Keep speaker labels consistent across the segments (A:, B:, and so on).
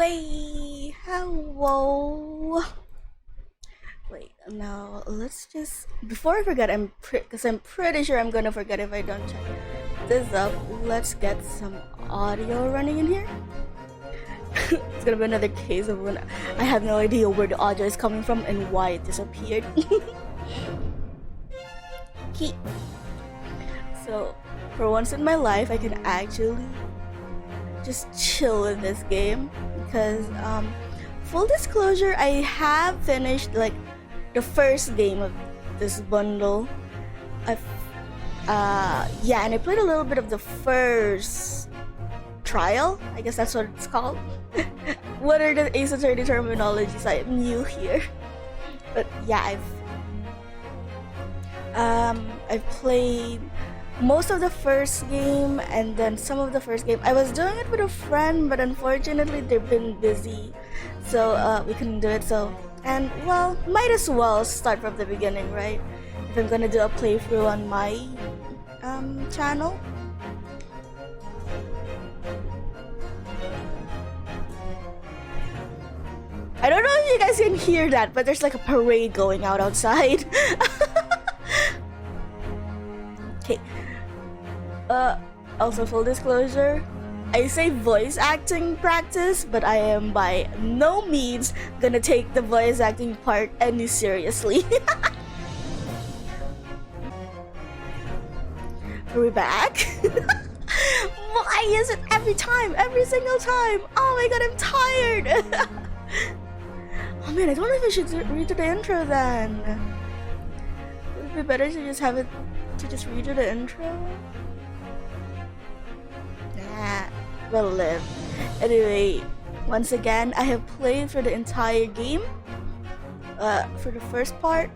A: Way, hello. Wait, now let's just before I forget, because I'm pretty sure I'm gonna forget if I don't check this up. Let's get some audio running in here. It's gonna be another case of when I have no idea where the audio is coming from and why it disappeared. Okay. So, for once in my life, I can actually just chill in this game because, full disclosure, I have finished like the first game of this bundle. Yeah, and I played a little bit of the first trial. I guess that's what it's called. What are the Ace Attorney terminologies? I am new here, but yeah, I've played most of the first game and then some of the first game. I was doing it with a friend, but unfortunately they've been busy, so we couldn't do it. So, and well, might as well start from the beginning, right? If I'm gonna do a playthrough on my channel. I don't know if you guys can hear that, but there's like a parade going out outside. Okay. Also full disclosure, I say voice acting practice, but I am by no means gonna take the voice acting part any seriously. Are we back? Why is it every single time? Oh my god, I'm tired. Oh man, I don't know if I should read the intro then. Would it be better to just have it to just read the intro? Nah, we'll live. Anyway, once again, I have played for the entire game, for the first part,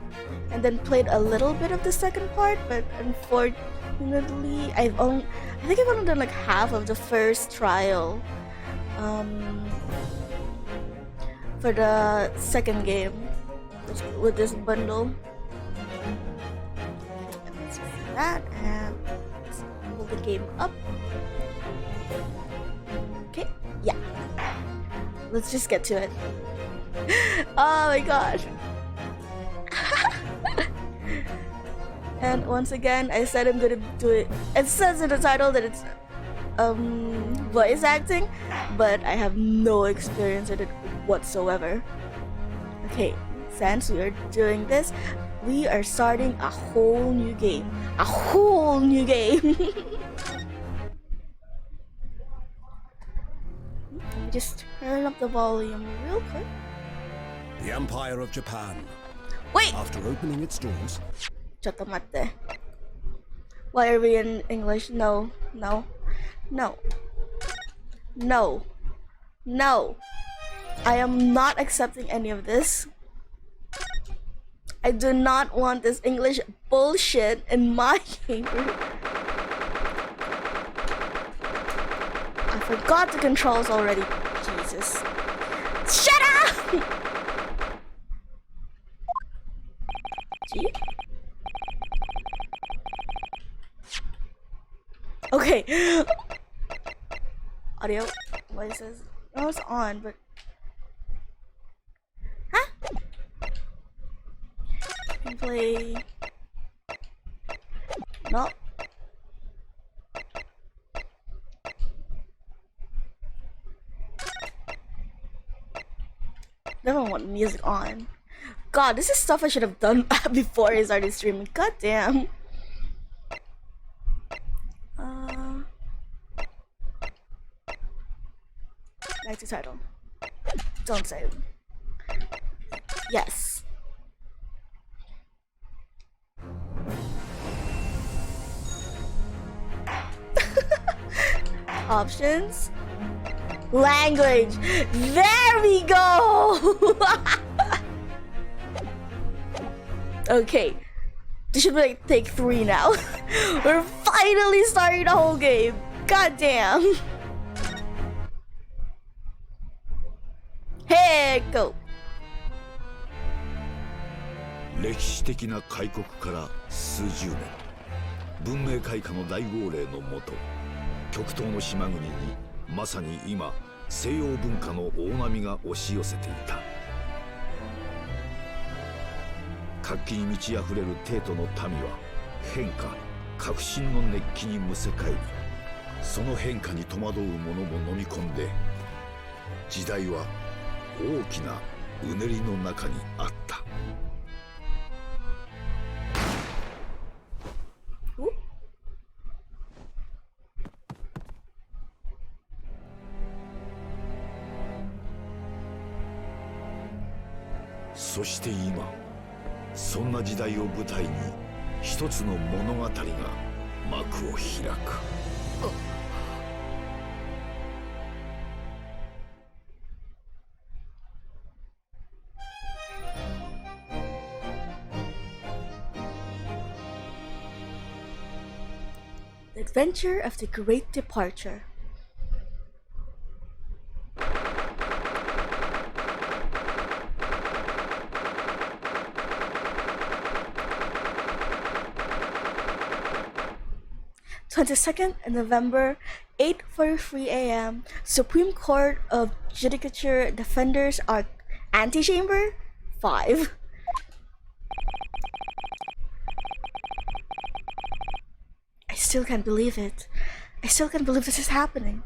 A: and then played a little bit of the second part, but unfortunately, I think I've only done like half of the first trial, for the second game with this bundle. Let's see that, and let's pull the game up. Okay, yeah. Let's just get to it. Oh my gosh. And once again, I said I'm gonna do it. It says in the title that it's voice acting, but I have no experience in it whatsoever. Okay, since we are doing this, we are starting a whole new game. A whole new game. Let me just turn up the volume real quick.
B: The Empire of Japan.
A: Wait!
B: After opening its doors.
A: Chotomate. Why are we in English? No, no, no, no, no. I am not accepting any of this. I do not want this English bullshit in my game. I forgot the controls already. Jesus. Shut up! Gee? Okay. Audio voices. Oh, it's on, but can play. No. Never want music on. God, this is stuff I should have done before I started streaming. God damn. Back to title. Don't save. Yes. Options. Language. There we go. Okay. This should be like take 3 now. We're finally starting the whole game. God damn. Hey, go.
C: 歴史的な開国から数十年、文明開化の大号令のもと、極東の島国にまさに今西洋文化の大波が押し寄せていた。活気に満ち溢れる帝都の民は変化、革新の熱気にむせ返り、その変化に戸惑う者も飲み込んで、時代は大きなうねりの中にあった。そして今、そんな時代を舞台に一つの物語が幕を開く。
A: The Adventure of the Great Departure. November 8:43 a.m. Supreme Court of Judicature Defenders are Antechamber 5. I still can't believe it. I still can't believe this is happening.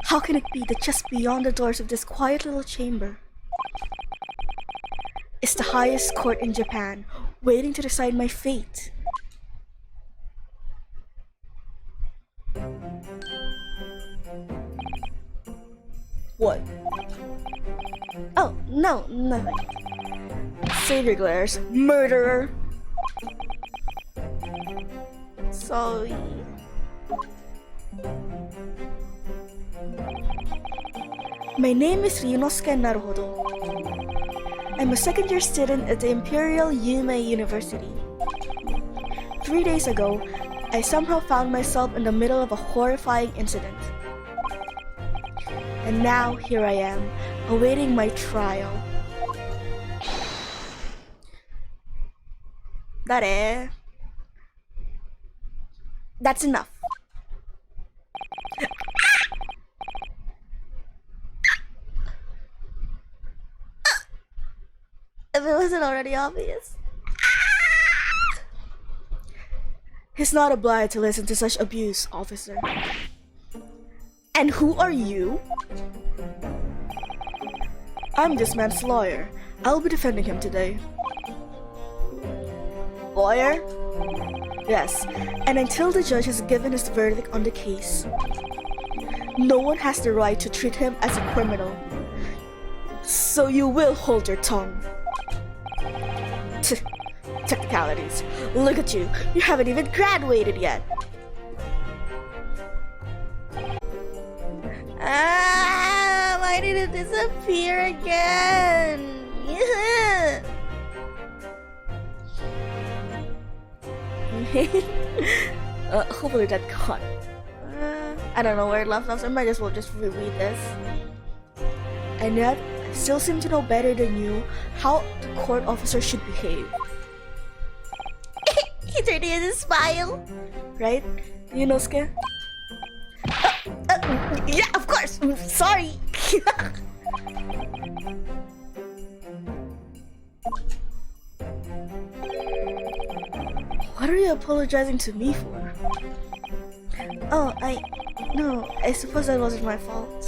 A: How can it be that just beyond the doors of this quiet little chamber is the highest court in Japan, waiting to decide my fate? What? Oh, no, nothing. Savior glares. Murderer! Sorry. My name is Ryunosuke Naruhodo. I'm a second-year student at the Imperial Yume University. 3 days ago, I somehow found myself in the middle of a horrifying incident. And now, here I am, awaiting my trial. That's enough. If it wasn't already obvious. He's not obliged to listen to such abuse, officer. And who are you? I'm this man's lawyer. I'll be defending him today. Lawyer? Yes, and until the judge has given his verdict on the case, no one has the right to treat him as a criminal. So you will hold your tongue. Technicalities. Look at you. You haven't even graduated yet. Why did it disappear again? Hopefully that caught. I don't know where it left off, so I might as well just reread this. And yet, I still seem to know better than you how the court officer should behave. He turned in his smile. Right? Yunosuke? Yeah, of course! Sorry! What are you apologizing to me for? Oh, No, I suppose that wasn't my fault.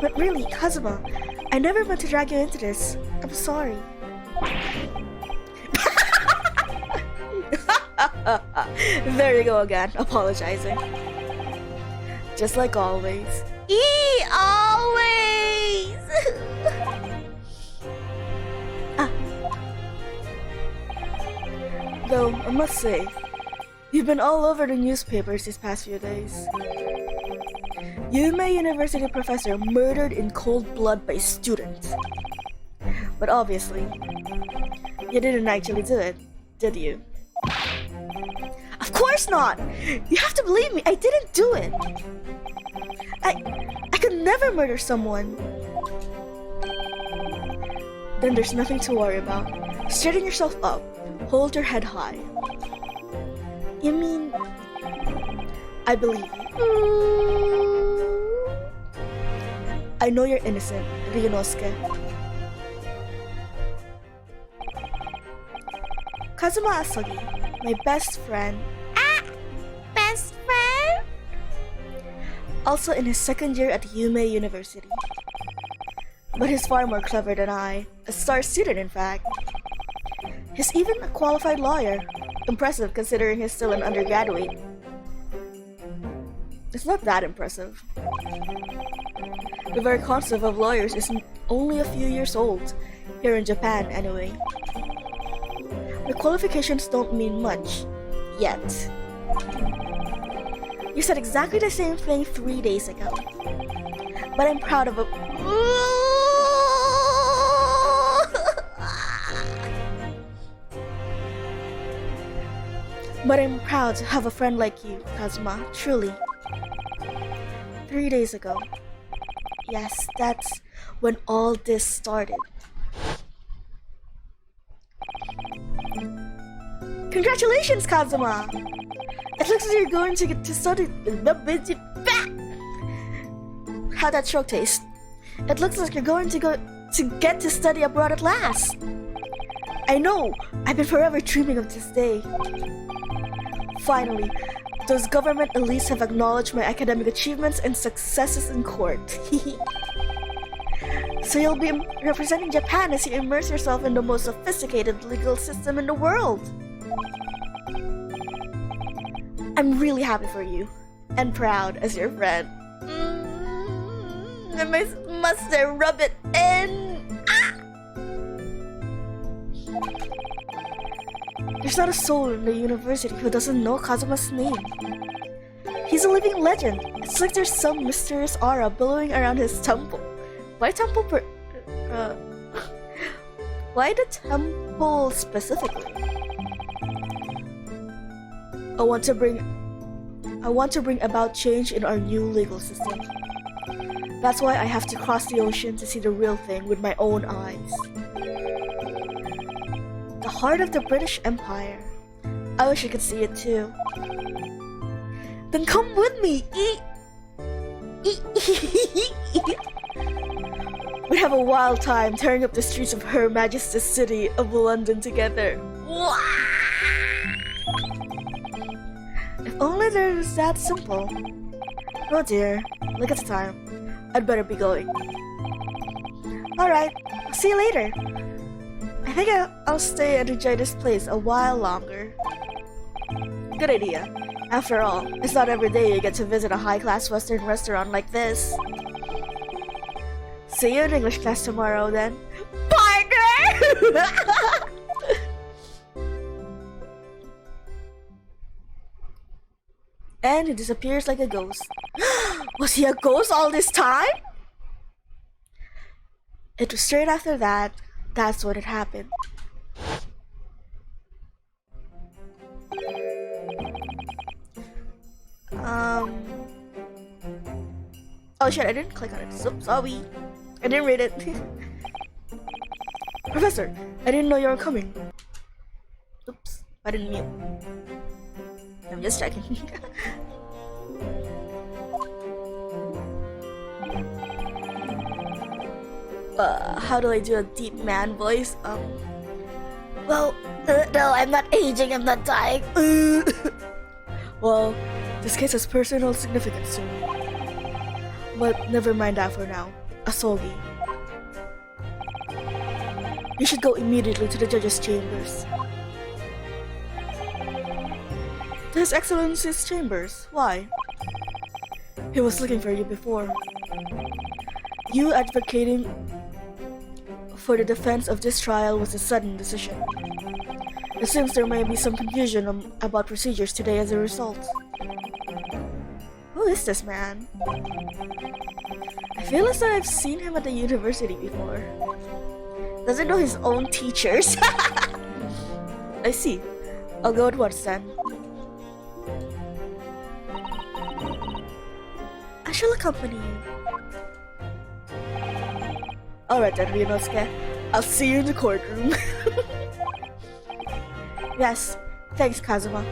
A: But really, Kazuma, I never meant to drag you into this. I'm sorry. There you go again, apologizing. Just like always. Always! Though, I must say, you've been all over the newspapers these past few days. Yume University professor murdered in cold blood by students. But obviously, you didn't actually do it, did you? Of course not! You have to believe me, I didn't do it! I could never murder someone. Then there's nothing to worry about. Straighten yourself up. Hold your head high. You mean... I believe you. I know you're innocent, Ryunosuke. Kazuma Asogi, my best friend. Best friend? Also in his second year at Yume University. But he's far more clever than I. A star student, in fact. He's even a qualified lawyer. Impressive considering he's still an undergraduate. It's not that impressive. The very concept of lawyers is only a few years old, here in Japan anyway. The qualifications don't mean much, yet. You said exactly the same thing 3 days ago. But I'm proud of it. But I'm proud to have a friend like you, Kazuma, truly. 3 days ago. Yes, that's when all this started. Congratulations, Kazuma! It looks like you're going to get to study. How'd that stroke taste? It looks like you're going to get to study abroad at last. I know. I've been forever dreaming of this day. Finally, those government elites have acknowledged my academic achievements and successes in court. So you'll be representing Japan as you immerse yourself in the most sophisticated legal system in the world. I'm really happy for you, and proud as your friend. I must rub it in. There's not a soul in the university who doesn't know Kazuma's name. He's a living legend. It's like there's some mysterious aura billowing around his temple. Why temple why the temple specifically? I want to bring about change in our new legal system. That's why I have to cross the ocean to see the real thing with my own eyes. The heart of the British Empire. I wish I could see it too. Then come with me! We have a wild time tearing up the streets of Her Majesty's City of London together. If only it was that simple. Oh dear, look at the time. I'd better be going. Alright, I'll see you later. I think I'll stay and enjoy this place a while longer. Good idea. After all, it's not every day you get to visit a high-class Western restaurant like this. See you in English class tomorrow then. Partner! And he disappears like a ghost. Was he a ghost all this time? It was straight after that. That's what had happened. Oh shit, I didn't click on it. So sorry. I didn't read it. Professor, I didn't know you were coming. Oops, I didn't mute. I'm just checking. How do I do a deep man voice? Well, no, I'm not aging, I'm not dying. Well, this case has personal significance to me. But never mind that for now. Asogi. You should go immediately to the judge's chambers. To His Excellency's chambers? Why? He was looking for you before. You advocating for the defense of this trial was a sudden decision. It seems there may be some confusion about procedures today as a result. Who is this man? I feel as though I've seen him at the university before. Doesn't know his own teachers. I see. I'll go at once then. I shall accompany you. Alright then, Ryunosuke. I'll see you in the courtroom. Yes, thanks, Kazuma.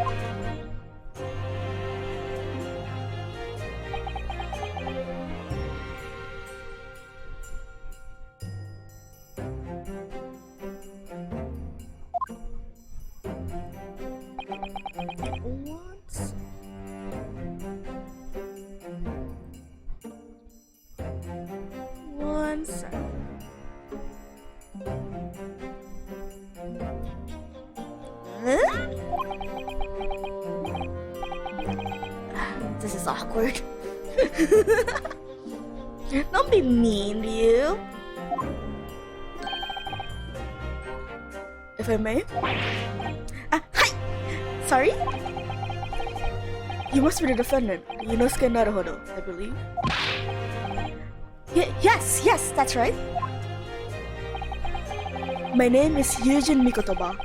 A: awkward. Don't be mean to you. If I may. Hi! Sorry? You must be the defendant, Yunosuke Naruhodo, I believe. Yes, that's right. My name is Yujin Mikotoba.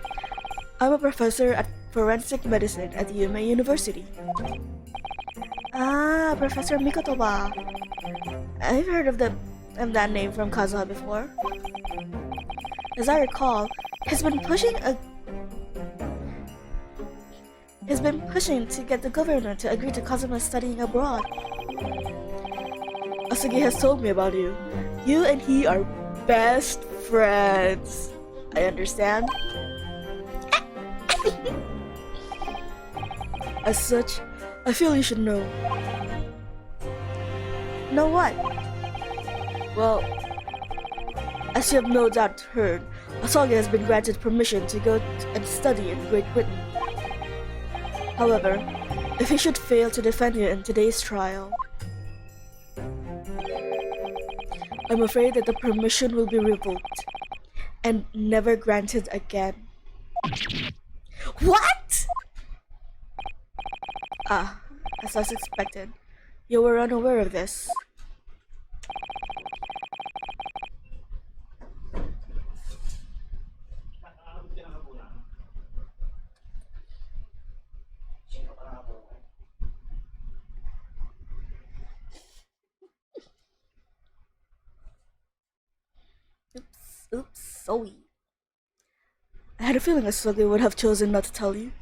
A: I'm a professor at forensic medicine at Yume University. Ah, Professor Mikotoba. I've heard of that name from Kazuha before. As I recall, he's been pushing to get the governor to agree to Kazuma studying abroad. Asugi has told me about you. You and he are best friends. I understand. As such, I feel you should know. Know what? Well, as you have no doubt heard, Asugi has been granted permission to go and study in Great Britain. However, if he should fail to defend you in today's trial, I'm afraid that the permission will be revoked and never granted again. What? Ah, as I suspected, you were unaware of this. Oops, sorry. I had a feeling Asugi would have chosen not to tell you.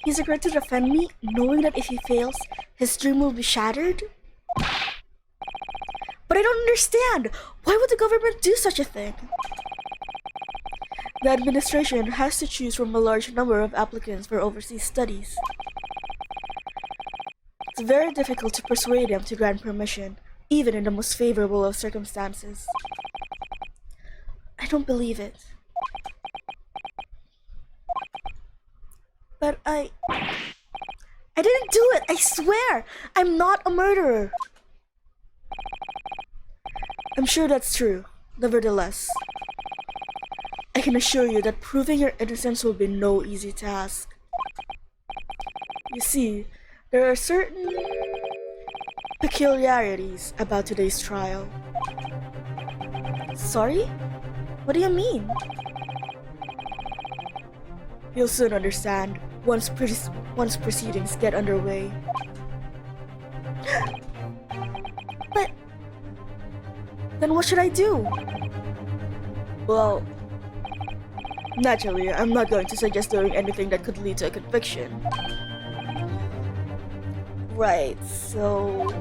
A: He's agreed to defend me, knowing that if he fails, his dream will be shattered? But I don't understand! Why would the government do such a thing? The administration has to choose from a large number of applicants for overseas studies. It's very difficult to persuade them to grant permission, even in the most favorable of circumstances. I don't believe it. But I didn't do it, I swear! I'm not a murderer! I'm sure that's true, nevertheless. I can assure you that proving your innocence will be no easy task. You see, there are certain peculiarities about today's trial. Sorry? What do you mean? You'll soon understand once proceedings get underway. But then what should I do? Well, naturally, I'm not going to suggest doing anything that could lead to a conviction. Right, so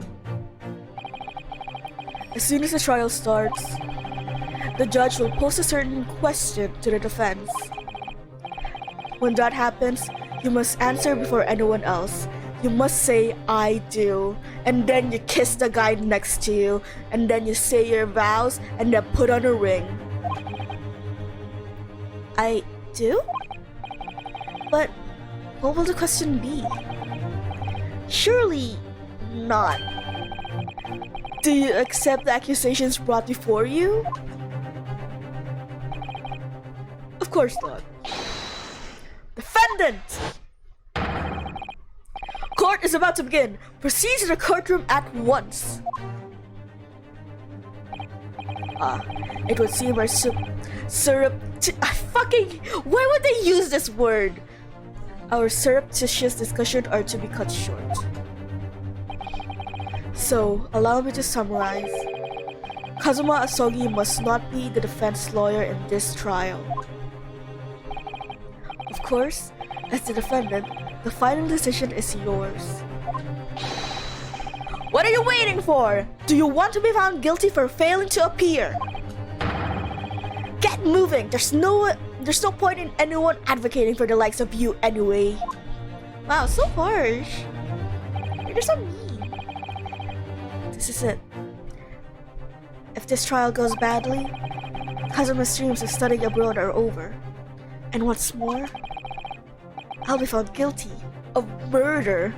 A: as soon as the trial starts, the judge will pose a certain question to the defense. When that happens, you must answer before anyone else. You must say, "I do," and then you kiss the guy next to you, and then you say your vows, and then put on a ring. I do? But what will the question be? Surely not. Do you accept the accusations brought before you? Of course not. Defendant! Court is about to begin. Proceed to the courtroom at once. It would seem our why would they use this word? Our surreptitious discussion are to be cut short. So, allow me to summarize. Kazuma Asogi must not be the defense lawyer in this trial. Of course, as the defendant, the final decision is yours. What are you waiting for? Do you want to be found guilty for failing to appear? Get moving! There's no point in anyone advocating for the likes of you anyway. Wow, so harsh. You're so mean. This is it. If this trial goes badly, Kazuma's dreams of studying abroad are over. And what's more, I'll be found guilty of murder.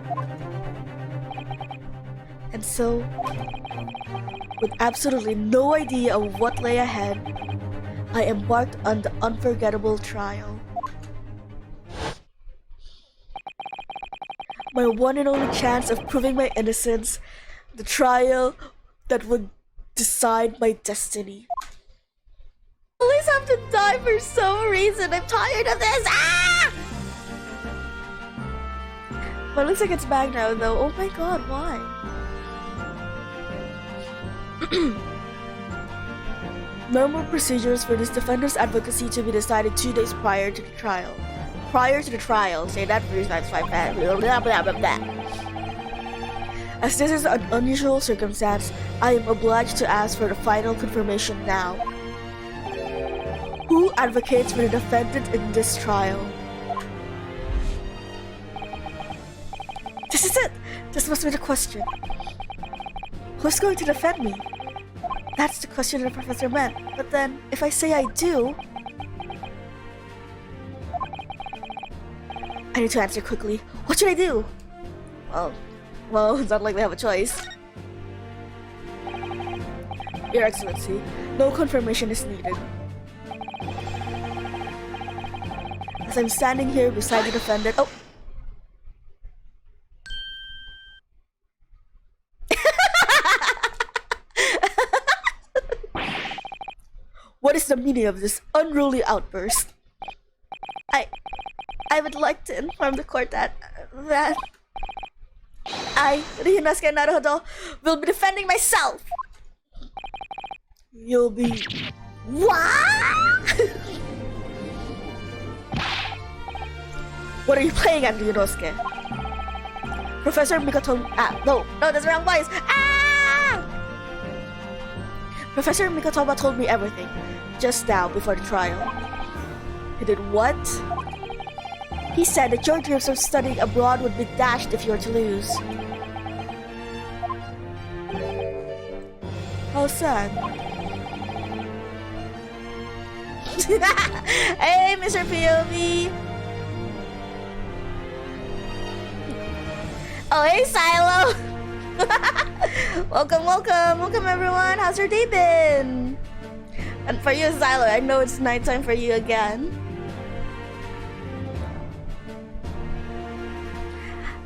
A: And so, with absolutely no idea of what lay ahead, I embarked on the unforgettable trial. My one and only chance of proving my innocence, the trial that would decide my destiny. I always have to die for some reason. I'm tired of this. Ah! Well, it looks like it's back now, though. Oh my god, why? Normal procedures for this defender's advocacy to be decided 2 days prior to the trial. Prior to the trial, say that 3 times 5 blah blah blah blah blah. As this is an unusual circumstance, I am obliged to ask for the final confirmation now. Who advocates for the defendant in this trial? This is it! This must be the question. Who's going to defend me? That's the question the professor meant. But then, if I say I do... I need to answer quickly. What should I do? Well, it's not like they have a choice. Your Excellency, no confirmation is needed. As I'm standing here beside the defendant... Oh! What is the meaning of this unruly outburst? I would like to inform the court that I, Ryunosuke Naruhodo, will be defending myself. You'll be... What? What are you playing at, Ryunosuke? Professor Mikoto... no, that's the wrong voice. Professor Mikotoba told me everything, just now before the trial. He did what? He said that your dreams of studying abroad would be dashed if you were to lose. How sad. Hey, Mr. POV! Oh, hey, Silo! Welcome everyone! How's your day been? And for you, Silo, I know it's nighttime for you again.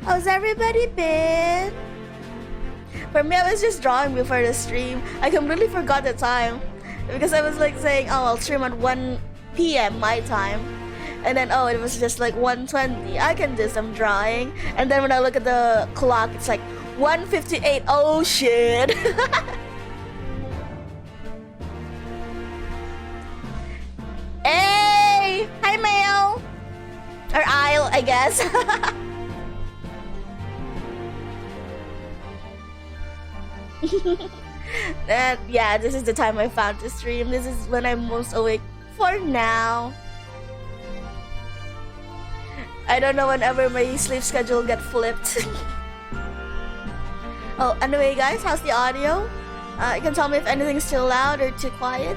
A: How's everybody been? For me, I was just drawing before the stream. I completely forgot the time because I was like saying, oh, I'll stream at 1 p.m. my time. And then, oh, it was just like 1:20. I can do some drawing. And then when I look at the clock, it's like 1:58. Oh, shit. Hey! Hi, Mail! Or Isle, I guess. And yeah, this is the time I found to stream. This is when I'm most awake for now. I don't know whenever my sleep schedule get flipped. Oh, anyway guys, how's the audio? You can tell me if anything's too loud or too quiet.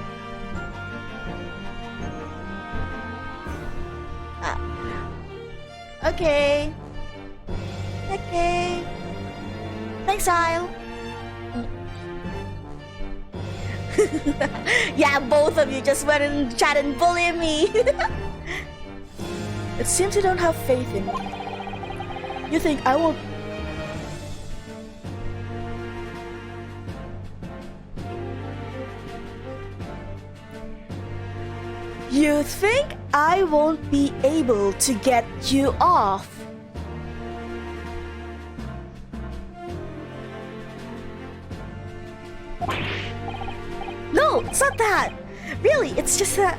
A: Okay. Okay. Thanks, Isle. Yeah, both of you just went in the chat and bullied me. It seems you don't have faith in me. You think I won't... You think I won't be able to get you off? No, it's not that. Really, it's just that...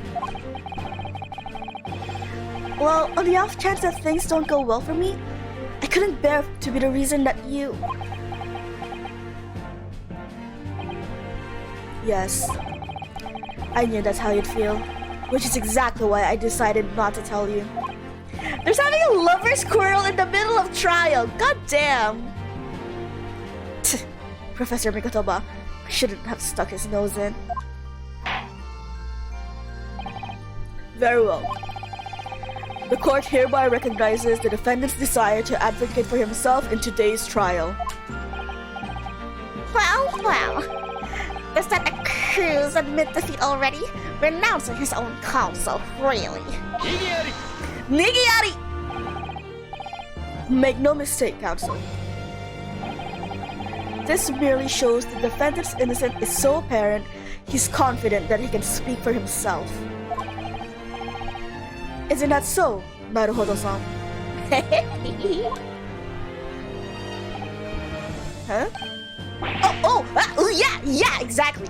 A: Well, on the off chance that things don't go well for me, I couldn't bear to be the reason that you... Yes, I knew that's how you'd feel, which is exactly why I decided not to tell you. There's having a lover's quarrel in the middle of trial, god damn! Professor Mikotoba shouldn't have stuck his nose in. Very well. The court hereby recognizes the defendant's desire to advocate for himself in today's trial.
D: Well. Does that accused admit defeat already? Renouncing his own counsel, really?
A: Nigiari! Make no mistake, counsel. This merely shows the defendant's innocence is so apparent, he's confident that he can speak for himself. Isn't that so, Naruhodo-san? Huh?
D: Yeah, exactly.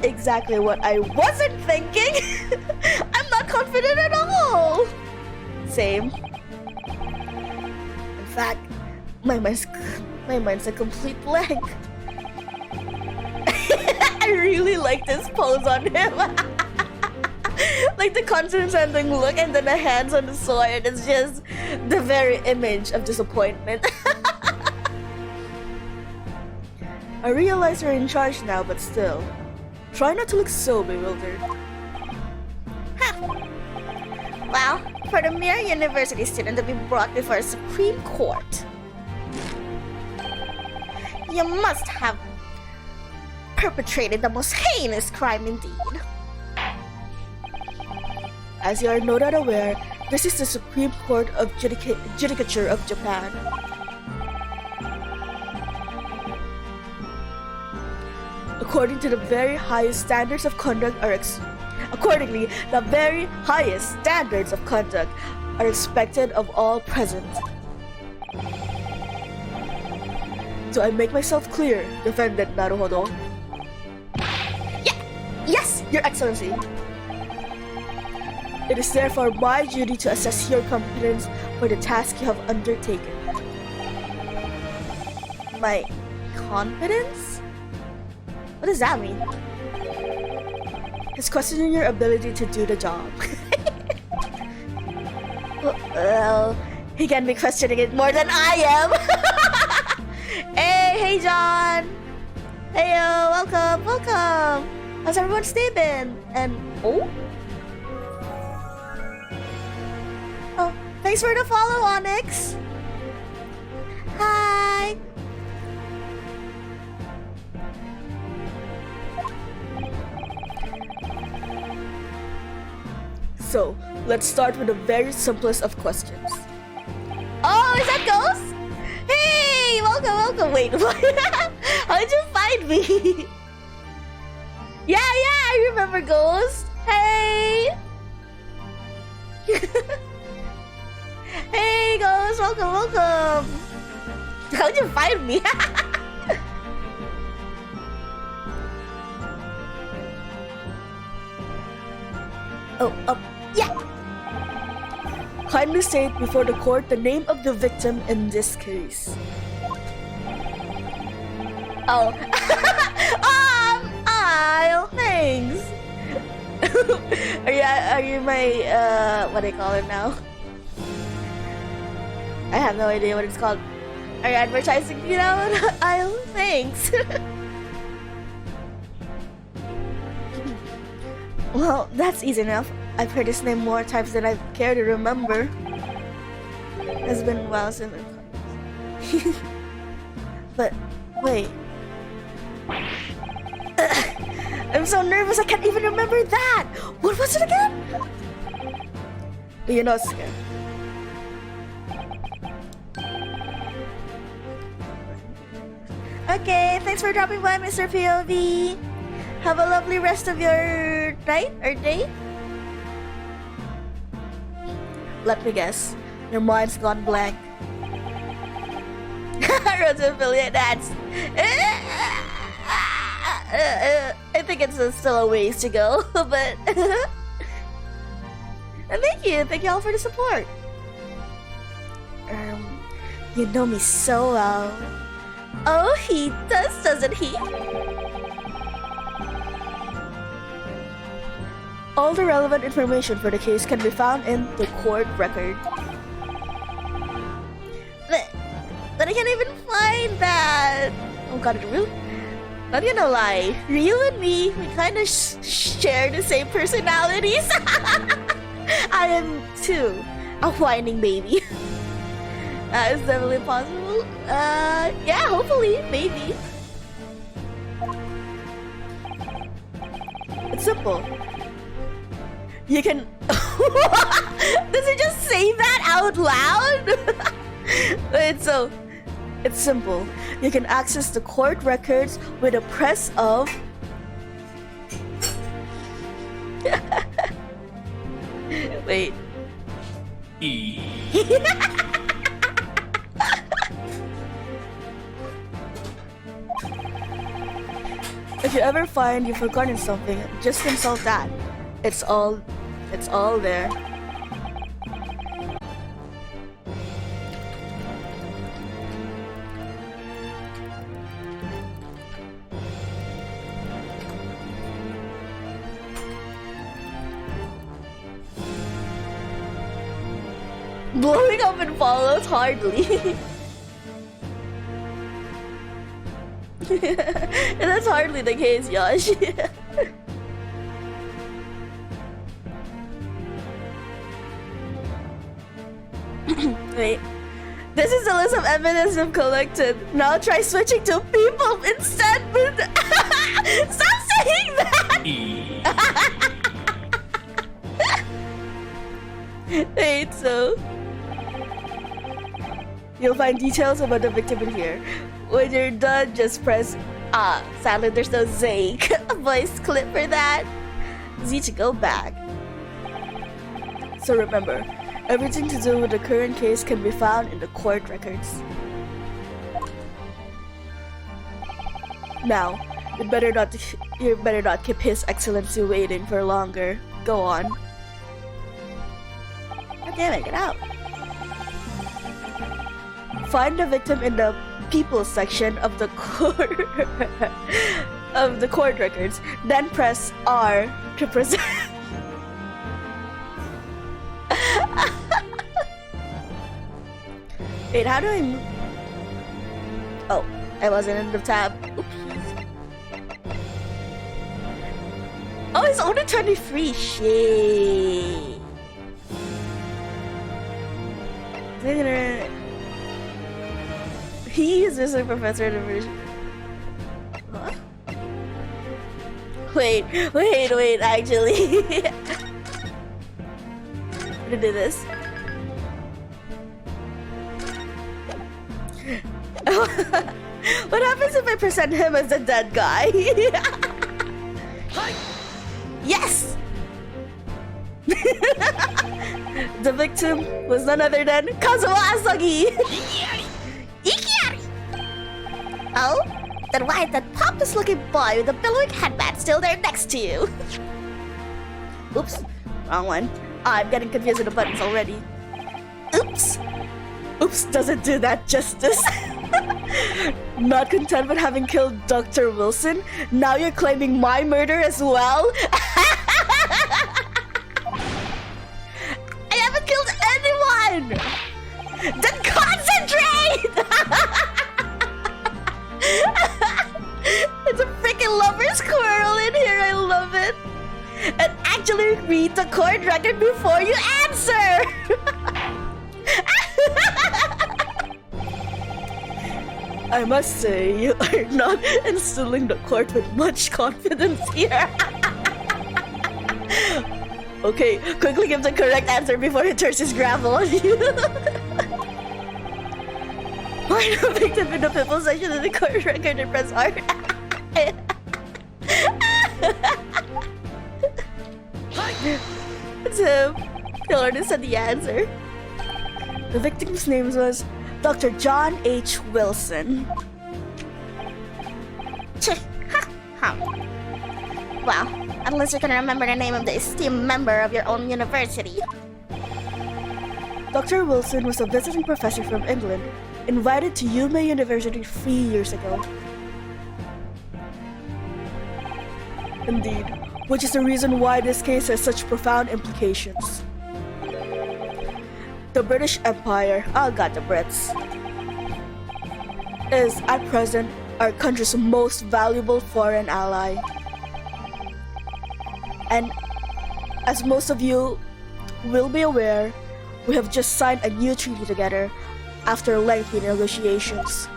A: Exactly what I wasn't thinking! I'm not confident at all! Same. In fact, my mind's a complete blank. I really like this pose on him. Like the condescending look and then the hands on the sword is just the very image of disappointment. I realize you're in charge now, but still, try not to look so bewildered.
D: Well, for the mere university student to be brought before a Supreme Court, you must have perpetrated the most heinous crime indeed.
A: As you are no doubt aware, this is the Supreme Court of Judicature of Japan. Accordingly, the very highest standards of conduct are expected of all present. Do I make myself clear, Defendant Naruhodo?
D: Yes,
A: Your Excellency. It is therefore my duty to assess your competence for the task you have undertaken. My competence? What does that mean? It's questioning your ability to do the job. Well, he can be questioning it more than I am. Hey John. Heyo, welcome. How's everyone's day been? And oh, thanks for the follow, Onyx. Hi. So, let's start with the very simplest of questions. Oh, is that Ghost? Hey, welcome. Wait, what? How did you find me? Yeah, I remember Ghost. Hey. Hey, Ghost, welcome. How did you find me? Yeah. Kindly state before the court the name of the victim in this case. Oh. Thanks. Are you my what do you call it now? I have no idea what it's called. Are you advertising me now? Thanks. Well, that's easy enough. I've heard his name more times than I care to remember. It's been a while since I've But, wait. I'm so nervous I can't even remember that! What was it again? Inosuke. Okay, thanks for dropping by, Mr. POV. Have a lovely rest of your night or day. Let me guess, your mind's gone blank. Road to affiliate ads. I think it's still a ways to go, but and thank you all for the support. You know me so well. Oh, he does, doesn't he? All the relevant information for the case can be found in the court record. But I can't even find that. Oh god, really? Not gonna lie, Ryu and me, we kind of share the same personalities. I am too a whining baby. That is definitely possible. Yeah, hopefully, maybe. It's simple. You can. Does it just say that out loud? Wait, so it's simple. You can access the court records with a press of. Wait. If you ever find you've forgotten something, just consult that. It's all there. Blowing up and follows hardly. And that's hardly the case, Yash. Wait. This is the list of evidence we've collected. Now try switching to people instead. Stop saying that! Wait, so you'll find details about the victim in here. When you're done, just press sadly there's no Z voice clip for that. Z to go back. So remember, everything to do with the current case can be found in the court records. Now, you better not keep His Excellency waiting for longer. Go on. God damn it, get out. Find the victim in the people section of the court of the court records. Then press R to preserve. Wait, how do I move? Oh, I wasn't in the tab. Oops. Oh, it's only 23. Shit. He is Mr. Professor Division. Huh? Wait, actually. I'm gonna do this. What happens if I present him as the dead guy? Yes! The victim was none other than Kazuo Asagi!
D: Oh? Then why is that pompous-looking boy with the billowing headband still there next to you?
A: Oops, wrong one. I'm getting confused with the buttons already. Oops! Oops doesn't do that justice. Not content with having killed Dr. Wilson, now you're claiming my murder as well?
D: I haven't killed anyone! Then concentrate!
A: It's a freaking lover squirrel in here, I love it. And actually read the court record before you answer! I must say, you are not instilling the court with much confidence here. Okay, quickly give the correct answer before he turns his gravel on you. Find the victim in the people section of the court record and press R. It's him. He already said the answer. The victim's name was Dr. John H. Wilson.
D: Well, unless you can remember the name of the esteemed member of your own university.
A: Dr. Wilson was a visiting professor from England, invited to Yume University 3 years ago. Indeed, which is the reason why this case has such profound implications. The British Empire, oh god, the Brits, is at present our country's most valuable foreign ally. And as most of you will be aware, we have just signed a new treaty together after lengthy negotiations.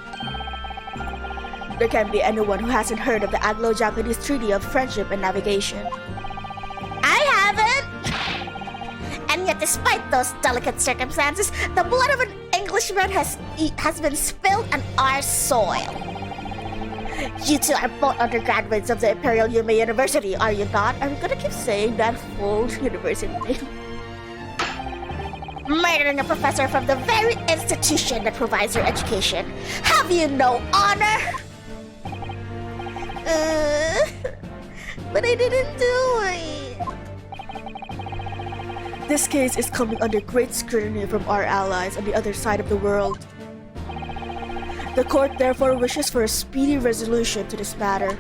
A: There can't be anyone who hasn't heard of the Anglo-Japanese Treaty of Friendship and Navigation.
D: I haven't! And yet, despite those delicate circumstances, the blood of an Englishman has been spilled on our soil. You two are both undergraduates of the Imperial Yume University, are you not? I'm gonna keep saying that full university name. Murdering a professor from the very institution that provides your education. Have you no honor? But I didn't do it.
A: This case is coming under great scrutiny from our allies on the other side of the world. The court therefore wishes for a speedy resolution to this matter.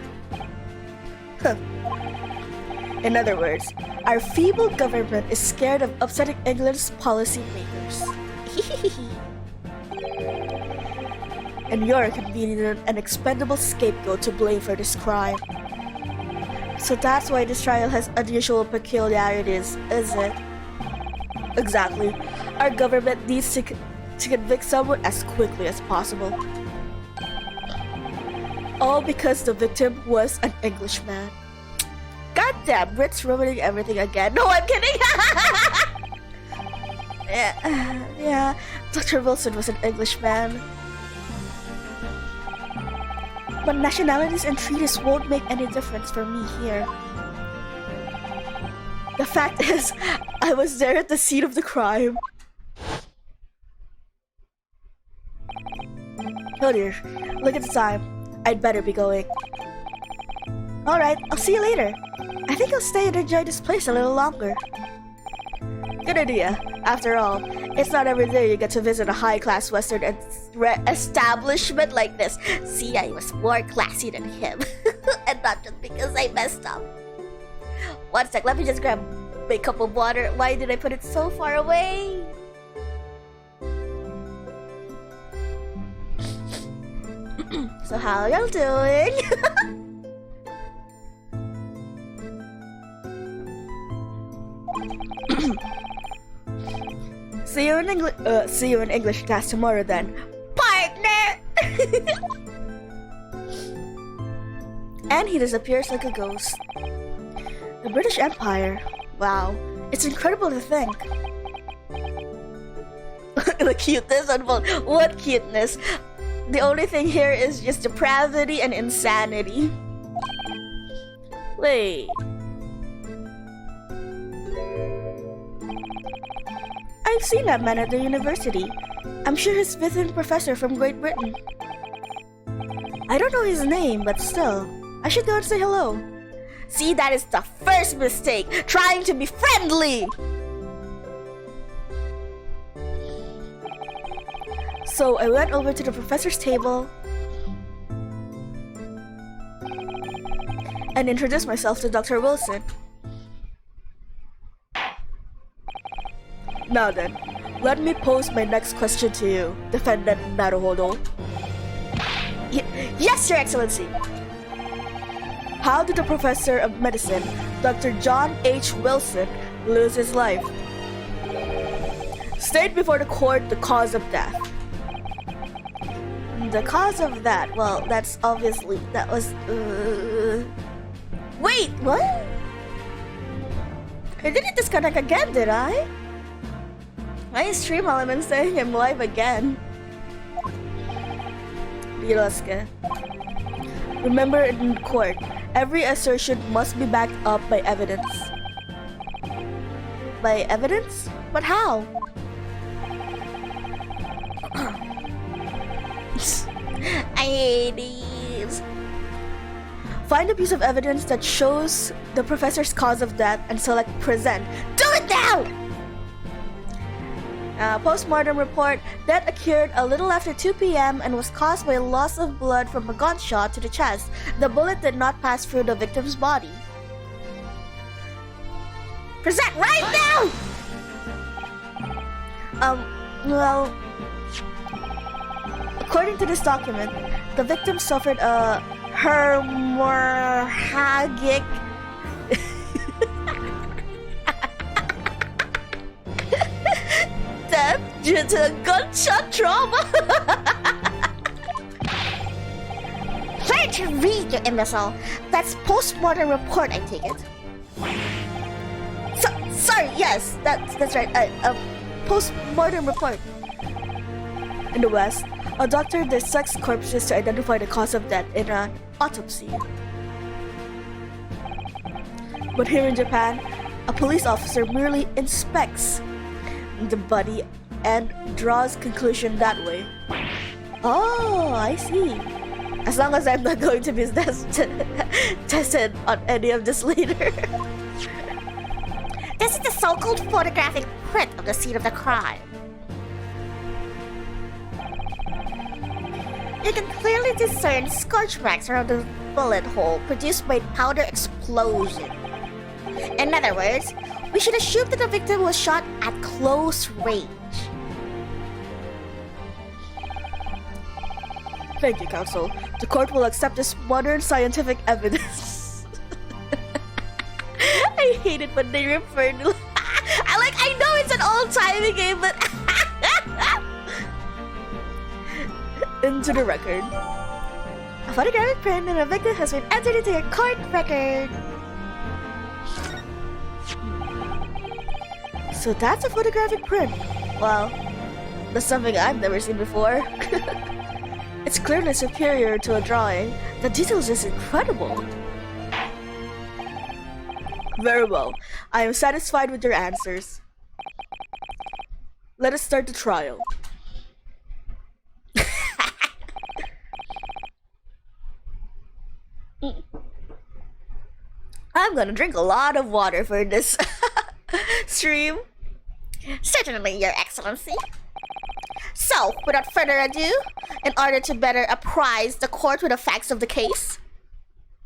A: In other words, our feeble government is scared of upsetting England's policy makers. And you're a convenient and expendable scapegoat to blame for this crime. So that's why this trial has unusual peculiarities, is it? Exactly. Our government needs to convict someone as quickly as possible. All because the victim was an Englishman. Goddamn, Brit's ruining everything again. No, I'm kidding! Yeah, Dr. Wilson was an Englishman. But nationalities and treaties won't make any difference for me here. The fact is, I was there at the scene of the crime. Oh dear, look at the time. I'd better be going. Alright, I'll see you later. I think I'll stay and enjoy this place a little longer. Good idea. After all, it's not every day you get to visit a high-class Western establishment like this.
D: See, I was more classy than him. And not just because I messed up. One sec, let me just grab a cup of water. Why did I put it so far away?
A: So how y'all doing? See you in English class tomorrow then, partner. And he disappears like a ghost. The British Empire. Wow, it's incredible to think. The cuteness on both. What cuteness? The only thing here is just depravity and insanity. Wait. I've seen that man at the university. I'm sure he's visiting professor from Great Britain. I don't know his name, but still, I should go and say hello.
D: See, that is the first mistake, trying to be friendly.
A: So I went over to the professor's table and introduced myself to Dr. Wilson. Now then, let me pose my next question to you, Defendant Naruhodo.
D: Yes, Your Excellency.
A: How did the professor of medicine, Dr. John H. Wilson, lose his life? State before the court the cause of death. The cause of that, well, that's obviously, that was, Wait, what? I didn't disconnect again, did I? My stream element saying I'm live again. Birosuke. Remember in court, every assertion must be backed up by evidence. By evidence? But how?
D: I hate these.
A: Find a piece of evidence that shows the professor's cause of death and select present.
D: Do it now!
A: Post-mortem report, death occurred a little after 2 p.m. and was caused by a loss of blood from a gunshot to the chest. The bullet did not pass through the victim's body.
D: Present right now!
A: Well, according to this document, the victim suffered a hemorrhagic due to a gunshot trauma.
D: Try to read, you imbecile. That's post-mortem report, I take it. Sorry, yes, that's right. A post-mortem report.
A: In the West, a doctor dissects corpses to identify the cause of death in an autopsy. But here in Japan, a police officer merely inspects the body and draws conclusion that way. Oh, I see. As long as I'm not going to be tested on any of this later.
D: This is the so-called photographic print of the scene of the crime. You can clearly discern scorch marks around the bullet hole produced by powder explosion. In other words, we should assume that the victim was shot at close range.
A: Thank you, counsel. The court will accept this modern scientific evidence. I hate it when they refer to...
D: I know it's an old-timey game, but...
A: Into the record.
D: A photographic print of a victim has been entered into your court record.
A: So that's a photographic print. Wow, that's something I've never seen before. It's clearly superior to a drawing. The details is incredible. Very well. I am satisfied with your answers. Let us start the trial. I'm gonna drink a lot of water for this stream.
D: Certainly, Your Excellency. So, without further ado, in order to better apprise the court with the facts of the case,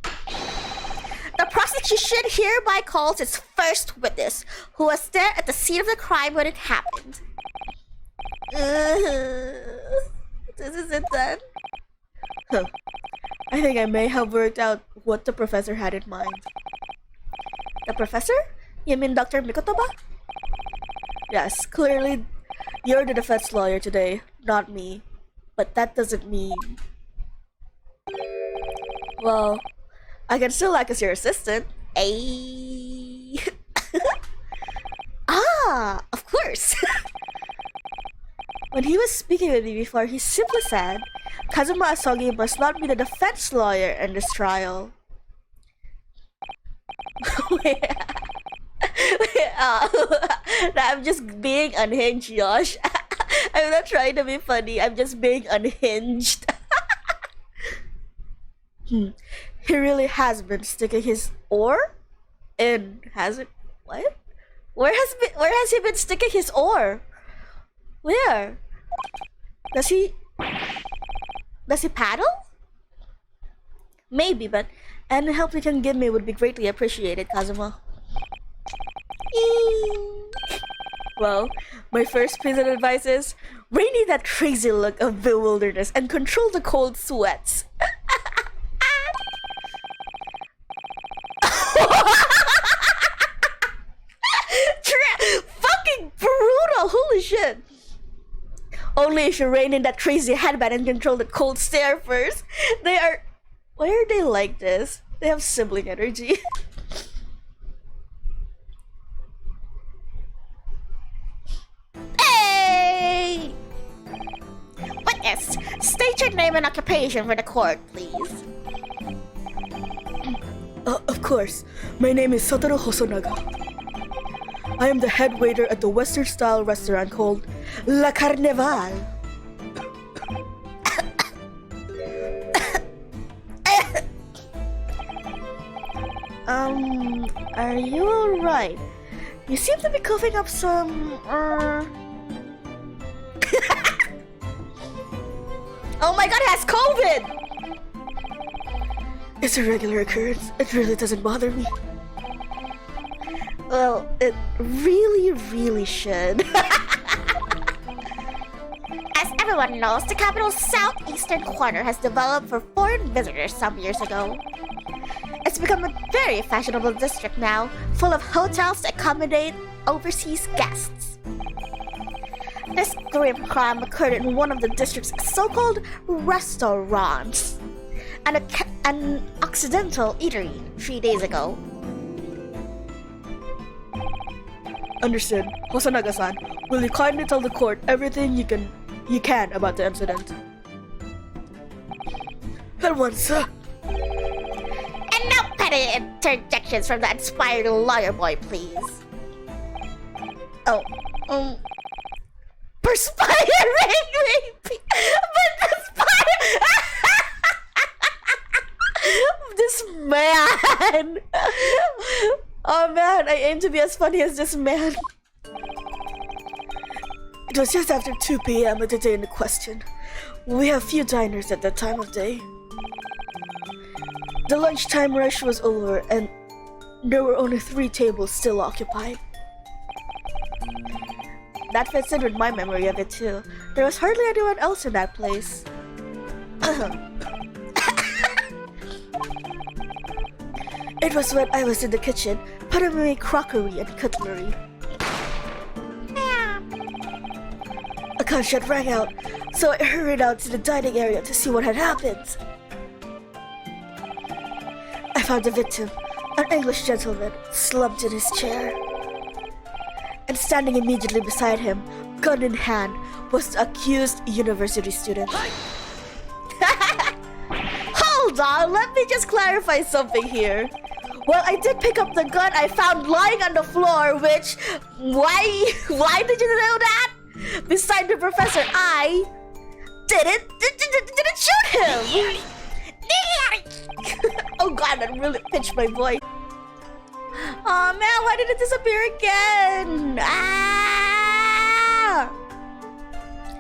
D: the prosecution hereby calls its first witness, who was there at the scene of the crime when it happened.
A: This is it then? Huh. I think I may have worked out what the professor had in mind. The professor? You mean Dr. Mikoto ba? Yes, clearly you're the defense lawyer today, not me. But that doesn't mean... Well, I can still act as your assistant.
D: Ay. Ah, of course.
A: When he was speaking with me before, he simply said, Kazuma Asogi must not be the defense lawyer in this trial. Wait, I'm just being unhinged, Josh. I'm not trying to be funny, I'm just being unhinged. He really has been sticking his oar in, has it? What? Where has he been sticking his oar? Where? Does he paddle? Maybe, but any help you can give me would be greatly appreciated, Kazuma. Well, my first piece of advice is rein that crazy look of bewilderness and control the cold sweats. Fucking brutal! Holy shit! Only if you rein in that crazy headband and control the cold stare first. They are... Why are they like this? They have sibling energy.
D: Hey! Witness, state your name and occupation for the court, please.
A: Of course. My name is Satoru Hosonaga. I am the head waiter at the Western-style restaurant called La Carnival. Are you alright? You seem to be coughing up some,
D: Oh my god, it has COVID!
A: It's a regular occurrence. It really doesn't bother me. Well, it really should.
D: As everyone knows, the capital's southeastern corner has developed for foreign visitors some years ago. It's become a very fashionable district now, full of hotels to accommodate overseas guests. This grim crime occurred in one of the district's so-called restaurants. An Occidental eatery 3 days ago.
A: Understood. Hosonaga-san, will you kindly tell the court everything you can about the incident? At once, sir.
D: And no petty interjections from the inspired lawyer boy, please. Oh, perspiring maybe, but this man. Oh man, I aim to be as funny as this man.
A: It was just after 2 p.m. of the day in question. We have few diners at that time of day. The lunchtime rush was over and there were only 3 tables still occupied.
D: That fits in with my memory of it too. There was hardly anyone else in that place.
A: It was when I was in the kitchen, putting away crockery and cutlery. A gunshot rang out, so I hurried out to the dining area to see what had happened. I found the victim, an English gentleman, slumped in his chair. And standing immediately beside him, gun in hand, was the accused university student.
D: Hold on, let me just clarify something here. Well, I did pick up the gun I found lying on the floor, which... Why did you know that? Beside the professor, I didn't shoot him! Oh god, that really pitched my voice. Oh man, why did it disappear again? Ah!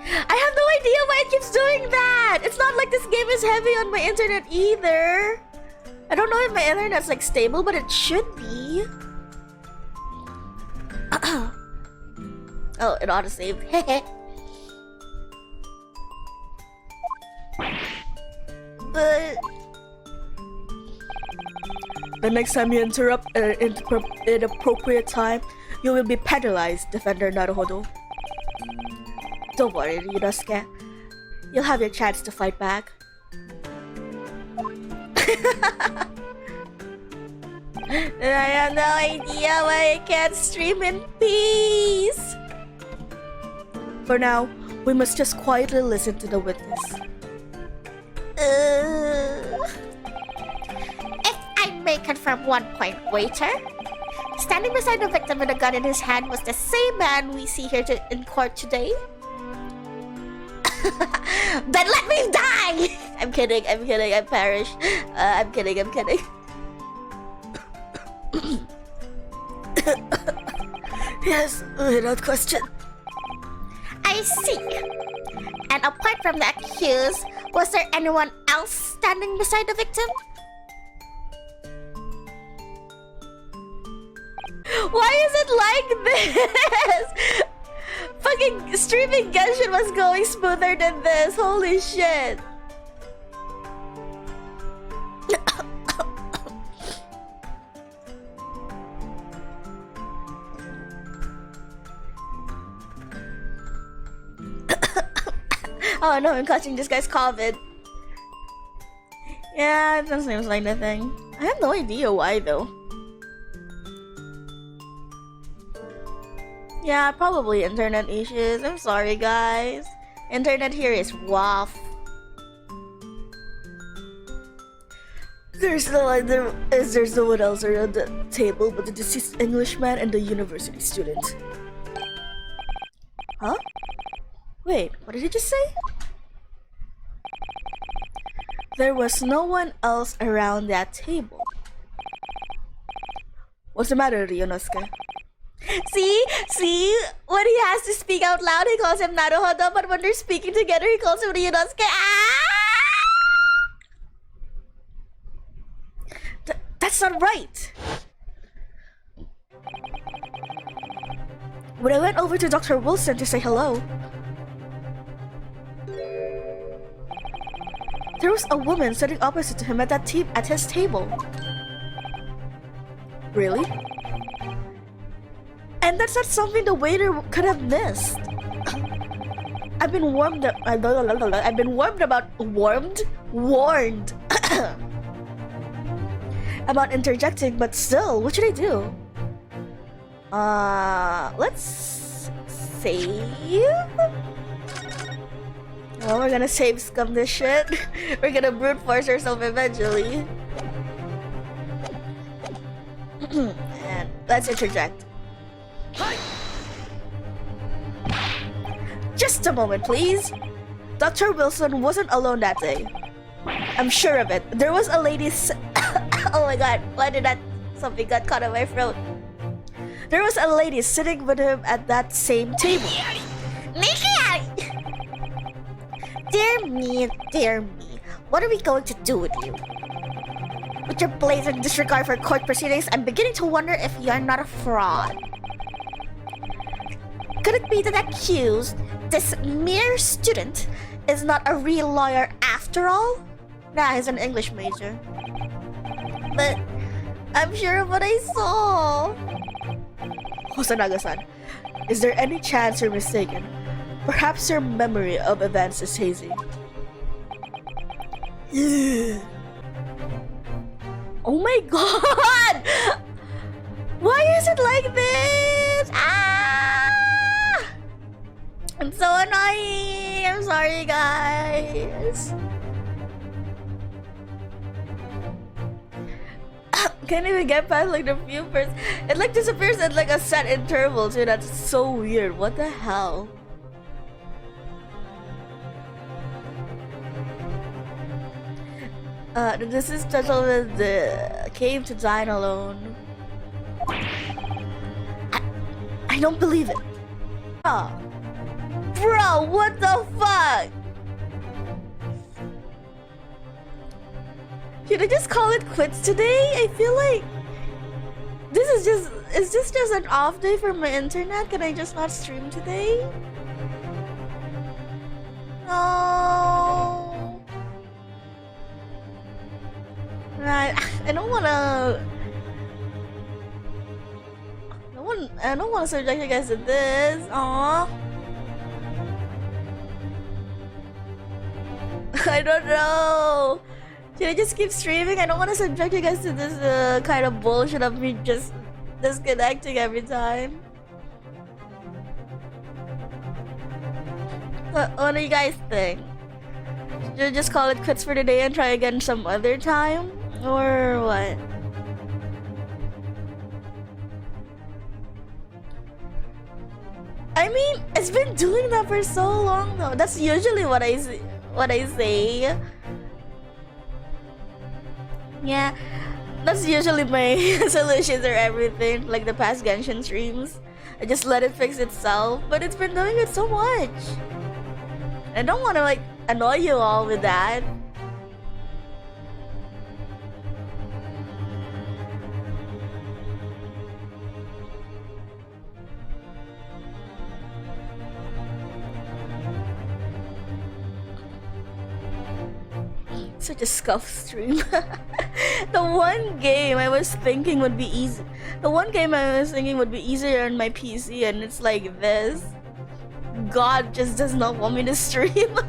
D: I have no idea why it keeps doing that! It's not like this game is heavy on my internet either. I don't know if my internet's like stable, but it should be. Oh, it auto-saved.
A: The next time you interrupt at an inappropriate time, you will be penalized, Defender Naruhodo.
D: Don't worry, Yunosuke. You'll have your chance to fight back. I have no idea why I can't stream in peace.
A: For now, we must just quietly listen to the witness.
D: If I may confirm one point, waiter. Standing beside the victim with a gun in his hand was the same man we see here in court today. Then let me die! I'm kidding, I perished. I'm kidding.
A: Yes, without question.
D: I see. And apart from the accused, was there anyone else standing beside the victim? Why is it like this? Fucking streaming Genshin was going smoother than this. Holy shit. Oh no, I'm catching this guy's COVID. Yeah, it doesn't seem like nothing. I have no idea why though. Yeah, probably internet issues. I'm sorry guys. Internet here is waff.
A: There's no one else around the table but the deceased Englishman and the university student.
D: Huh? Wait, what did he just say?
A: There was no one else around that table. What's the matter, Ryunosuke?
D: See? When he has to speak out loud, he calls him Naruhodo, but when they're speaking together, he calls him Ryunosuke.
A: That's not right! When I went over to Dr. Wilson to say hello, there was a woman sitting opposite to him at his table. Really? And that's not something the waiter could have missed. I've been warned. I've been warned about interjecting, but still, what should I do? Let's save. Well, we're gonna save scum this shit. We're gonna brute force ourselves eventually. And let's interject. Just a moment, please. Dr. Wilson wasn't alone that day. I'm sure of it. There was a lady oh my god, why did that something got caught in my throat? There was a lady sitting with him at that same table.
D: Dear me, dear me. What are we going to do with you? With your blatant disregard for court proceedings, I'm beginning to wonder if you're not a fraud. Could it be that accused, this mere student, is not a real lawyer after all? Nah, he's an English major. But I'm sure of what I saw.
A: Hosanaga-san, is there any chance you're mistaken? Perhaps your memory of events is hazy. Oh my god! Why is it like this? Ah! I'm so annoying! I'm sorry, guys. Can't even get past like the few first. It like disappears at like a set interval too. That's so weird. What the hell? This is titled The Cave to Dine Alone. I don't believe it. Bro, what the fuck? Should I just call it quits today? I feel like is this just an off day for my internet? Can I just not stream today? No. Right, I don't wanna subject you guys to this. Aww. I don't know. Should I just keep streaming? I don't want to subject you guys to this kind of bullshit of me just disconnecting every time. What do you guys think? Should I just call it quits for today and try again some other time? Or what? I mean, it's been doing that for so long though. That's usually what I say. Yeah, that's usually my solutions or everything. Like the past Genshin streams, I just let it fix itself. But it's been doing it so much. I don't want to like annoy you all with that. Such a scuff stream. The one game I was thinking would be easy. The one game I was thinking would be easier on my PC, and it's like this. God just does not want me to stream.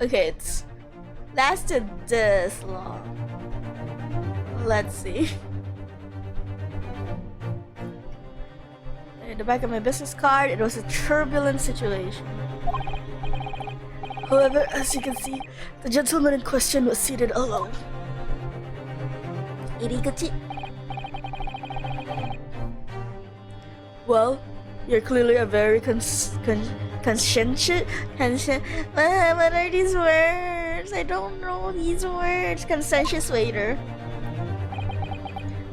A: Okay, it's lasted this long. Let's see. In the back of my business card, it was a turbulent situation. However, as you can see, the gentleman in question was seated alone.
D: Iriguchi.
A: Well, you're clearly a very conscientious. What are these words? I don't know these words. Conscientious waiter.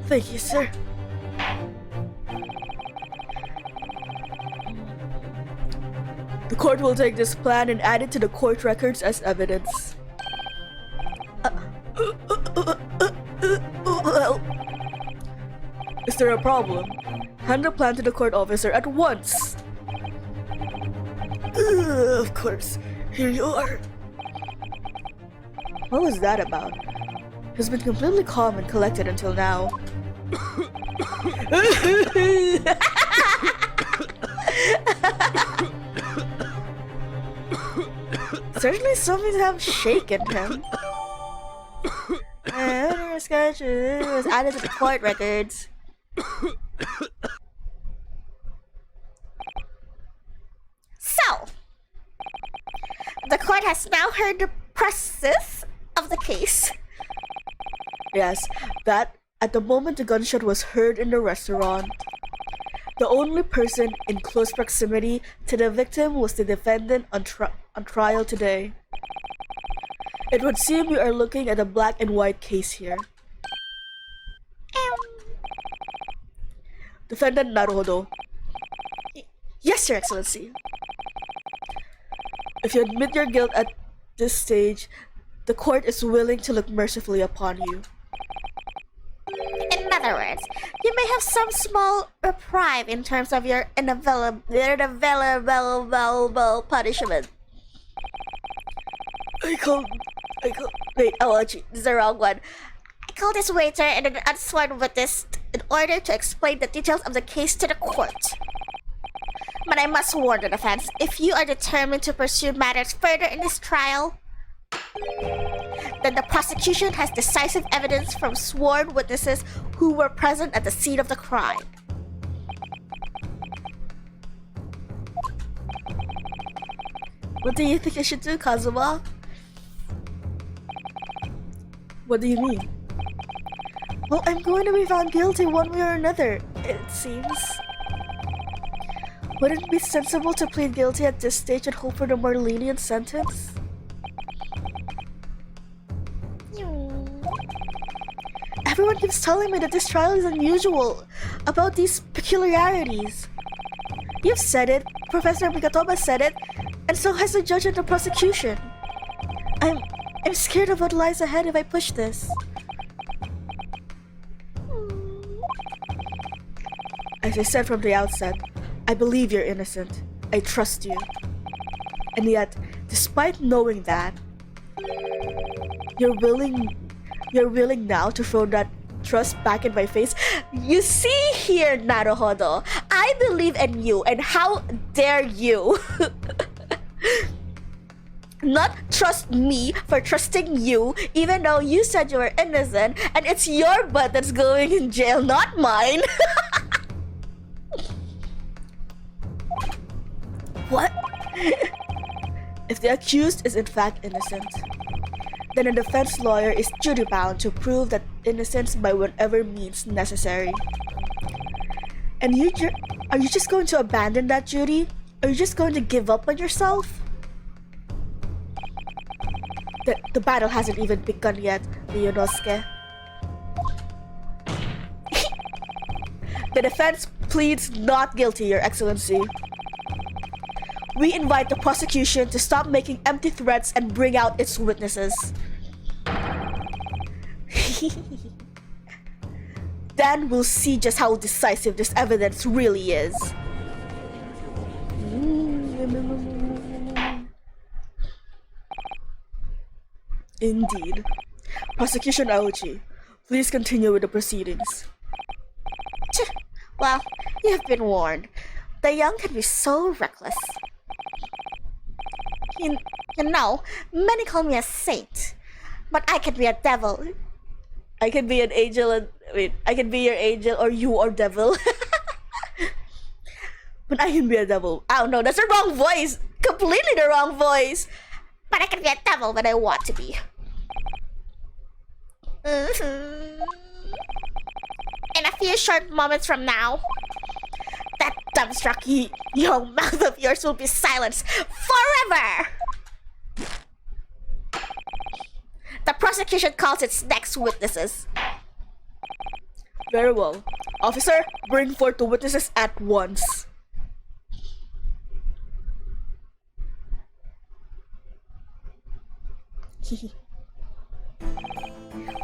A: Thank you, sir. The court will take this plan and add it to the court records as evidence. Well, is there a problem? Hand the plan to the court officer at once. Of course. Here you are. What was that about? has been completely calm and collected until now. Certainly something have shaken him. And sketch was added to the court records.
D: So, the court has now heard the process of the case.
A: Yes, that at the moment the gunshot was heard in the restaurant, the only person in close proximity to the victim was the defendant on trial today. It would seem you are looking at a black and white case here. Defendant Naruhodo. Yes, Your Excellency. If you admit your guilt at this stage, the court is willing to look mercifully upon you.
D: In other words, you may have some small reprieve in terms of your inavailable punishment.
A: This is the wrong one.
D: I call this waiter and an unsworn witness in order to explain the details of the case to the court. But I must warn the defense, if you are determined to pursue matters further in this trial, then the prosecution has decisive evidence from sworn witnesses who were present at the scene of the crime.
A: What do you think I should do, Kazuma? What do you mean? Well, I'm going to be found guilty one way or another, it seems. Wouldn't it be sensible to plead guilty at this stage and hope for the more lenient sentence? Everyone keeps telling me that this trial is unusual, about these peculiarities. You've said it, Professor Mikatoba said it, and so has the judge and the prosecution. I'm scared of what lies ahead if I push this. As I said from the outset, I believe you're innocent. I trust you. And yet, despite knowing that, you're willing now to throw that trust back in my face. You see here, Naruhodo, I believe in you, and how dare you not trust me for trusting you, even though you said you were innocent, and it's your butt that's going in jail, not mine. What? If the accused is in fact innocent, then a defense lawyer is duty-bound to prove that innocence by whatever means necessary. And are you just going to abandon that duty? Are you just going to give up on yourself? The battle hasn't even begun yet, Ryunosuke. The defense pleads not guilty, Your Excellency. We invite the prosecution to stop making empty threats and bring out its witnesses. Then we'll see just how decisive this evidence really is. Indeed. Prosecution Aochi, please continue with the proceedings.
D: Well, you have been warned. The young can be so reckless. You know, many call me a saint, but I can be a devil.
A: I can be an angel and I can be your angel or you are devil. But I can be a devil. Oh no, that's the wrong voice. Completely the wrong voice.
D: But I can be a devil when I want to be. In a few short moments from now, that dumbstruck young mouth of yours will be silenced forever! The prosecution calls its next witnesses.
A: Very well. Officer, bring forth the witnesses at once.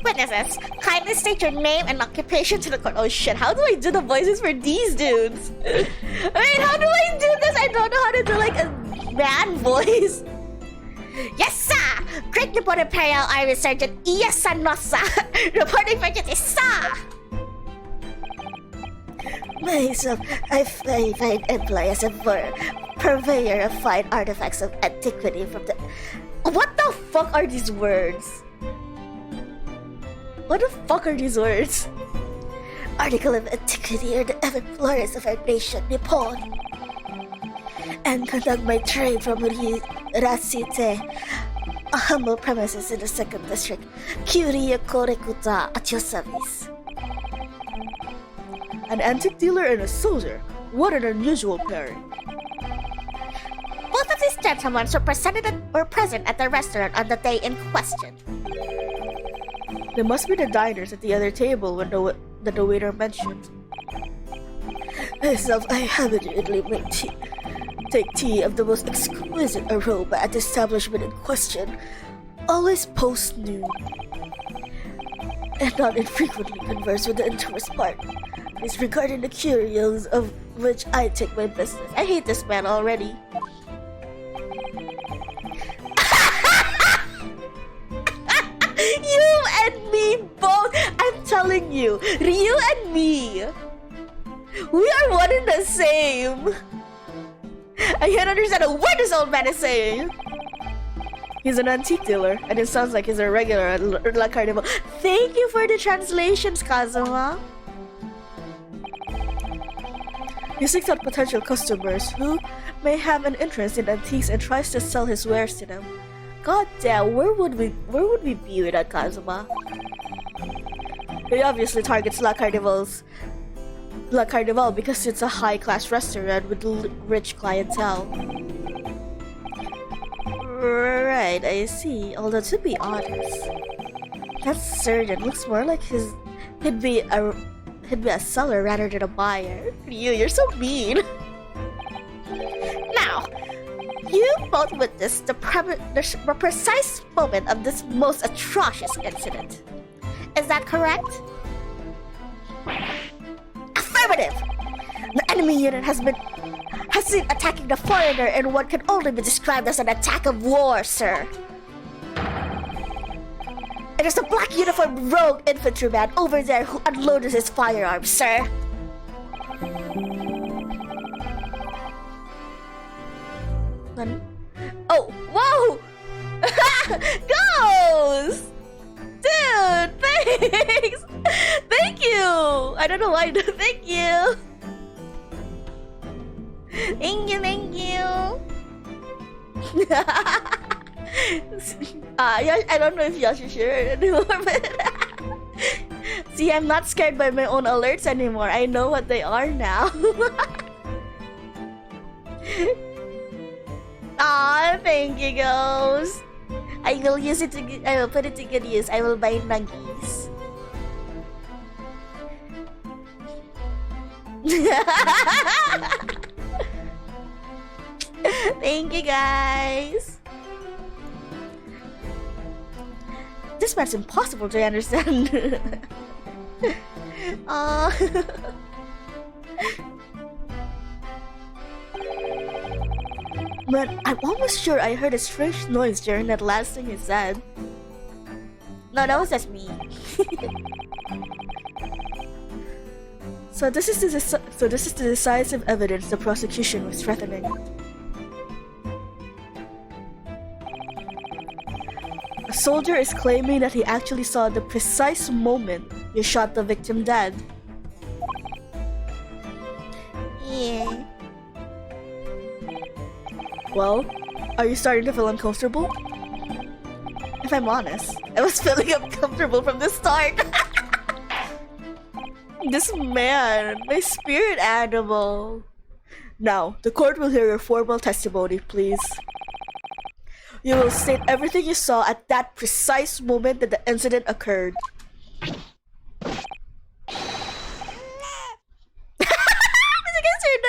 D: Witnesses, kindly state your name and occupation to the court. Oh shit, how do I do the voices for these dudes? Wait, how do I do this? I don't know how to do like a man voice. Yes, sir! Great Nippon Imperial Army Sergeant Iyasanosa reporting for duty, sir!
A: Myself, I find employ as a purveyor of fine artifacts of antiquity from the... What the fuck are these words? What the fuck are these words? Article of antiquity are the ever glorious of our nation, Nippon. And conduct my trade from Rasite, a humble premises in the 2nd district. Kyrie Korekuta at your service. An antique dealer and a soldier. What an unusual pairing.
D: Both of these gentlemen were present at the restaurant on the day in question.
A: They must be the diners at the other table when that the waiter mentioned. Myself, I habitually take tea of the most exquisite aroma at the establishment in question, always post noon, and not infrequently converse with the tourist part. It's regarding the curios of which I take my business. I hate this man already. You and me both! I'm telling you, Ryu and me, we are one and the same. I can't understand a word this old man is saying. He's an antique dealer, and it sounds like he's a regular at La Carnival. Thank you for the translations, Kazuma. He seeks out potential customers who may have an interest in antiques and tries to sell his wares to them. God damn, where would we be without Kazuma? He obviously targets La Carnival because it's a high-class restaurant with rich clientele. Right, I see. Although to be honest, that surgeon looks more like he'd be a seller rather than a buyer. You're so mean.
D: Now, you both witnessed the precise moment of this most atrocious incident. Is that correct? Affirmative! The enemy unit has been attacking the foreigner in what can only be described as an attack of war, sir. It is a black uniformed rogue infantryman over there who unloaded his firearms, sir.
A: Oh, whoa! Ghost! Dude, thanks! Thank you! I don't know why, thank you!
D: Thank you.
A: I don't know if y'all should share it anymore, but... See, I'm not scared by my own alerts anymore. I know what they are now. Aw, thank you, Ghost. I will use it I will put it to good use. I will buy nuggies. Thank you, guys. This man's impossible to understand. Man, I'm almost sure I heard a strange noise during that last thing he said. No, that was just me. So this is the decisive evidence the prosecution was threatening. A soldier is claiming that he actually saw the precise moment you shot the victim dead.
D: Yeah.
A: Well, are you starting to feel uncomfortable? If I'm honest, I was feeling uncomfortable from the start. This man, my spirit animal. Now, the court will hear your formal testimony, please. You will state everything you saw at that precise moment that the incident occurred.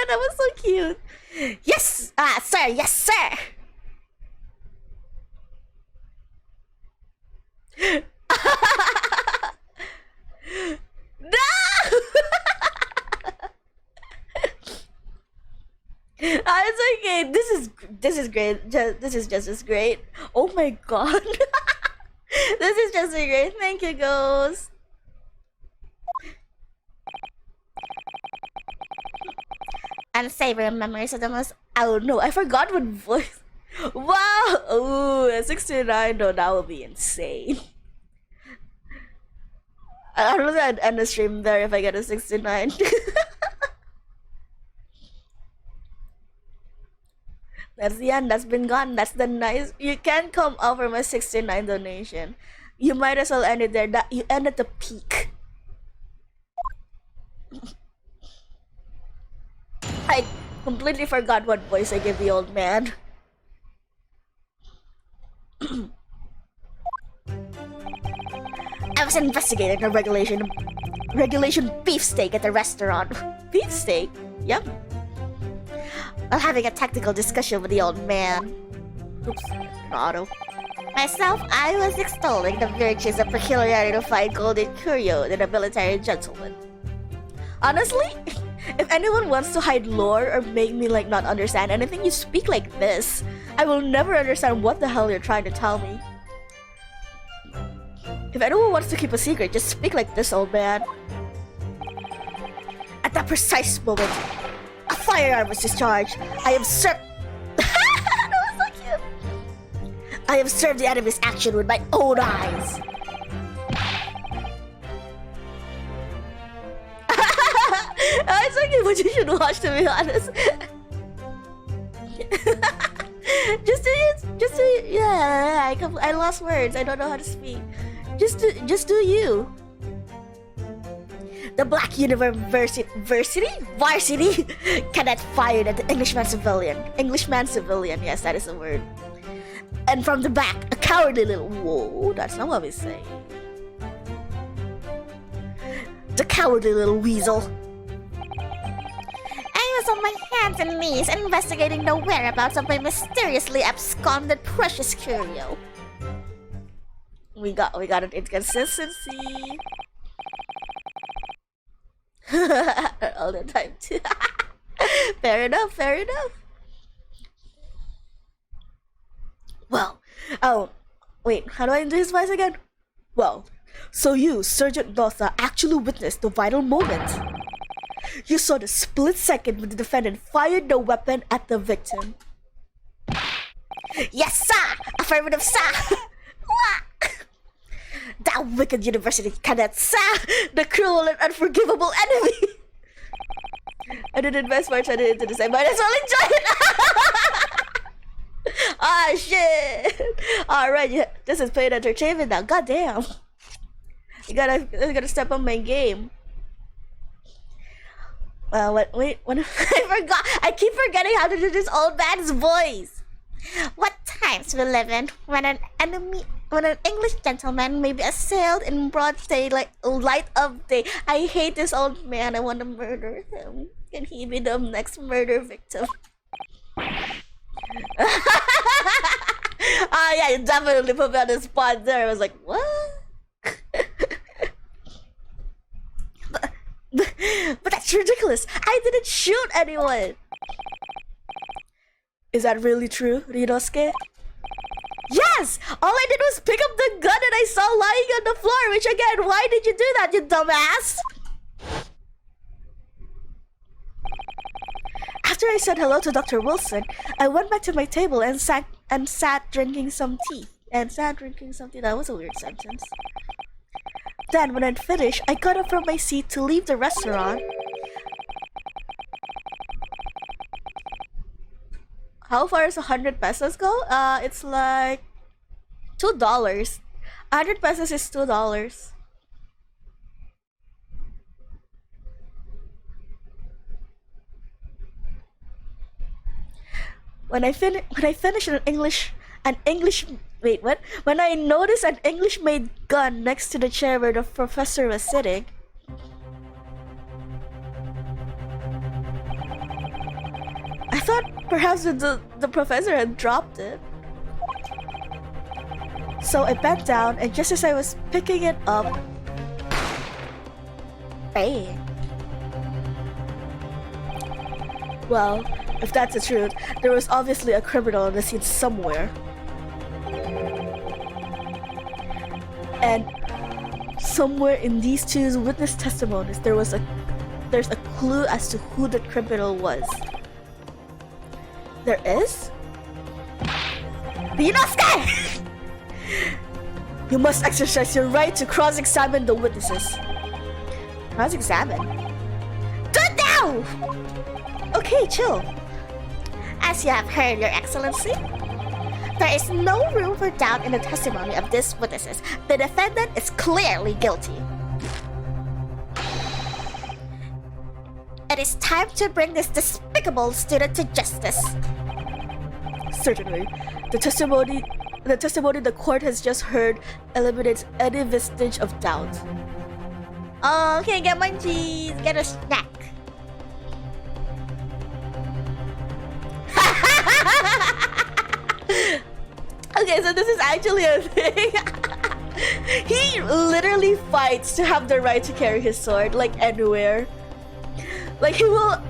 A: That was so cute.
D: Yes, sir. Yes, sir.
A: No! It's okay. This is great. This is just as great. Oh my god. This is just a great. Thank you, Ghost.
D: Unsavory memories of the most.
A: Oh no, I forgot what voice. Wow! Ooh, 69. No, that would be insane. I don't know if I'd end the stream there if I get a 69. That's the end. That's been gone. That's the nice. You can't come over my 69 donation. You might as well end it there. That you end at the peak. I completely forgot what voice I gave the old man.
D: I was investigating a regulation beefsteak at the restaurant.
A: Beefsteak? Yep.
D: While having a tactical discussion with the old man.
A: Oops. Auto.
D: Myself, I was extolling the virtues and peculiarity of fine golden curio than a military gentleman.
A: Honestly, if anyone wants to hide lore or make me like not understand anything, you speak like this. I will never understand what the hell you're trying to tell me. If anyone wants to keep a secret, just speak like this, old man.
D: At that precise moment, a firearm was discharged. I observed.
A: That was so cute.
D: I observed the enemy's action with my own eyes.
A: It's okay, but you should watch, to be honest. Yeah. I lost words. I don't know how to speak. Just do you.
D: The Black varsity cadet fired at the Englishman civilian.
A: Yes, that is the word. And from the back, a cowardly little. Whoa, that's not what we say.
D: The cowardly little weasel. I was on my hands and knees investigating the whereabouts of my mysteriously absconded precious curio.
A: We got an inconsistency. All the time too. Fair enough. Well, oh, wait, how do I do his voice again? Well, so you, Sergeant Dotha, actually witnessed the vital moment. You saw the split second when the defendant fired the weapon at the victim.
D: Yes, sir! Affirmative, sir! That wicked university cadet, sir!
A: The cruel and unforgivable enemy! I did invest much into this. I might as well enjoy it! Ah, shit! Alright, this is paid entertainment now. Goddamn. You gotta step up my game. Wait, I forgot. I keep forgetting how to do this old man's voice.
D: What times we live in when an English gentleman may be assailed in broad daylight, light of day. I hate this old man. I want to murder him. Can he be the next murder victim?
A: Ah, yeah, you definitely put me on the spot there. I was like, what? But that's ridiculous. I didn't shoot anyone. Is that really true, Rinosuke? Yes! All I did was pick up the gun and I saw lying on the floor, which again, why did you do that, you dumbass? After I said hello to Dr. Wilson, I went back to my table and sat drinking some tea. That was a weird sentence. Then, when I'd finished, I got up from my seat to leave the restaurant. How far does 100 pesos go? It's like $2. 100 pesos is $2. When I finished When I noticed an English-made gun next to the chair where the professor was sitting, I thought perhaps the professor had dropped it. So I bent down, and just as I was picking it up, bang. Well, if that's the truth, there was obviously a criminal on the scene somewhere. And somewhere in these two witness testimonies, there's a clue as to who the criminal was. There is? Rinosuke! You must exercise your right to cross-examine the witnesses. Cross-examine? Do it now! Okay, chill.
D: As you have heard, Your Excellency, there is no room for doubt in the testimony of these witnesses. The defendant is clearly guilty. It is time to bring this despicable student to justice.
A: Certainly. The testimony the court has just heard eliminates any vestige of doubt.
D: Oh, can I get munchies? Get a snack.
A: Okay, so this is actually a thing. He literally fights to have the right to carry his sword, like anywhere. Like he will,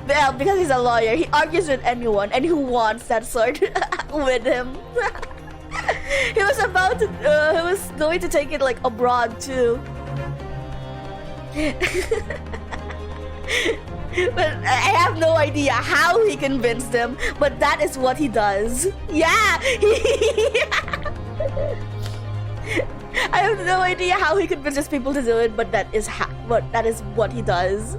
A: well, because he's a lawyer, he argues with anyone and who wants that sword with him. He was going to take it like abroad too. But I have no idea how he convinced them, but that is what he does. Yeah! I have no idea how he convinces people to do it, but that is what he does.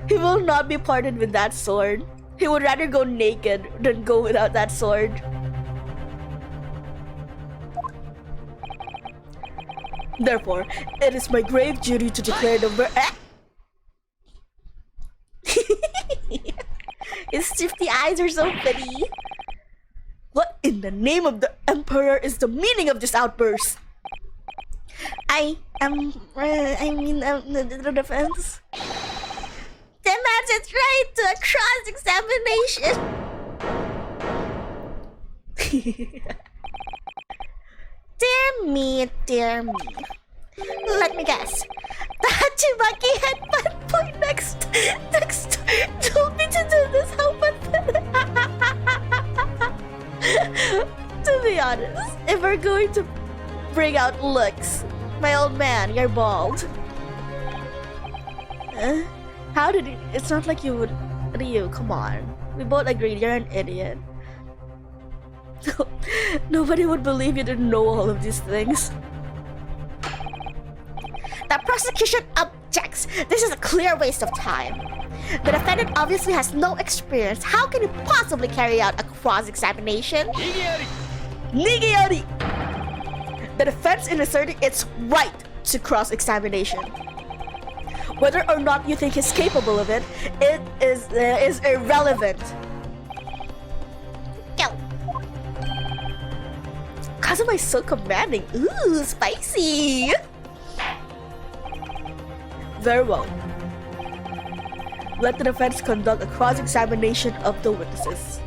A: He will not be parted with that sword. He would rather go naked than go without that sword. Therefore, it is my grave duty to declare the His shifty eyes are so pretty. What in the name of the Emperor is the meaning of this outburst?
D: The defense demands its right to a cross-examination. Dear me. Let me guess. The Hachimaki headbutt next told me to do this. How pathetic.
A: To be honest, if we're going to bring out looks, my old man, you're bald. How did it? It's not like you would. Ryu, come on. We both agreed you're an idiot. Nobody would believe you didn't know all of these things.
D: The prosecution objects. This is a clear waste of time. The defendant obviously has no experience. How can he possibly carry out a cross-examination?
A: Nigiri! The defense is asserting its right to cross-examination. Whether or not you think he's capable of it, it is irrelevant.
D: Go.
A: Kazuma is so commanding. Ooh, spicy! Very well. Let the defense conduct a cross-examination of the witnesses.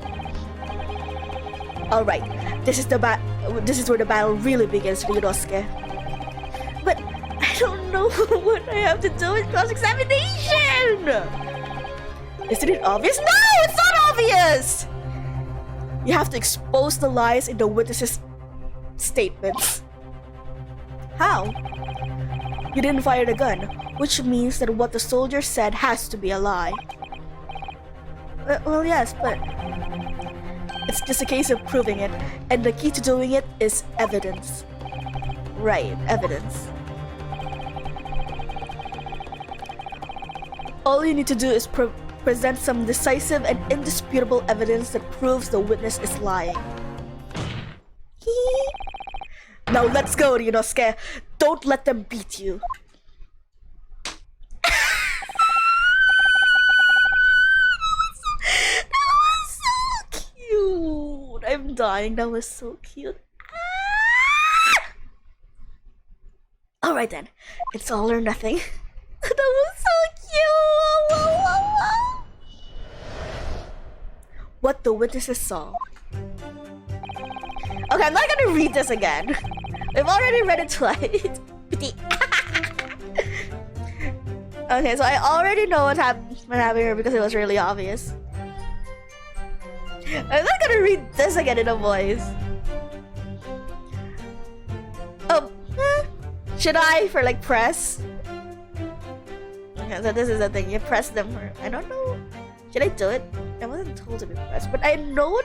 A: Alright, this is where the battle really begins, Ryunosuke. But I don't know what I have to do with cross-examination! Isn't it obvious? No, it's not obvious! You have to expose the lies in the witnesses' statements. How? You didn't fire the gun, which means that what the soldier said has to be a lie. Well, yes, but it's just a case of proving it, and the key to doing it is evidence. Right, evidence. All you need to do is present some decisive and indisputable evidence that proves the witness is lying. Now let's go, Ryunosuke. Don't let them beat you. That was so cute. I'm dying. That was so cute. Alright then. It's all or nothing. That was so cute. What the witnesses saw. Okay, I'm not gonna read this again. We've already read it twice. Okay, so I already know what happened here because it was really obvious. I'm not gonna read this again in a voice. Should I for like press? Okay, so this is the thing. You press them for. I don't know. Should I do it? I wasn't told to be pressed, but I know what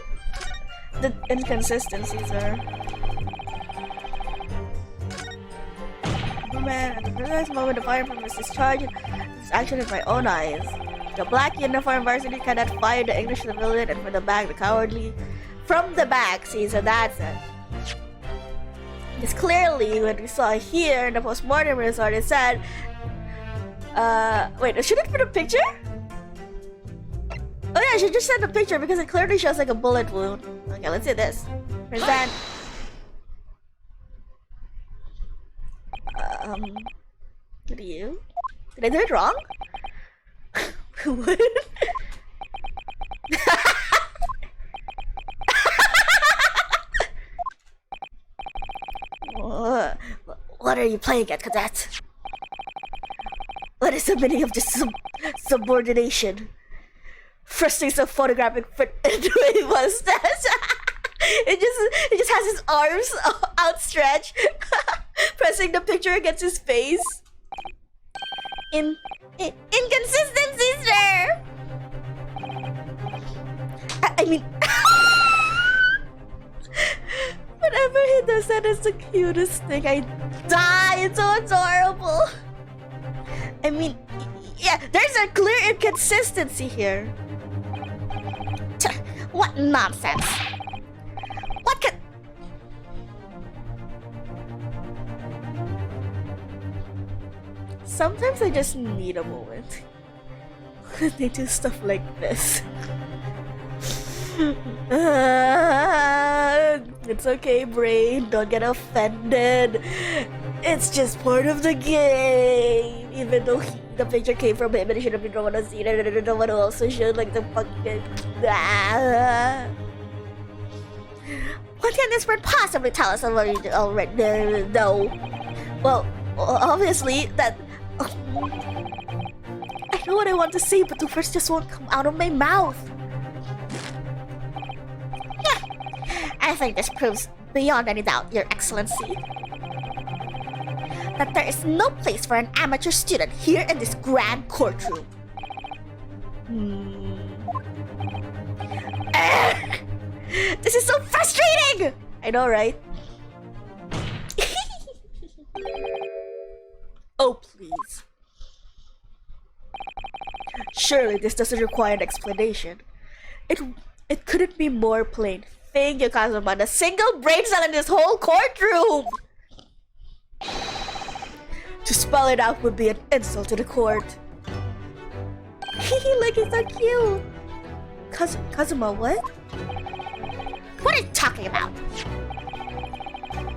A: the inconsistencies are. Man, at the precise moment the fire from was discharged, this action in my own eyes. The black uniform varsity cadet fired the English civilian, and from the back, the cowardly. From the back, see, so that's it. Because clearly, when we saw here in the post-mortem resort, it said, wait, should it put a picture? Oh yeah, I should just send a picture because it clearly shows like a bullet wound. Okay, let's see this. Present. What are you? Did I do it wrong? What? What are you playing at, cadet? What is the meaning of this subordination? Thrusting some photographic foot into a mustache. It just has his arms outstretched, pressing the picture against his face. Inconsistencies there. I mean, whenever he does that, it's the cutest thing. I die. It's so adorable. I mean, yeah, there's a clear inconsistency here.
D: What nonsense! What could...
A: Sometimes I just need a moment when they do stuff like this. It's okay, brain. Don't get offended. It's just part of the game. Even though the picture came from him and it should have been no one else seen it, and no one also should, like the fucking.
D: What can this word possibly tell us already? No.
A: Well, obviously that. I know what I want to say, but the words just won't come out of my mouth.
D: I think this proves beyond any doubt, Your Excellency, that there is no place for an amateur student here in this grand courtroom.
A: This is so frustrating! I know, right? Oh, please. Surely this doesn't require an explanation. It couldn't be more plain. Thank you, Kazuma. The single brain cell in this whole courtroom! To spell it out would be an insult to the court. Look, he's so cute. Kazuma, what?
D: What are you talking about?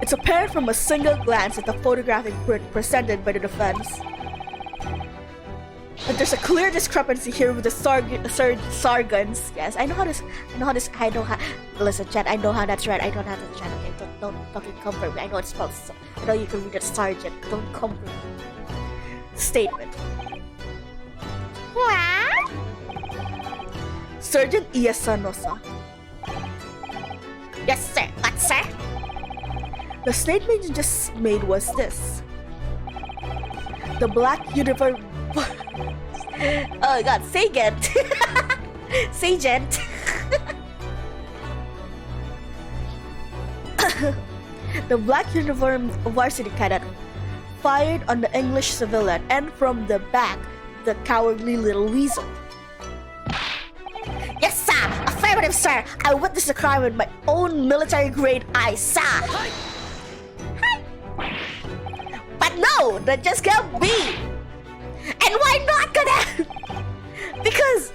A: It's apparent from a single glance at the photographic print presented by the defense. But there's a clear discrepancy here with the Sargons. Yes, I know how this. Listen, Chat, I know how that's right. I don't have to chat. Okay, don't fucking come for me. I know it's spelled. I know you can read it, Sergeant. Don't come for me. Statement.
D: What?
A: Sergeant Iyasanosa.
D: Yes, sir. What, sir?
A: The statement you just made was this. The black uniform. Oh my god, Sagent! Sagent! The black uniform varsity cadet fired on the English civilian, and from the back, the cowardly little weasel.
D: Yes, sir! Affirmative, sir! I witnessed the crime with my own military-grade eyes, sir!
A: But no! That just can't be!
D: And why not, cadet?
A: Because...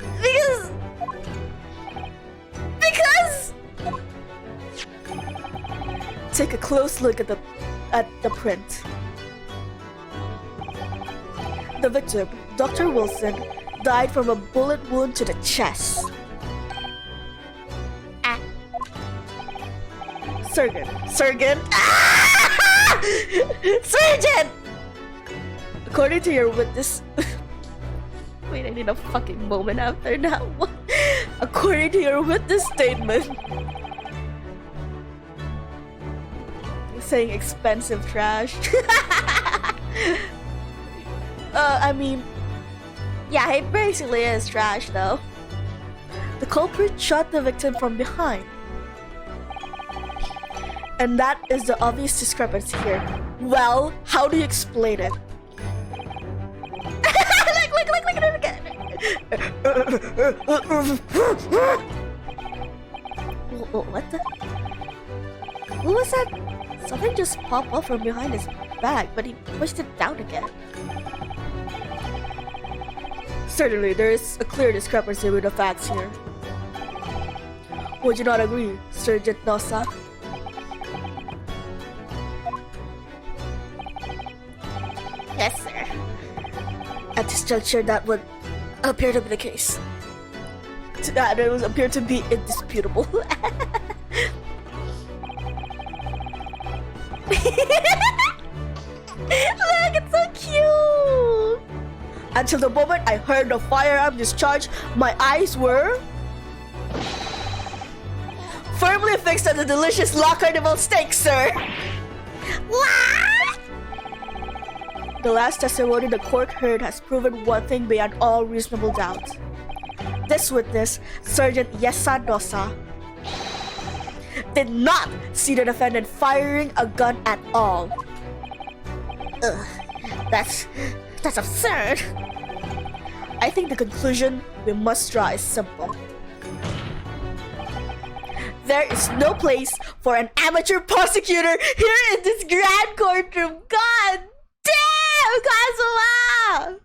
A: Take a close look at the print. The victim, Dr. Wilson, died from a bullet wound to the chest. Surgeon! Ah! Surgeon! According to your witness... Wait, I need a fucking moment after that one. According to your witness statement... You're saying expensive trash. I mean, yeah, it basically is trash though. The culprit shot the victim from behind. And that is the obvious discrepancy here. Well, how do you explain it? Look at it again. What the? What was that? Something just popped up from behind his back, but he pushed it down again. Certainly, there is a clear discrepancy with the facts here. Would you not agree, Sergeant Nosa?
D: Yes, sir.
A: At this juncture, that would appear to be the case. That it would appear to be indisputable. Look, it's so cute! Until the moment I heard the firearm discharge, my eyes were firmly fixed on the delicious La Carnival steak, sir!
D: What?
A: The last testimony the court heard has proven one thing beyond all reasonable doubt. This witness, Sergeant Yesa Dosa, did not see the defendant firing a gun at all.
D: Ugh, that's absurd.
A: I think the conclusion we must draw is simple. There is no place for an amateur prosecutor here in this grand courtroom. God damn, Kazuha!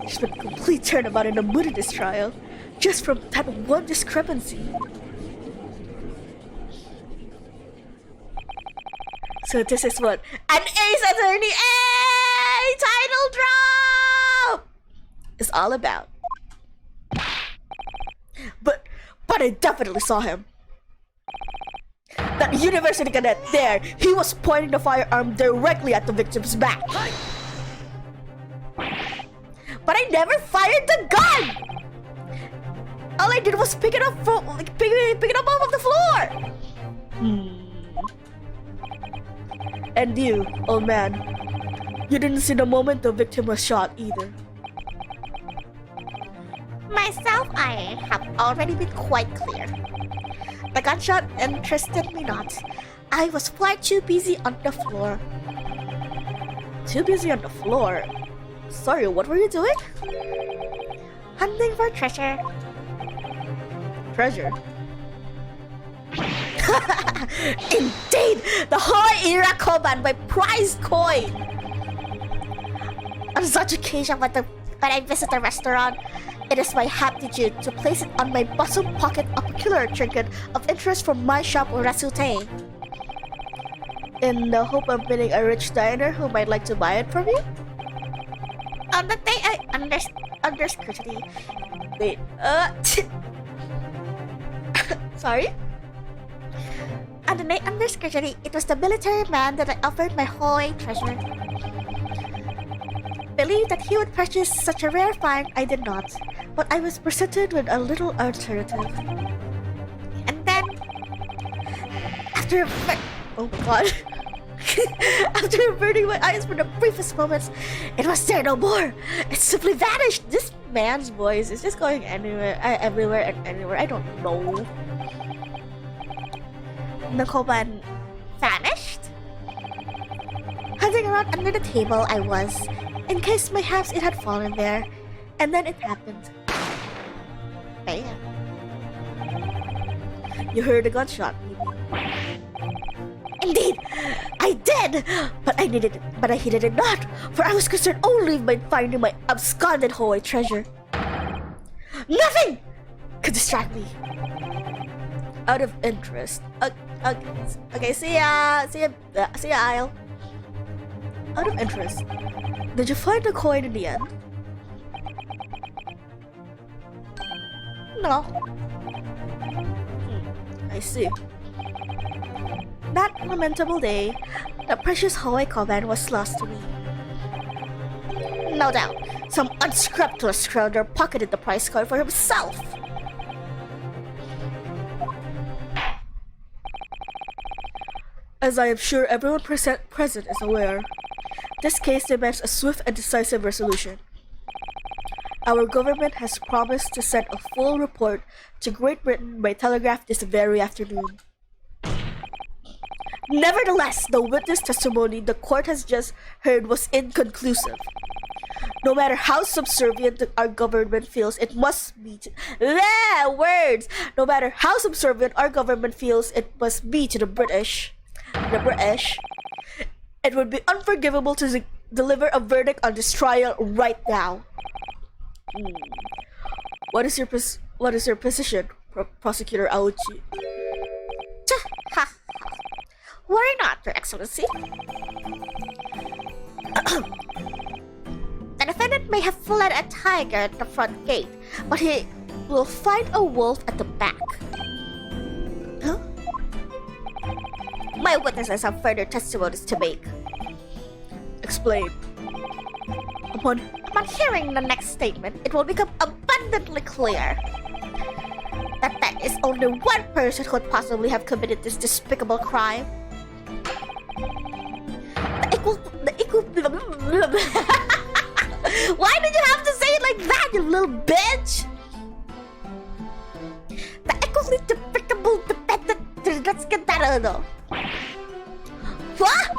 A: There's been a complete turnabout in the mood of this trial, just from that one discrepancy. So this is what an Ace Attorney A title drop is all about. But I definitely saw him. That university cadet there, he was pointing the firearm directly at the victim's back. But I never fired the gun! All I did was pick it up pick it up off of the floor! And you, old man, you didn't see the moment the victim was shot either.
D: Myself, I have already been quite clear. The gunshot interested me not. I was far too busy on the floor.
A: Too busy on the floor? Sorry, what were you doing?
D: Hunting for treasure.
A: Treasure? Indeed! The whole era Koban, my prized coin!
D: On such occasion, when I visit a restaurant, it is my aptitude to place it on my bosom pocket a peculiar trinket of interest from my shop or Rasute.
A: In the hope of meeting a rich diner who might like to buy it from you?
D: On the day I under scrutiny.
A: Wait, sorry?
D: On the night under scrutiny, it was the military man that I offered my Hoi treasure. Believed that he would purchase such a rare find, I did not, but I was presented with a little alternative. And then, after
A: Oh god.
D: after averting my eyes for the briefest moments, it was there no more. It simply vanished.
A: This man's voice is just going anywhere, everywhere and anywhere. I don't know.
D: Nakoban vanished? Hunting around under the table I was, in case perhaps it had fallen there, and then it happened. Bam.
A: You heard a gunshot, maybe?
D: Indeed, I did, but I heeded it not, for I was concerned only by finding my absconded Hawaii treasure. Nothing could distract me.
A: Out of interest. Okay, see ya, Isle. Out of interest, did you find the coin in the end?
D: No.
A: I see.
D: That lamentable day, the precious Hawaii coven was lost to me. No doubt, some unscrupulous crowder pocketed the prize card for himself.
A: As I am sure everyone present is aware, this case demands a swift and decisive resolution. Our government has promised to send a full report to Great Britain by telegraph this very afternoon. Nevertheless, the witness testimony the court has just heard was inconclusive. No matter how subservient our government feels, it must be to words. No matter how subservient our government feels, it must be to the British. It would be unforgivable to deliver a verdict on this trial right now. What is your position, Prosecutor Aochi?
D: Worry not, Your Excellency. The defendant may have fled a tiger at the front gate, but he will find a wolf at the back.
A: Huh?
D: My witnesses have further testimonies to make.
A: Explain. Upon
D: hearing the next statement, it will become abundantly clear that there is only one person who could possibly have committed this despicable crime. Why did you have to say it like that, you little bitch? The equally despicable defendant. Let's get that out though. What?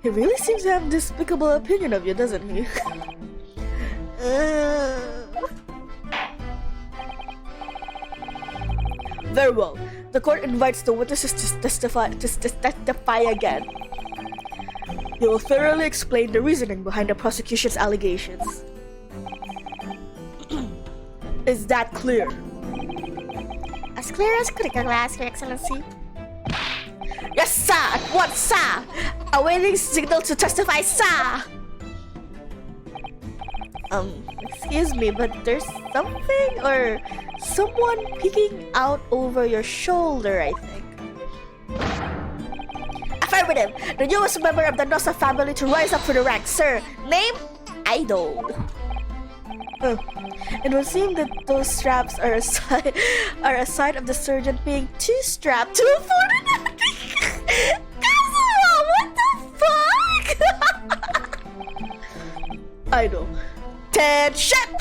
A: He really seems to have a despicable opinion of you, doesn't he? Very well. The court invites the witnesses to testify again. He will thoroughly explain the reasoning behind the prosecution's allegations. Is that clear?
D: As clear as crystal glass, Your Excellency.
A: Yes, sir! At once, sir! Awaiting signal to testify, sir! Excuse me, but there's something or someone peeking out over your shoulder, I think. Affirmative! The newest member of the Nosa family to rise up for the ranks, sir. Name? Idol. It would seem that those straps are a sign of the surgeon being too strapped to afford it. What the fuck? Idol. Attention!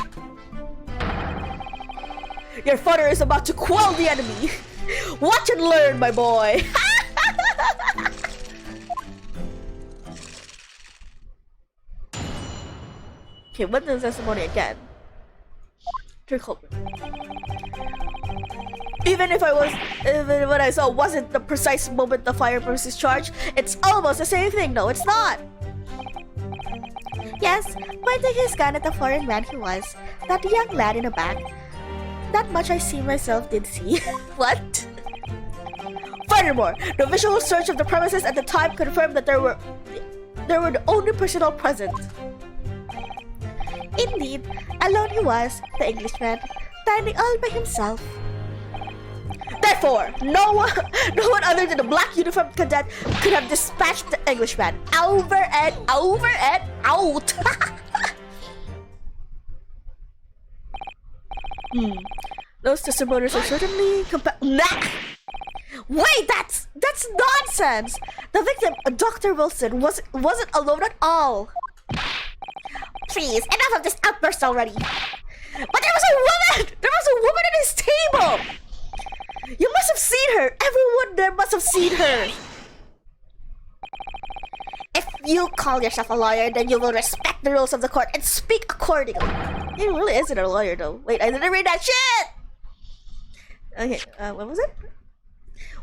A: Your father is about to quell the enemy. Watch and learn, my boy. Okay, what does testimony again? Even what I saw wasn't the precise moment the fire was charged, it's almost the same thing. No, it's not.
D: Yes, pointing his gun at the foreign man he was, that young lad in the back. That much I see myself did see.
A: What? Furthermore, the visual search of the premises at the time confirmed that there were the only personnel present.
D: Indeed, alone he was, the Englishman, standing all by himself.
A: Therefore, no one other than the black uniformed cadet could have dispatched the Englishman. Over and out. Those testimonies are certainly Wait, that's nonsense. The victim, Dr. Wilson, wasn't alone at all.
D: Please, enough of this outburst already.
A: But there was a woman! There was a woman at his table! You must have seen her! Everyone there must have seen her!
D: If you call yourself a lawyer, then you will respect the rules of the court and speak accordingly.
A: He really isn't a lawyer, though. Wait, I didn't read that shit! Okay, what was it?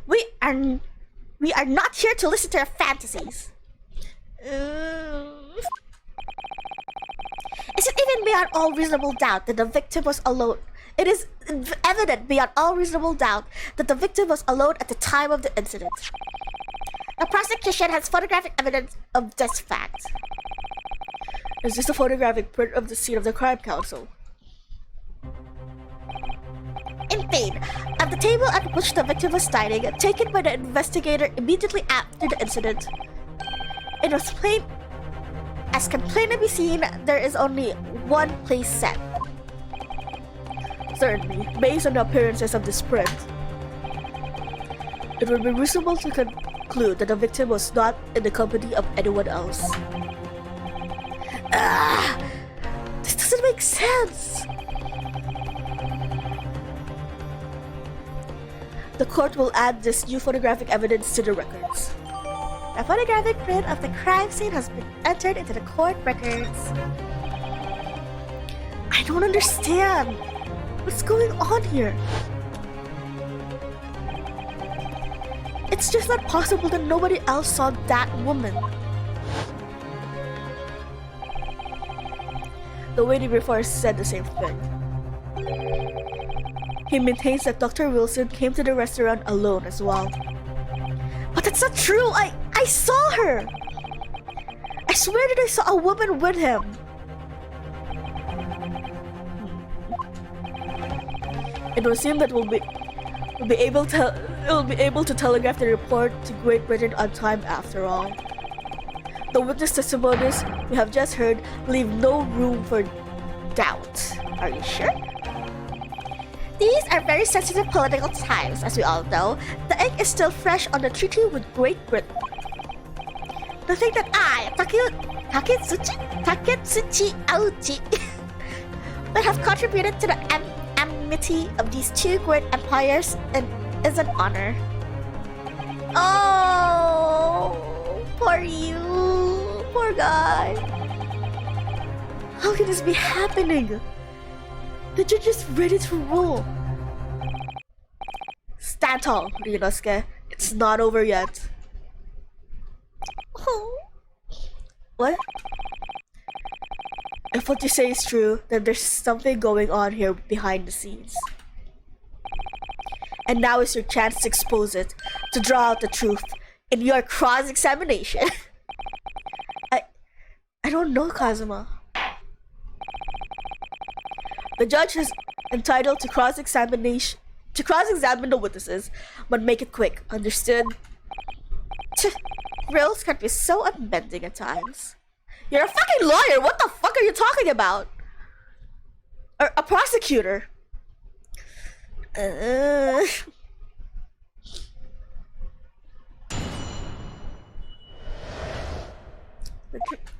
D: We are not here to listen to your fantasies. Is it even beyond all reasonable doubt that the victim was alone? It is evident beyond all reasonable doubt that the victim was alone at the time of the incident. The prosecution has photographic evidence of this fact.
A: Is this a photographic print of the scene of the crime, Counsel?
D: Indeed, at the table at which the victim was dining, taken by the investigator immediately after the incident, it was plain. As can plainly be seen, there is only one place set.
A: Certainly, based on the appearances of this print. It would be reasonable to conclude that the victim was not in the company of anyone else. This doesn't make sense. The court will add this new photographic evidence to the records.
D: The photographic print of the crime scene has been entered into the court records.
A: I don't understand. What's going on here? It's just not possible that nobody else saw that woman. The waiting before said the same thing. He maintains that Dr. Wilson came to the restaurant alone as well. But that's not true! I saw her! I swear that I saw a woman with him! It would seem that we'll be able to telegraph the report to Great Britain on time after all. The witness testimonies we have just heard leave no room for doubt. Are you sure?
D: These are very sensitive political times, as we all know. The ink is still fresh on the treaty with Great Britain. To think that I, Taketsuchi Auchi, would have contributed to the enmity of these two great empires and is an honor. Oh, poor you, poor guy. How can this be happening?
A: The judge is ready to rule. Stand tall, Ryunosuke. It's not over yet.
D: Oh.
A: What? If what you say is true, then there's something going on here behind the scenes. And now is your chance to expose it, to draw out the truth in your cross-examination. I don't know, Kazuma. The judge is entitled to cross-examine the witnesses, but make it quick, understood?
D: Rules can be so unbending at times.
A: You're a fucking lawyer! What the fuck are you talking about? Or a prosecutor?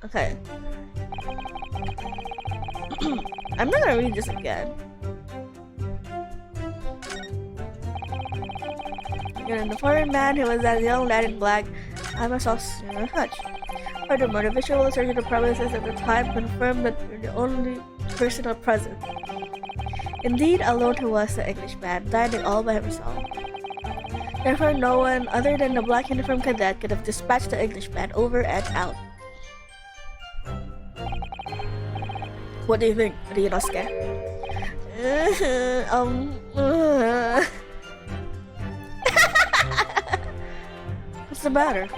A: Okay. I'm not gonna read this again. And the foreign man who was that young lad in black, I myself never touched. Furthermore, the visual search of the premises at the time confirmed that you're the only person present. Indeed, alone he was, the Englishman, dining all by himself. Therefore, no one other than the black uniformed cadet could have dispatched the Englishman over and out. What do you think, Ryunosuke? What's the matter?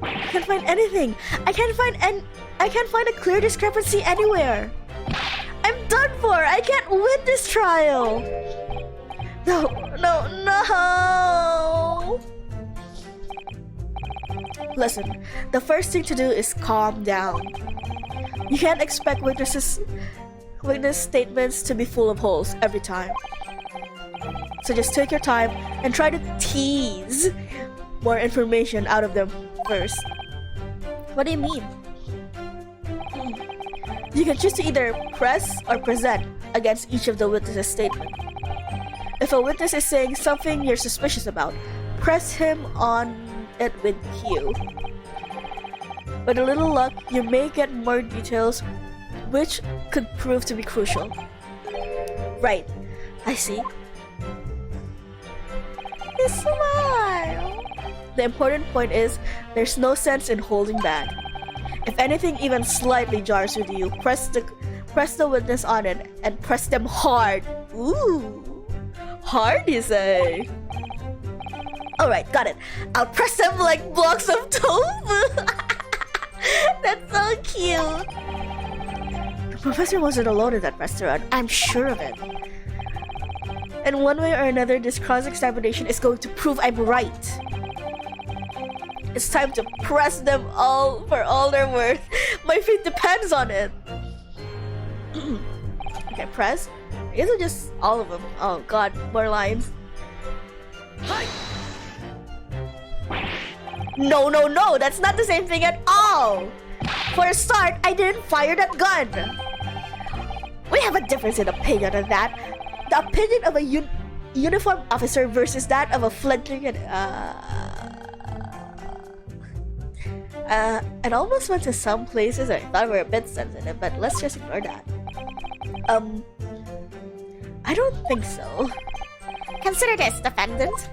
A: I can't find anything. I can't find a clear discrepancy anywhere. I'm done for. I can't win this trial. No. Listen, the first thing to do is calm down. You can't expect witness statements to be full of holes every time. So just take your time and try to tease more information out of them first. What do you mean? You can choose to either press or present against each of the witnesses' statement. If a witness is saying something you're suspicious about, press him on it with Q. With a little luck, you may get more details which could prove to be crucial. Right, I see. You smile. The important point is, there's no sense in holding back. If anything even slightly jars with you, press the witness on it and press them hard. Ooh, hard you say? Alright, got it. I'll press them like blocks of tofu. That's so cute. The professor wasn't alone in that restaurant. I'm sure of it. In one way or another, this cross-examination is going to prove I'm right. It's time to press them all for all they're worth. My fate depends on it. Okay, press. I guess it's just all of them. Oh god, more lines. No, no, no, that's not the same thing at all. For a start, I didn't fire that gun. We have a difference in opinion on that. The opinion of a uniformed officer versus that of a fledgling it almost went to some places I thought were a bit sensitive, but let's just ignore that. I don't think so.
D: Consider this, defendant.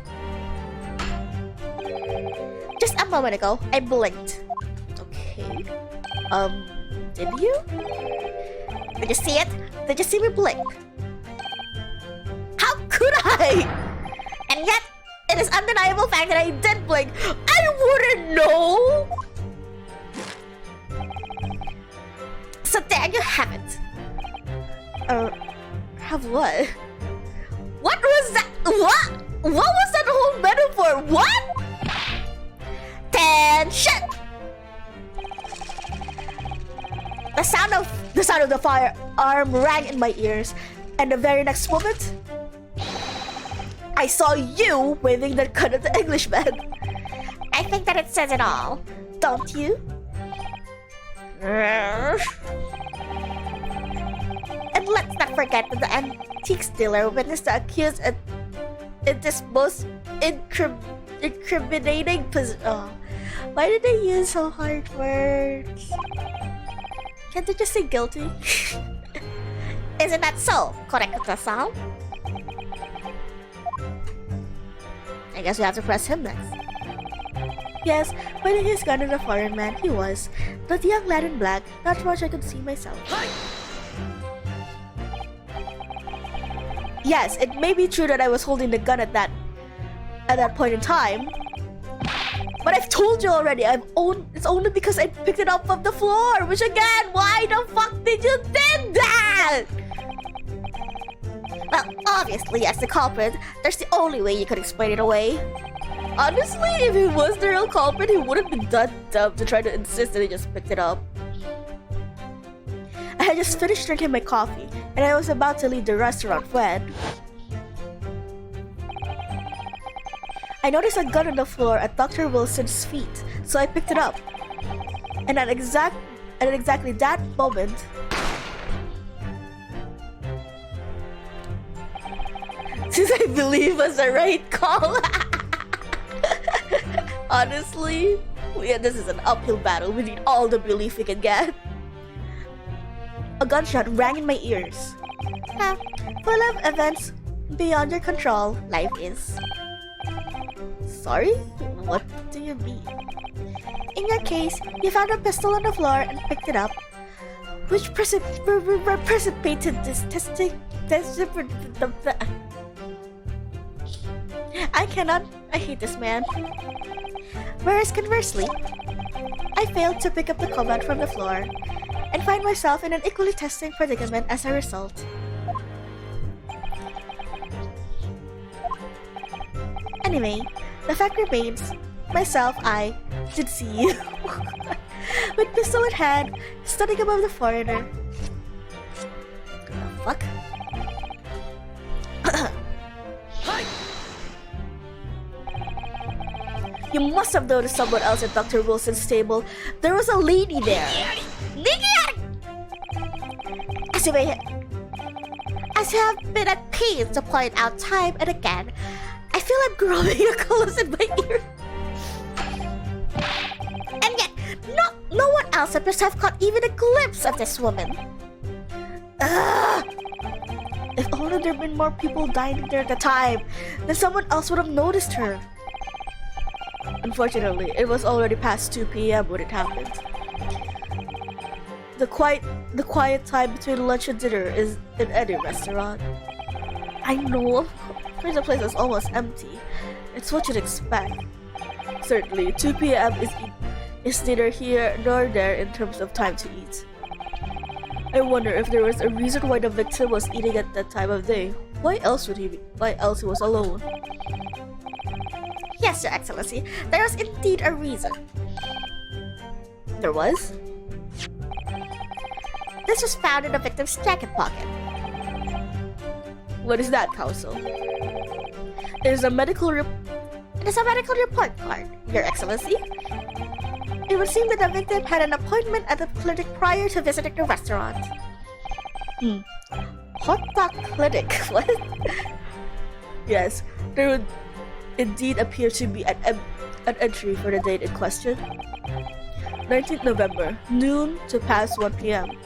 D: Just a moment ago, I blinked.
A: Okay. Did you?
D: Did you see it? Did you see me blink?
A: How could I?
D: And yet, it is undeniable fact that I did blink.
A: I wouldn't know.
D: So there you have it.
A: Have what?
D: What was that? What?
A: What was that whole metaphor? What?
D: Tension!
A: The sound of the firearm rang in my ears, and the very next moment, I saw you waving that gun at the Englishman.
D: I think that it says it all.
A: Don't you?
D: And let's not forget that the antiques dealer witnessed the accused in this most incriminating position.
A: Why did they use so hard words? Can't they just say guilty?
D: Isn't that so, correct-san?
A: I guess we have to press him next. Yes, pointing his gun at the foreign man, he was. But the young lad in black, not much I could see myself. Yes, it may be true that I was holding the gun at that point in time. But I've told you already, it's only because I picked it up from the floor. Which again, why the fuck did you did that?
D: Well, obviously, as the culprit, there's the only way you could explain it away.
A: Honestly, if he was the real culprit, he wouldn't be that dumb to try to insist that he just picked it up. I had just finished drinking my coffee, and I was about to leave the restaurant when I noticed a gun on the floor at Dr. Wilson's feet, so I picked it up. And at exactly that moment, since I believe was the right call. Honestly, this is an uphill battle. We need all the belief we can get. A gunshot rang in my ears. Full of events beyond your control, life is. Sorry? What do you mean? In your case, you found a pistol on the floor and picked it up, which precipitated this testing. I hate this man. Whereas conversely, I failed to pick up the command from the floor and find myself in an equally testing predicament as a result. Anyway, the fact remains, I did see you. With pistol in hand, standing above the foreigner. What the fuck? You must have noticed someone else at Dr. Wilson's table. There was a lady there.
D: As you have been at pains to point out time and again, I feel I'm growing a coals in my ear. And yet, no one else appears to have caught even a glimpse of this woman.
A: If only there'd been more people dining there at the time, then someone else would have noticed her. Unfortunately, it was already past 2 p.m. when it happened. The quiet time between lunch and dinner is in any restaurant. I know, the place is almost empty. It's what you'd expect. Certainly, 2 p.m. is neither here nor there in terms of time to eat. I wonder if there was a reason why the victim was eating at that time of day. Why else he was alone?
D: Yes, Your Excellency, there was indeed a reason.
A: There was?
D: This was found in the victim's jacket pocket.
A: What is that, Counsel? It is a medical
D: It is a medical report card, Your Excellency. It would seem that the victim had an appointment at the clinic prior to visiting the restaurant.
A: Hot dog clinic. What? Yes, there would indeed appear to be an entry for the date in question. 19th November, noon to past 1 p.m.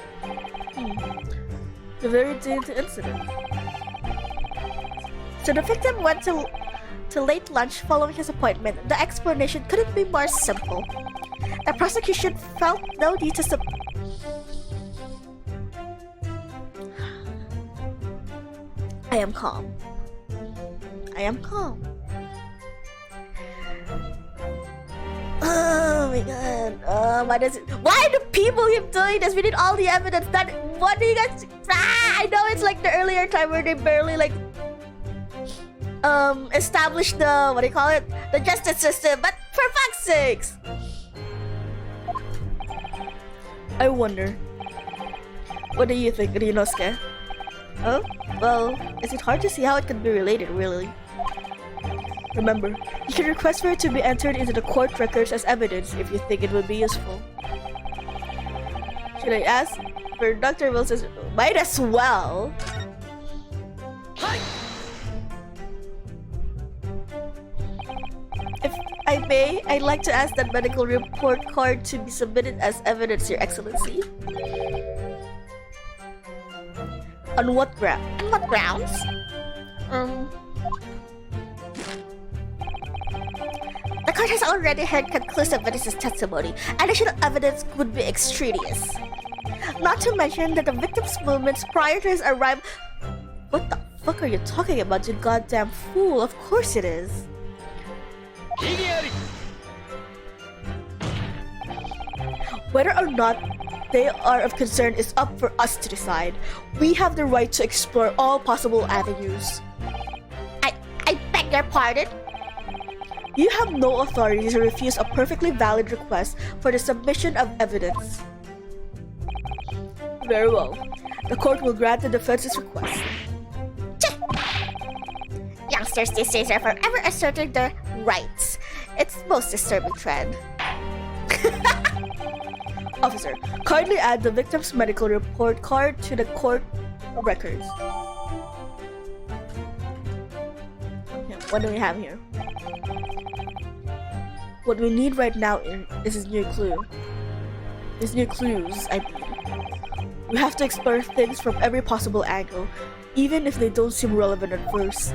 A: The very day of the incident.
D: So the victim went to late lunch following his appointment. The explanation couldn't be more simple. The prosecution felt no need to
A: I am calm. I am calm. Oh my god. Why do people keep doing this? We need all the evidence. What do you guys... I know it's like the earlier time where they barely like established the, what do you call it? The justice system, but for fuck's sakes. I wonder. What do you think, Ryunosuke? Oh? Well, is it hard to see how it could be related, really? Remember, you can request for it to be entered into the court records as evidence if you think it would be useful. Should I ask for Dr. Wilson's... Might as well! If I may, I'd like to ask that medical report card to be submitted as evidence, Your Excellency. On what ground?
D: On what grounds? The court has already heard conclusive witnesses' testimony. Additional evidence would be extraneous. Not to mention that the victim's movements prior to his arrival...
A: What the fuck are you talking about, you goddamn fool? Of course it is. Whether or not they are of concern is up for us to decide. We have the right to explore all possible avenues.
D: I beg your pardon?
A: You have no authority to refuse a perfectly valid request for the submission of evidence. Very well. The court will grant the defense's request.
D: Youngsters these days are forever asserting their rights. It's most disturbing trend.
A: Officer, kindly add the victim's medical report card to the court records. Okay, what do we have here? What we need right now is his new clue. His new clues, I mean. We have to explore things from every possible angle, even if they don't seem relevant at first.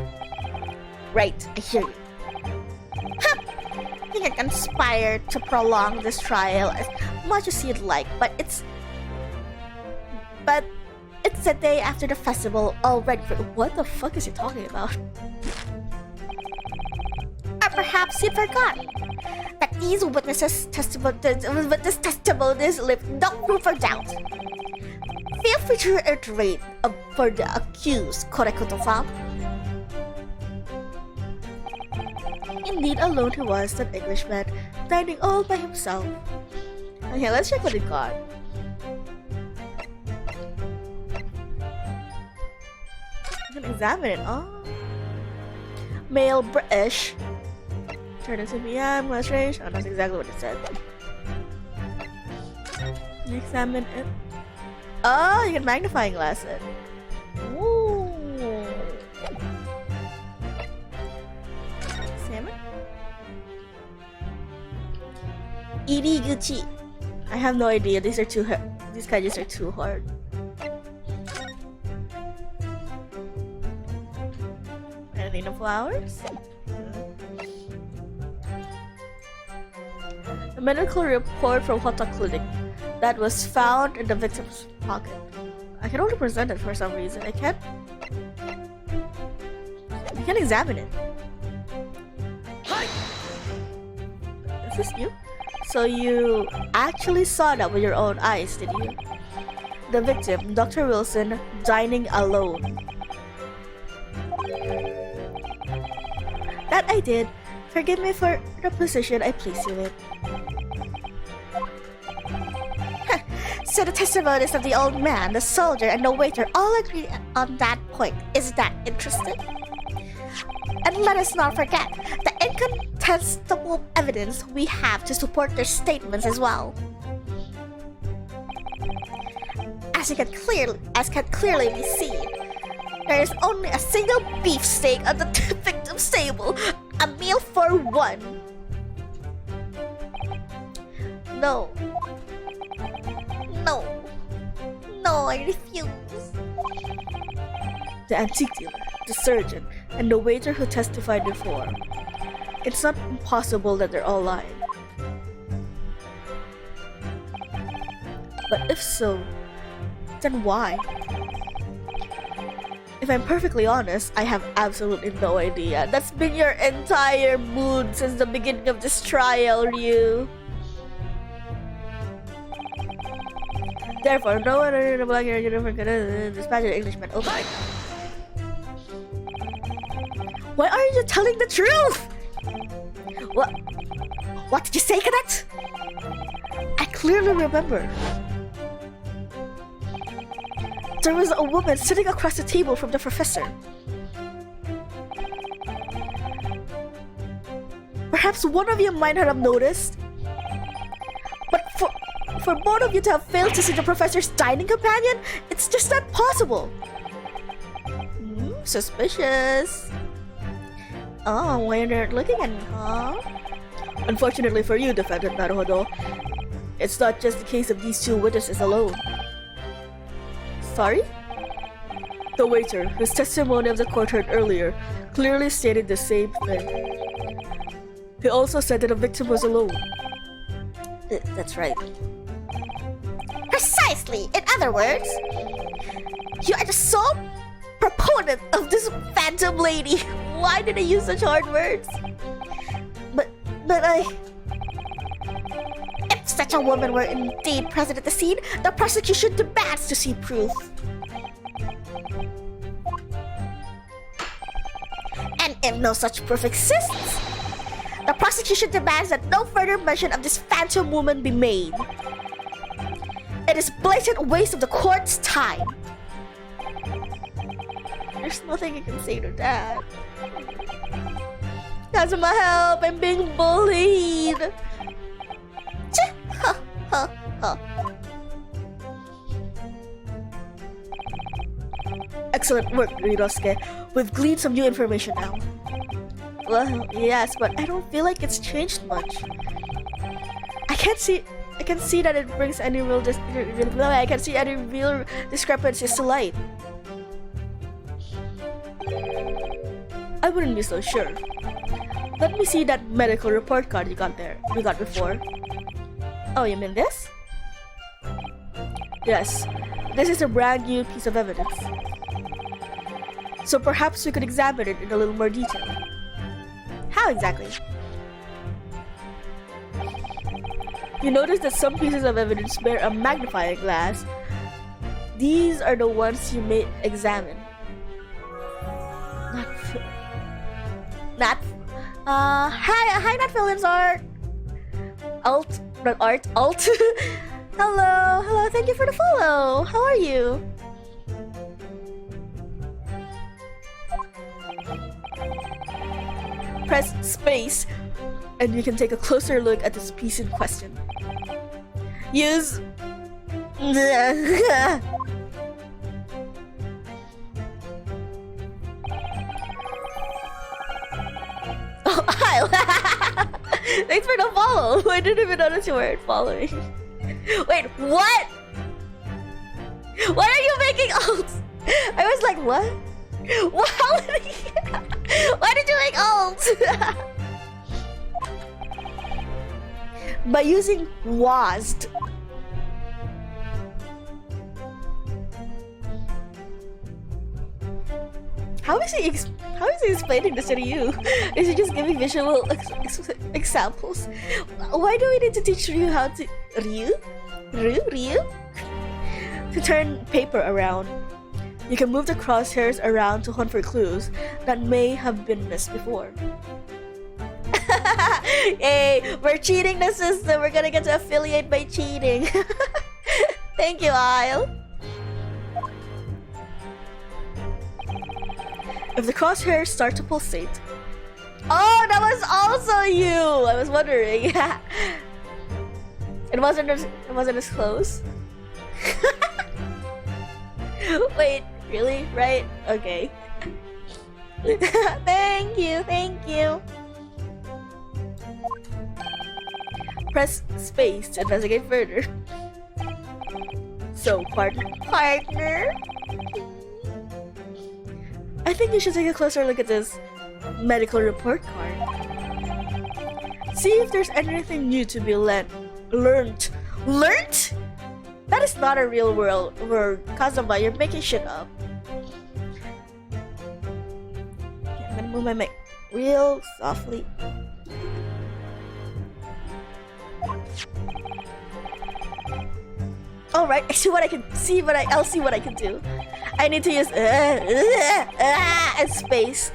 D: Right, I hear you. You can conspire to prolong this trial as much as you'd like, but it's the day after the festival already.
A: What the fuck is he talking about?
D: Or perhaps you'd forgotten that these witnesses' testimonies leave no room for doubt. Feel free to reiterate for the accused, Korekoto-san.
A: Indeed, alone he was, that Englishman, dining all by himself. Okay, let's check what he got. You can examine it. Oh. Male British. Turn into PM, less range. Oh, that's exactly what it said. You examine it. Oh, you can magnifying glass it. Ooh. Salmon? Iriguchi. I have no idea. These kanjis are too hard. Anything of flowers? A medical report from Hota Clinic that was found in the victim's pocket. I can only present it for some reason. I can't examine it. Is this you? So you actually saw that with your own eyes, did you? The victim, Dr. Wilson, dining alone. That I did. Forgive me for the position I placed you in.
D: So the testimonies of the old man, the soldier, and the waiter all agree on that point. Is that interesting? And let us not forget, testable evidence we have to support their statements as well. As can clearly be seen, there is only a single beefsteak at the victim's table, a meal for one. No. No. No, I refuse.
A: The antique dealer, the surgeon, and the waiter who testified before. It's not impossible that they're all lying. But if so, then why? If I'm perfectly honest, I have absolutely no idea. That's been your entire mood since the beginning of this trial, Ryu. Therefore, no one in the black uniform can dispatch an Englishman. Oh my. Why aren't you telling the truth?
D: What did you say, Cadet?
A: I clearly remember. There was a woman sitting across the table from the professor. Perhaps one of you might have noticed. But for both of you to have failed to see the professor's dining companion, it's just not possible. Suspicious. Oh, why you're not looking at me, huh? Unfortunately for you, Defendant Naruhodo, it's not just the case of these two witnesses alone. Sorry? The waiter, whose testimony of the court heard earlier, clearly stated the same thing. He also said that the victim was alone. That's right.
D: Precisely! In other words, you are the sole proponent of this phantom lady.
A: Why did I use such hard words? But I...
D: If such a woman were indeed present at the scene, the prosecution demands to see proof. And if no such proof exists, the prosecution demands that no further mention of this phantom woman be made. It is blatant waste of the court's time.
A: There's nothing I can say to that. That's my help. I'm being bullied.
D: Ha, ha, ha.
A: Excellent work, Ryunosuke. We've gleaned some new information now. Well, yes, but I don't feel like it's changed much. I can see that it brings any real discrepancies to light. I wouldn't be so sure. Let me see that medical report card you got before. Oh, you mean this? Yes, this is a brand new piece of evidence. So perhaps we could examine it in a little more detail. How exactly? You notice that some pieces of evidence bear a magnifying glass. These are the ones you may examine. Hi, not Films Art. Alt. Hello, thank you for the follow. How are you? Press space and you can take a closer look at this piece in question. Use... Oh, hi! Thanks for the follow! I didn't even notice you weren't following. Wait, what? Why are you making alts? I was like, what? Why did you make alts? By using WASD. How is he explaining this to you? Is he just giving visual examples? Why do we need to teach Ryu how to... Ryu? To turn paper around. You can move the crosshairs around to hunt for clues that may have been missed before. Hey, we're cheating the system. We're gonna get to affiliate by cheating. Thank you, Isle. If the crosshairs start to pulsate, Oh, that was also you. I was wondering. It wasn't as close. Wait, really? Right? Okay. Thank you. Press space to investigate further. So, partner. I think you should take a closer look at this medical report card. See if there's anything new to be learned? Learned? That is not a real word, Kazuma. You're making shit up. Okay, I'm gonna move my mic real softly. Alright, I see what I can see, but I'll see what I can do. I need to use and space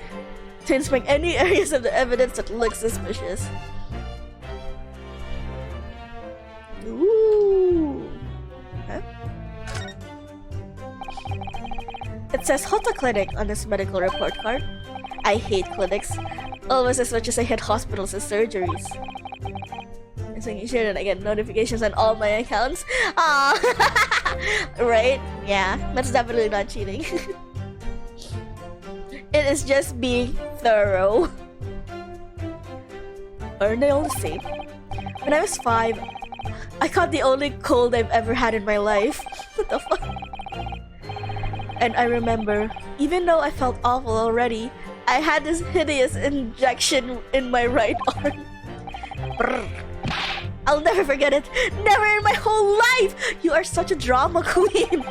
A: to inspect any areas of the evidence that look suspicious. Ooh. Huh? It says Hotta Clinic on this medical report card. I hate clinics, almost as much as I hate hospitals and surgeries. I'm making sure that I get notifications on all my accounts. Ah, right? Yeah, that's definitely not cheating. It is just being thorough. Aren't they all the same? When I was 5, I caught the only cold I've ever had in my life. What the fuck? And I remember, even though I felt awful already, I had this hideous injection in my right arm. Brr. I'll never forget it. Never in my whole life! You are such a drama queen.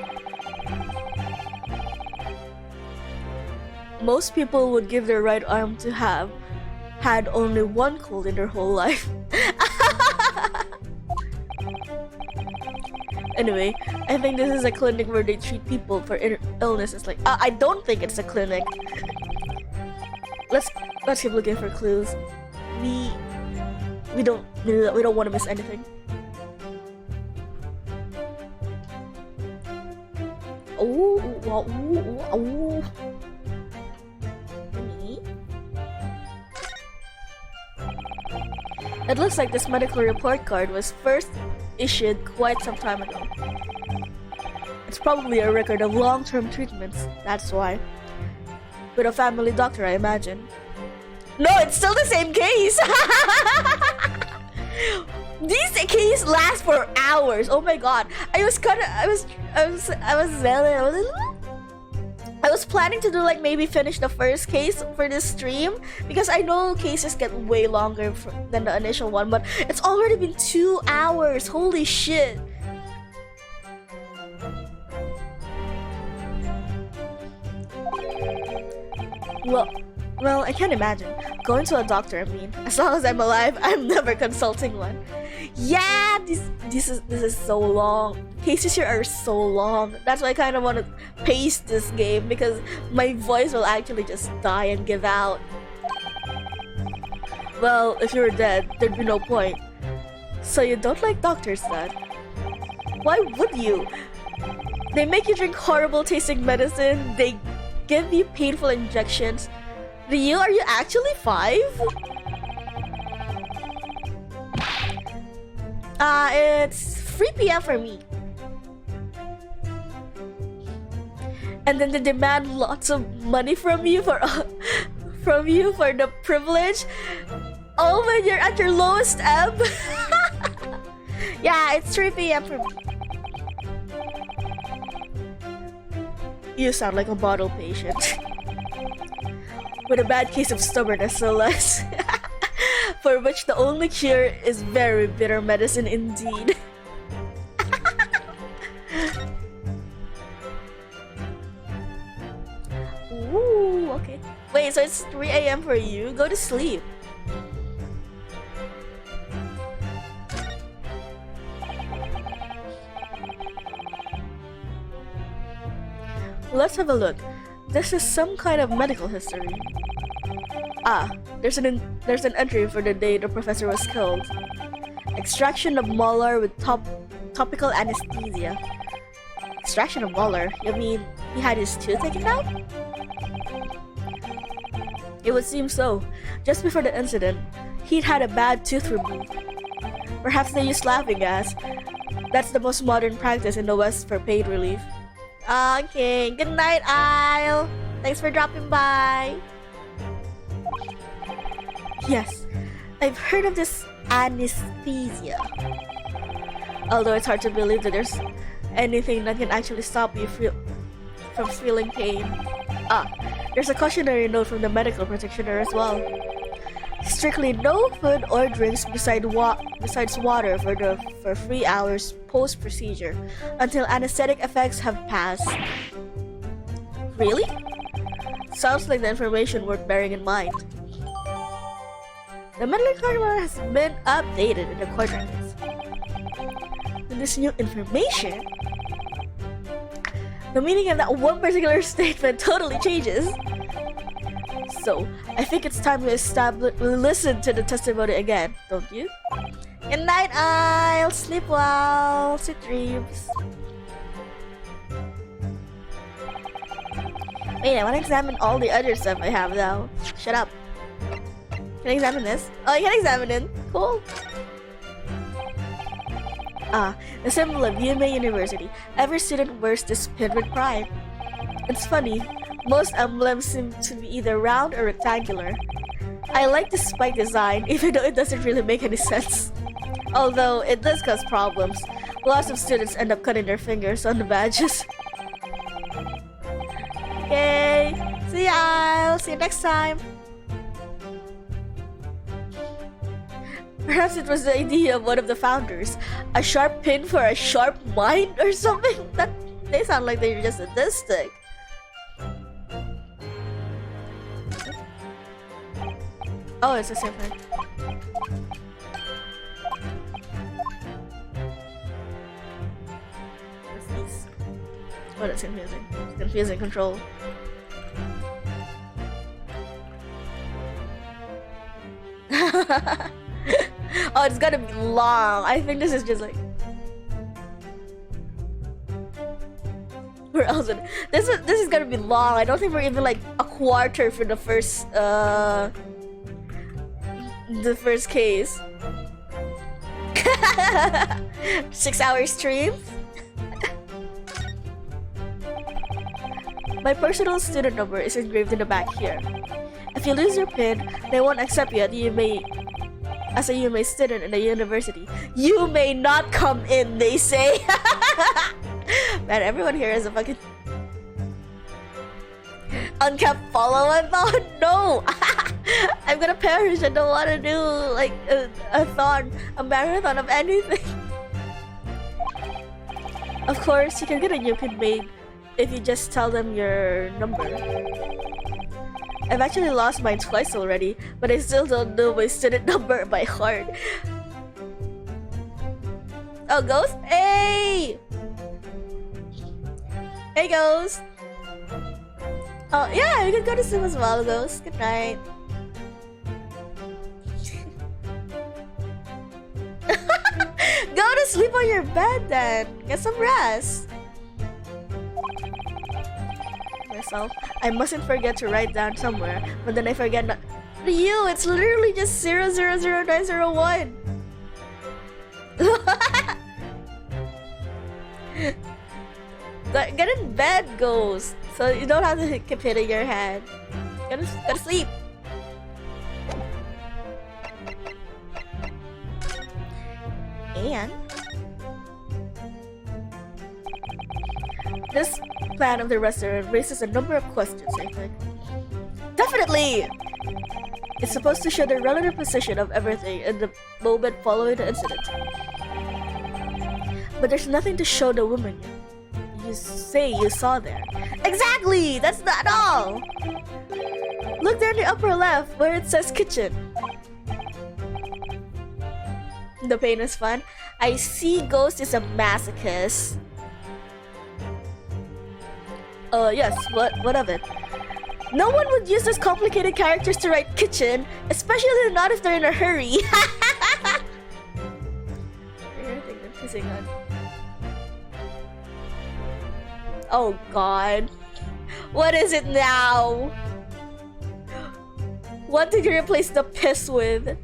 A: Most people would give their right arm to have had only one cold in their whole life. Anyway, I think this is a clinic where they treat people for illnesses like... I don't think it's a clinic. Let's keep looking for clues. We don't want to miss anything. Oh. It looks like this medical report card was first issued quite some time ago. It's probably a record of long-term treatments, that's why. With a family doctor, I imagine. No, it's still the same case! These cases last for hours. Oh my god. I was planning to do like maybe finish the first case for this stream because I know cases get way longer than the initial one, but it's already been 2 hours. Holy shit. Well, I can't imagine. Going to a doctor, I mean. As long as I'm alive, I'm never consulting one. Yeah, this is so long. Cases here are so long. That's why I kind of want to pace this game because my voice will actually just die and give out. Well, if you were dead, there'd be no point. So you don't like doctors then? Why would you? They make you drink horrible tasting medicine. They give you painful injections. Ryu, are you actually 5? It's 3 p.m. for me. And then they demand lots of money from you for the privilege. Oh, when you're at your lowest ebb. Yeah, it's 3 p.m. for me. You sound like a bottle patient. With a bad case of stubbornness, so less. For which the only cure is very bitter medicine indeed. Ooh, okay. Wait, so it's 3 a.m. for you? Go to sleep. Let's have a look. This is some kind of medical history. Ah, there's an entry for the day the professor was killed. Extraction of molar with topical anesthesia. Extraction of molar? You mean he had his tooth taken out? It would seem so. Just before the incident, he'd had a bad tooth removed. Perhaps they used laughing gas. That's the most modern practice in the West for pain relief. Okay, good night, Isle. Thanks for dropping by. Yes, I've heard of this anesthesia. Although it's hard to believe that there's anything that can actually stop you from feeling pain. There's a cautionary note from the medical practitioner as well. Strictly no food or drinks besides water for 3 hours post-procedure until anesthetic effects have passed. Really? Sounds like the information worth bearing in mind. The medical calendar has been updated in the quadrants. With this new information, the meaning of that one particular statement totally changes. So, I think it's time to listen to the testimony again, don't you? Good night, I'll sleep well. Sweet dreams. Wait, I want to examine all the other stuff I have now. Shut up. Can I examine this? Oh, I can examine it. Cool. The symbol of UMA University. Every student wears this pin with pride. It's funny, most emblems seem to be either round or rectangular. I like the spike design, even though it doesn't really make any sense. Although, it does cause problems. Lots of students end up cutting their fingers on the badges. Okay, see ya! I'll see you next time! Perhaps it was the idea of one of the founders. A sharp pin for a sharp mind or something? They sound like they're just sadistic. Oh, it's the same thing. What's these? Oh, that's confusing. It's confusing control. Oh, it's gotta be long. I think this is just like... Where else? This is gonna be long. I don't think we're even like a quarter for the first case. 6-hour stream. My personal student number is engraved in the back here. If you lose your pin, they won't accept you as a UMA student in the university. You may not come in, they say. Man, everyone here is a fucking uncapped follow-up. Oh no! I'm gonna perish. I don't want to do like a marathon of anything. Of course, you can get a new pin made if you just tell them your number. I've actually lost mine twice already, but I still don't know my student number by heart. Oh, Ghost? Hey! Hey, Ghost! Oh, yeah, you can go to sleep as well, Ghost. Good night. Go to sleep on your bed then. Get some rest. Myself, I mustn't forget to write down somewhere, but then I forget not. You, it's literally just 000901. Get in bed, Ghost, so you don't have to keep hitting your head. Go to sleep. And this plan of the restaurant raises a number of questions, I think. Definitely! It's supposed to show the relative position of everything in the moment following the incident. But there's nothing to show the woman you say you saw there. Exactly! That's not all! Look there in the upper left where it says kitchen. The pain is fun. I see Ghost is a masochist. Yes, what of it? No one would use those complicated characters to write kitchen, especially not if they're in a hurry. Oh god. What is it now? What did you replace the piss with?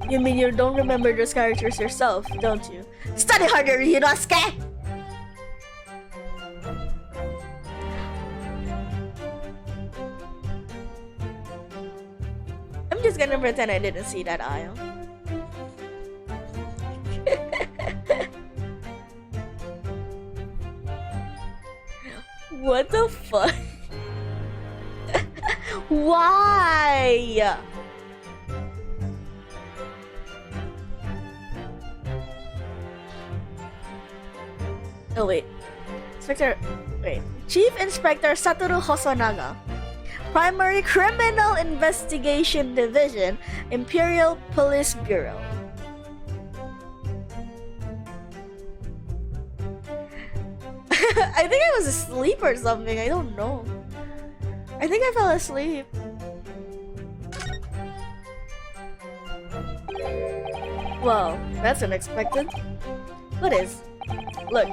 A: You mean you don't remember those characters yourself, don't you?
D: Study harder, Yunosuke!
A: I'm just gonna pretend I didn't see that aisle. What the fuck? Why? Oh wait. Chief Inspector Satoru Hosonaga. Primary Criminal Investigation Division, Imperial Police Bureau. I think I was asleep or something. I don't know. I think I fell asleep. Well, that's unexpected. What is? Look,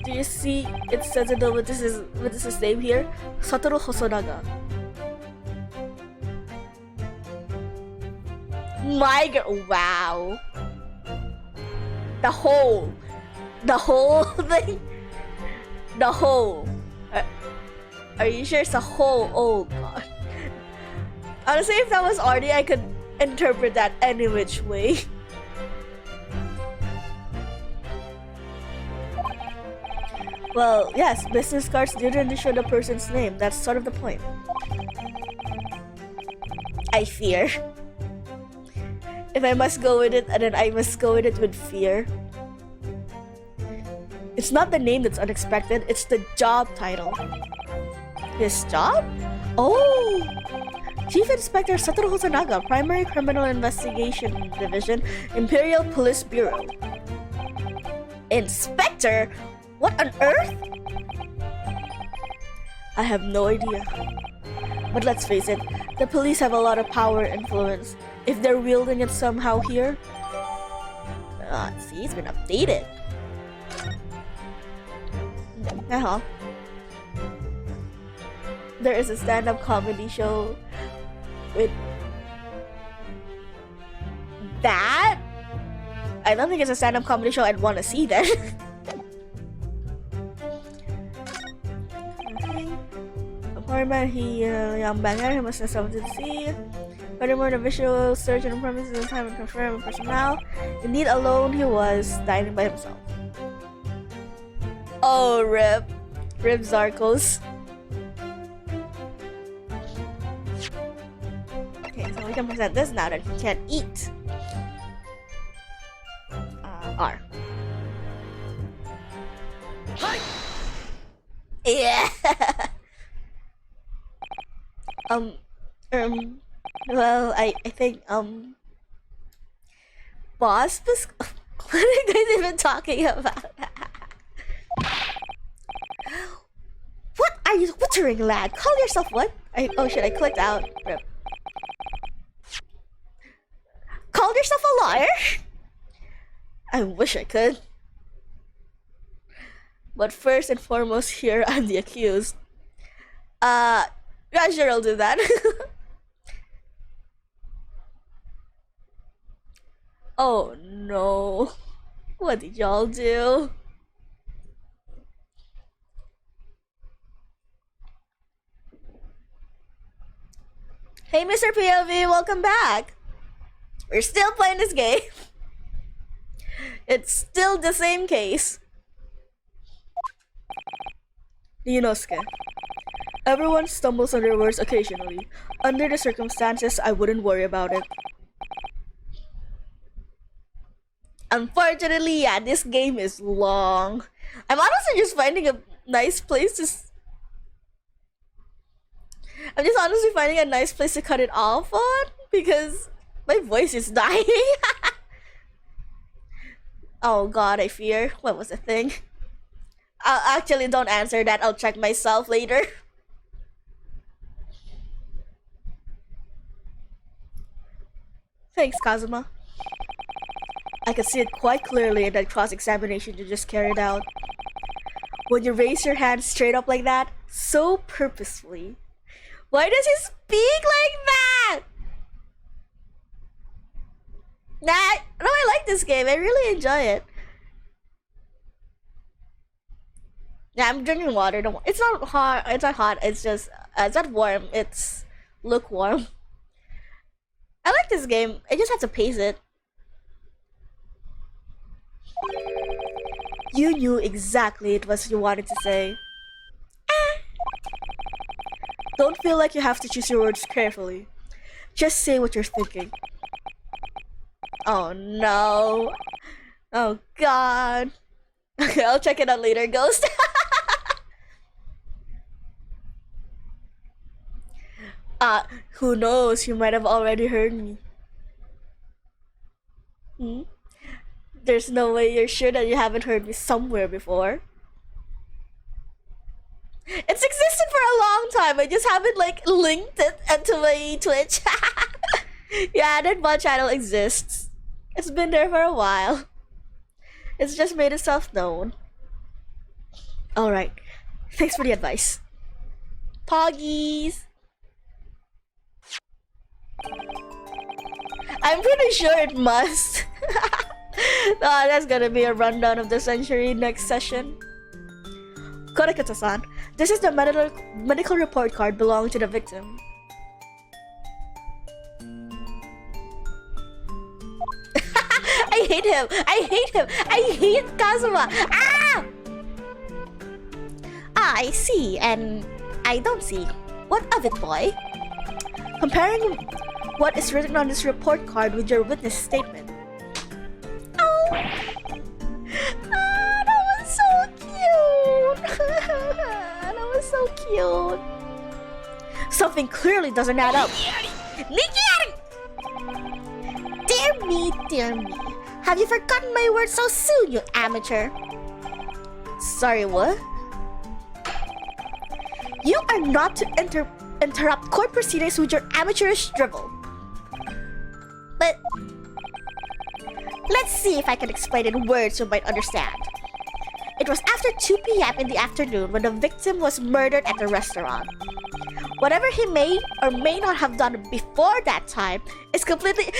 A: do you see it says it with this name here? Satoru Hosonaga. Wow. The whole thing. The whole. Are you sure it's a whole? Oh god. Honestly, if that was Artie, I could interpret that any which way. Well, yes, business cards didn't show the person's name. That's sort of the point. I fear. If I must go with it, then I must go with it with fear. It's not the name that's unexpected, it's the job title. His job? Oh! Chief Inspector Satoru Hosonaga, Primary Criminal Investigation Division, Imperial Police Bureau. Inspector? What on earth? I have no idea. But let's face it, the police have a lot of power and influence. If they're wielding it somehow here... see, it's been updated. There is a stand-up comedy show with... that? I don't think it's a stand-up comedy show I'd want to see then. Apartment, young banger, he must have something to see. Furthermore, the visual search and premises in time and confirm personnel. Indeed, alone he was dining by himself. Oh, rip. Rip Zarkos. Okay, so we can present this now that he can't eat. R. Yeah. Well, I think, boss was... What are you guys even talking about? What are you twittering, lad? Call yourself what? Oh shit, I clicked out. Rip. Called yourself a liar? I wish I could. But first and foremost here, I'm the accused. Yeah, sure, I'll do that. Oh no. What did y'all do? Hey, Mr. POV, welcome back. We're still playing this game. It's still the same case. Yunosuke. Everyone stumbles on their words occasionally. Under the circumstances, I wouldn't worry about it. Unfortunately, yeah, this game is long. I'm honestly just finding a nice place to... I'm just honestly finding a nice place to cut it off on because my voice is dying. Oh god, I fear. What was the thing? Actually, don't answer that. I'll check myself later. Thanks, Kazuma. I could see it quite clearly in that cross-examination you just carried out. When you raise your hand straight up like that, so purposefully, Why does he speak like that? Nah, no, I like this game. I really enjoy it. Yeah, I'm drinking water. It's not hot. It's not hot. It's just it's not warm. It's lukewarm. I like this game. I just have to pace it. You knew exactly it was you wanted to say. Don't feel like you have to choose your words carefully. Just say what you're thinking. Oh no. Oh god. Okay, I'll check it out later, Ghost. Who knows? You might have already heard me. Hmm? There's no way you're sure that you haven't heard me somewhere before. It's existed for a long time. I just haven't like linked it into my Twitch. Yeah, that bot channel exists. It's been there for a while. It's just made itself known. Alright. Thanks for the advice. Poggies! I'm pretty sure it must. That's gonna be a rundown of the century next session. Korekata-san, this is the medical report card belonging to the victim. I hate him! I hate him! I hate Kazuma! Ah! I see, and I don't see. What of it, boy? Comparing what is written on this report card with your witness statement. Oh! Ah, that was so cute! That was so cute. Something clearly doesn't add up. Dear me, dear me. Have you forgotten my words so soon, you amateur? Sorry, what? You are not to interrupt court proceedings with your amateurish drivel. But let's see if I can explain in words you might understand. It was after 2 p.m. in the afternoon when the victim was murdered at the restaurant. Whatever he may or may not have done before that time is completely...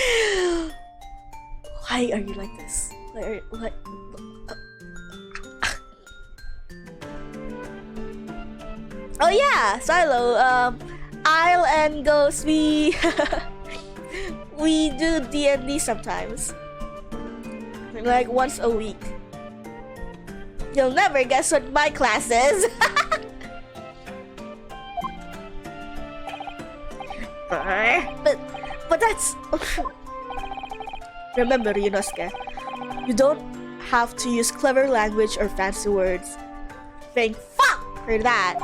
A: Why are you like this? What? Oh yeah, Silo. Isle and Ghost, we do D&D sometimes, like once a week. You'll never guess what my class is. but that's. Remember, Yunosuke, you don't have to use clever language or fancy words. Thank fuck for that.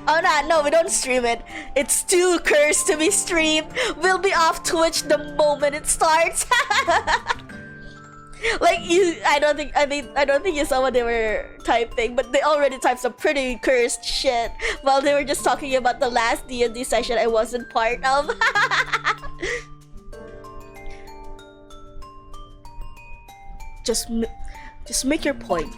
A: Oh no, we don't stream it. It's too cursed to be streamed. We'll be off Twitch the moment it starts. Like I don't think you saw what they were typing, but they already typed some pretty cursed shit while they were just talking about the last D&D session I wasn't part of. Just make your point.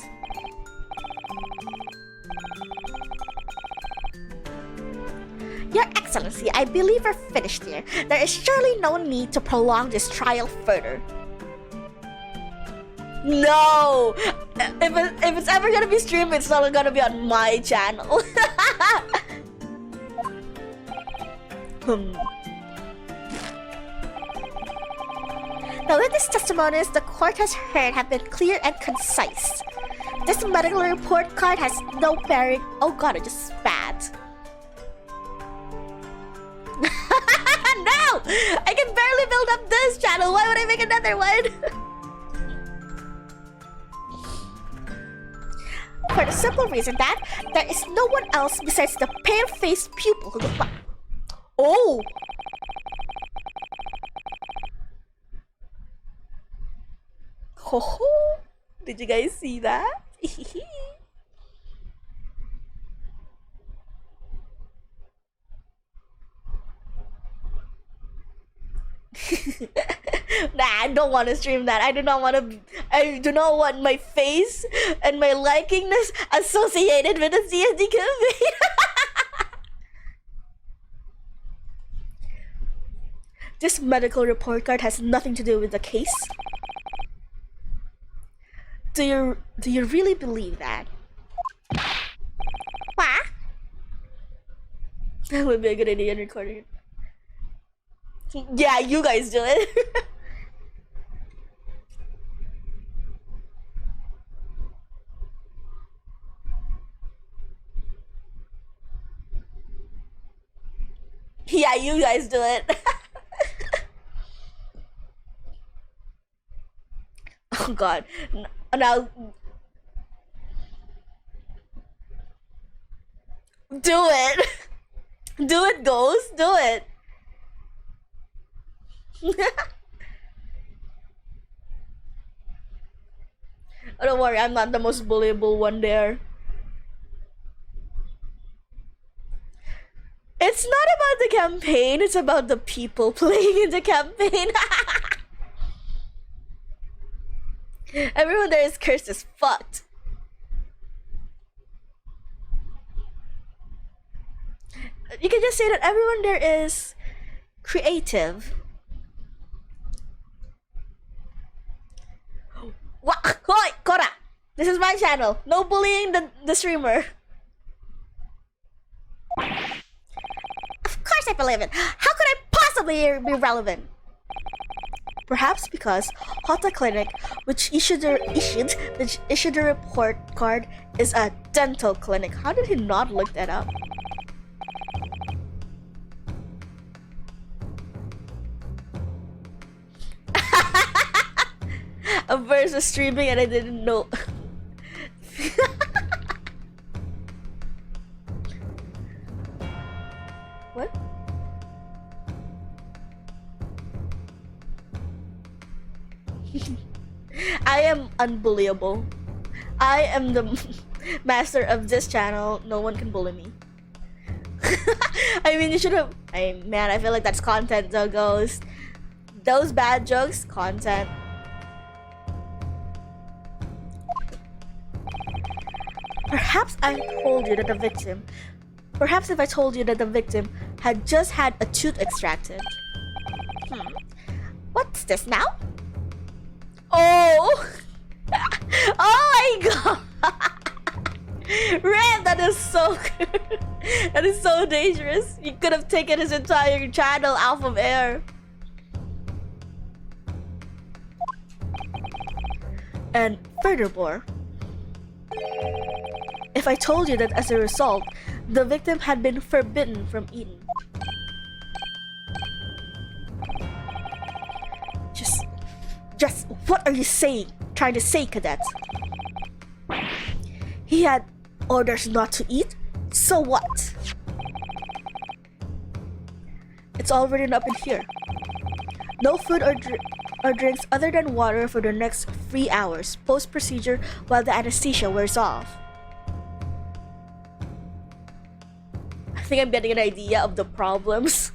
A: Your Excellency, I believe we're finished here. There is surely no need to prolong this trial further. No! If it's ever gonna be streamed, it's not gonna be on my channel. The witness testimonies the court has heard have been clear and concise. This medical report card has no bearing. Oh god, I just spat. No! I can barely build up this channel. Why would I make another one? For the simple reason that there is no one else besides the pale-faced pupil who could... Oh! Ho ho! Did you guys see that? Nah, I don't want to stream that. I do not want my face and my likingness associated with the D&D campaign. This medical report card has nothing to do with the case. Do you really believe that?
D: What?
A: That would be a good idea in recording it. Yeah, you guys do it. Yeah, you guys do it. Oh god. Now do it. Do it, Ghost. Do it. Oh, don't worry, I'm not the most bullyable one there. It's not about the campaign, it's about the people playing in the campaign. Everyone there is cursed as fucked. You can just say that everyone there is creative. Hoi, Kora! This is my channel. No bullying the streamer.
D: Of course I believe it. How could I possibly be relevant?
A: Perhaps because Hota Clinic, which issued the report card, is a dental clinic. How did he not look that up? A verse was streaming and I didn't know. What? I am unbullyable. I am the master of this channel. No one can bully me. I mean, you should have. Man, I feel like that's content, though, Ghost. Those bad jokes, content. Perhaps I told you that the victim. Perhaps if I told you that the victim had just had a tooth extracted.
D: What's this now?
A: Oh! Oh my god! Red, that is so good. That is so dangerous. You could have taken his entire channel out of air. And furthermore, if I told you that as a result, the victim had been forbidden from eating. Just what are you trying to say, cadet? He had orders not to eat? So what? It's all written up in here. No food or drinks other than water for the next 3 hours post-procedure while the anesthesia wears off. I think I'm getting an idea of the problems.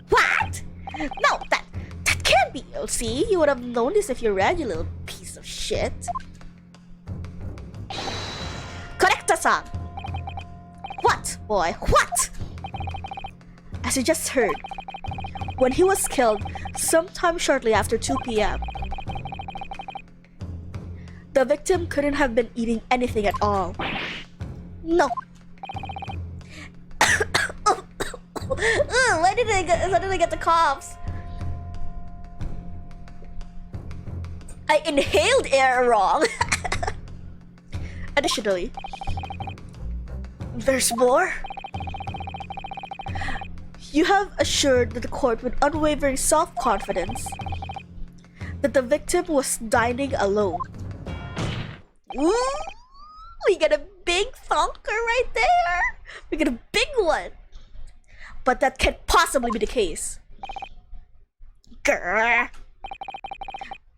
D: What? No, that can't be.
A: Oh, see, you would have known this if you read, you little piece of shit.
D: Correcto-san.
A: What, boy? What? As you just heard, when he was killed sometime shortly after 2 p.m., the victim couldn't have been eating anything at all.
D: No.
A: Why did I suddenly get the coughs? I inhaled air wrong. Additionally, there's more. You have assured the court with unwavering self-confidence that the victim was dining alone. Ooh, we got a big thunker right there. We got a big one. But that can't possibly be the case. Grr.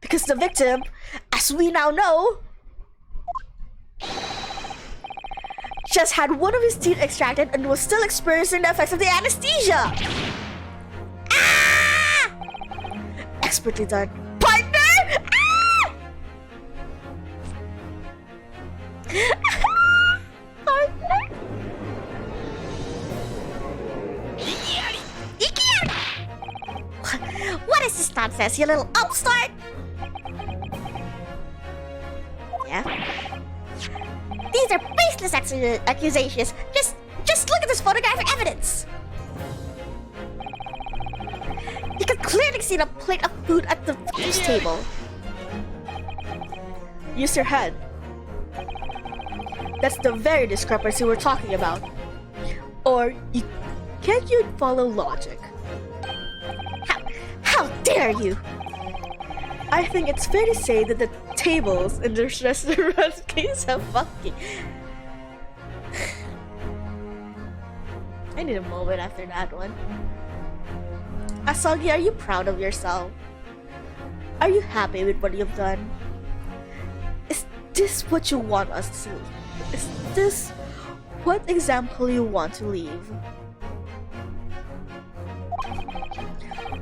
A: Because the victim, as we now know, just had one of his teeth extracted and was still experiencing the effects of the anesthesia. Ah! Expertly done. Partner! Ah! Partner?
D: nonsense, you little upstart! Yeah? These are baseless accusations. Just look at this photographic evidence. You can clearly see the plate of food at the victim's table.
A: Use your head. That's the very discrepancy we're talking about. Or can't you follow logic?
D: How dare you?
A: I think it's fair to say that the tables in this restaurant's case are fucking. I need a moment after that one. Asagi, are you proud of yourself? Are you happy with what you've done? Is this what you want us to see? Is this what example you want to leave?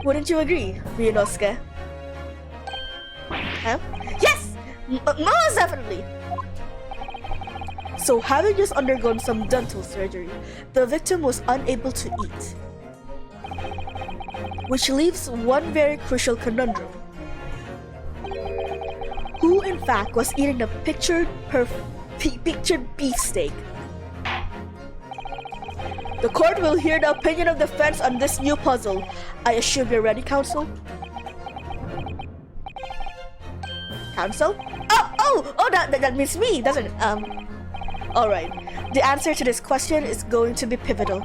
A: Wouldn't you agree, Ryunosuke? Huh? Yes! Most definitely! So, having just undergone some dental surgery, the victim was unable to eat. Which leaves one very crucial conundrum. Who, in fact, was eating the pictured beefsteak? The court will hear the opinion of the defense on this new puzzle. I assume you're ready, counsel? Counsel? Oh, that means me, doesn't it? Alright. The answer to this question is going to be pivotal.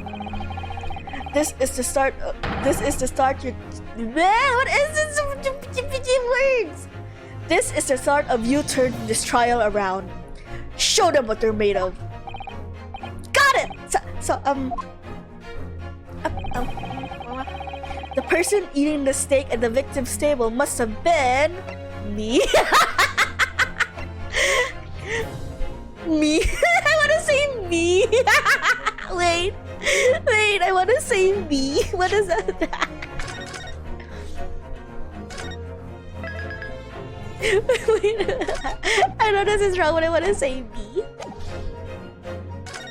A: This is the start. What is this? Words. This is the start of you turning this trial around. Show them what they're made of. Got it. The person eating the steak at the victim's table must have been me. Me. I want to say me. Wait, I want to say me. What is that? Wait, I know this is wrong, but I want to say me.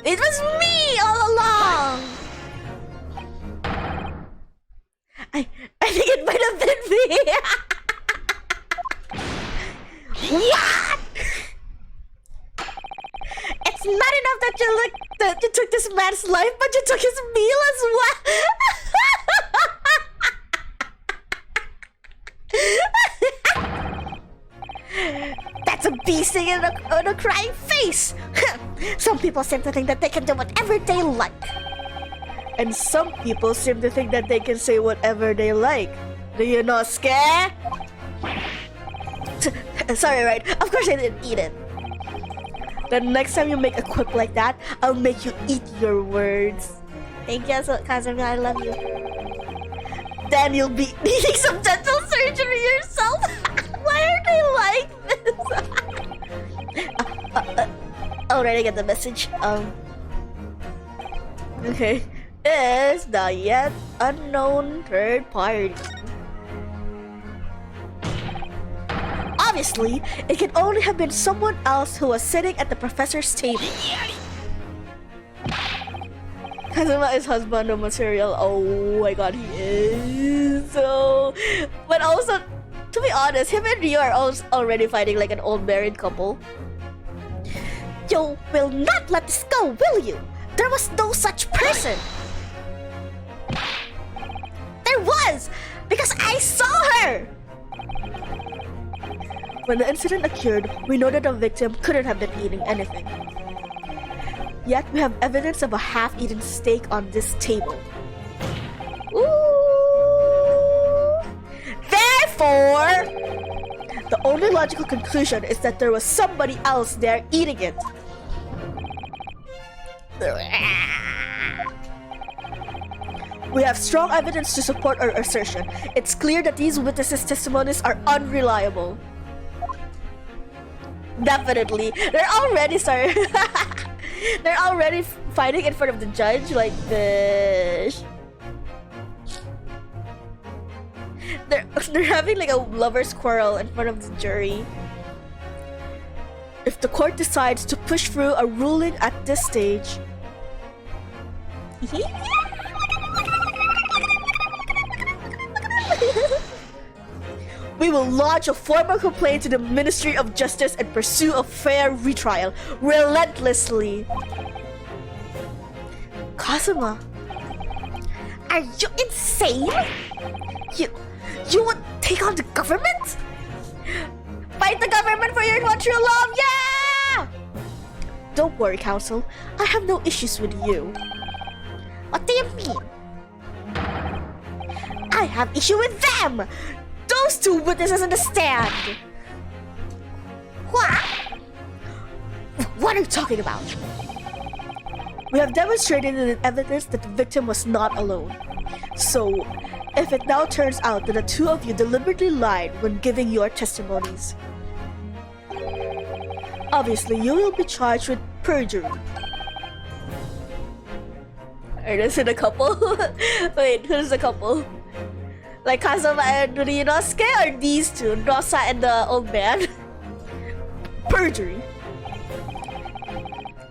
A: It was me all along. I think it might have been me. What? It's not enough that you took this man's life, but you took his meal as well. That's a bee singing on a crying face. Some people seem to think that they can do whatever they like. And some people seem to think that they can say whatever they like. Do you know, Scare? Sorry, right? Of course I didn't eat it. The next time you make a quip like that, I'll make you eat your words. Thank you, Kazumi. I love you. Then you'll be needing some dental surgery yourself. Why are they like this? Alright, I get the message. Okay. Is the yet unknown third party. Obviously, it can only have been someone else who was sitting at the professor's table. Kazuma is husband material. Oh my god, he is. So, but also, to be honest, him and Ryo are already fighting like an old married couple. You will not let this go, will you? There was no such person. There was, because I saw her. When the incident occurred, we know that the victim couldn't have been eating anything. Yet we have evidence of a half-eaten steak on this table. Ooh. Therefore, the only logical conclusion is that there was somebody else there eating it. We have strong evidence to support our assertion. It's clear that these witnesses' testimonies are unreliable. Definitely. They're already they're already fighting in front of the judge like this. They're having like a lover's quarrel in front of the jury. If the court decides to push through a ruling at this stage, We will lodge a formal complaint to the Ministry of Justice and pursue a fair retrial relentlessly. Kazuma,
D: Are you insane? You would take on the government?
A: fight the government for your one true love, yeah! Don't worry, Council. I have no issues with you.
D: What do you mean? I have issue with them! Those two witnesses in the stand! What? What are you talking about?
A: We have demonstrated in evidence that the victim was not alone. So, if it now turns out that the two of you deliberately lied when giving your testimonies, obviously you will be charged with perjury. Are this in a couple? Wait, who's the couple? Like Kazuma and Ryunosuke, or these two, Nosa and the old man? Perjury.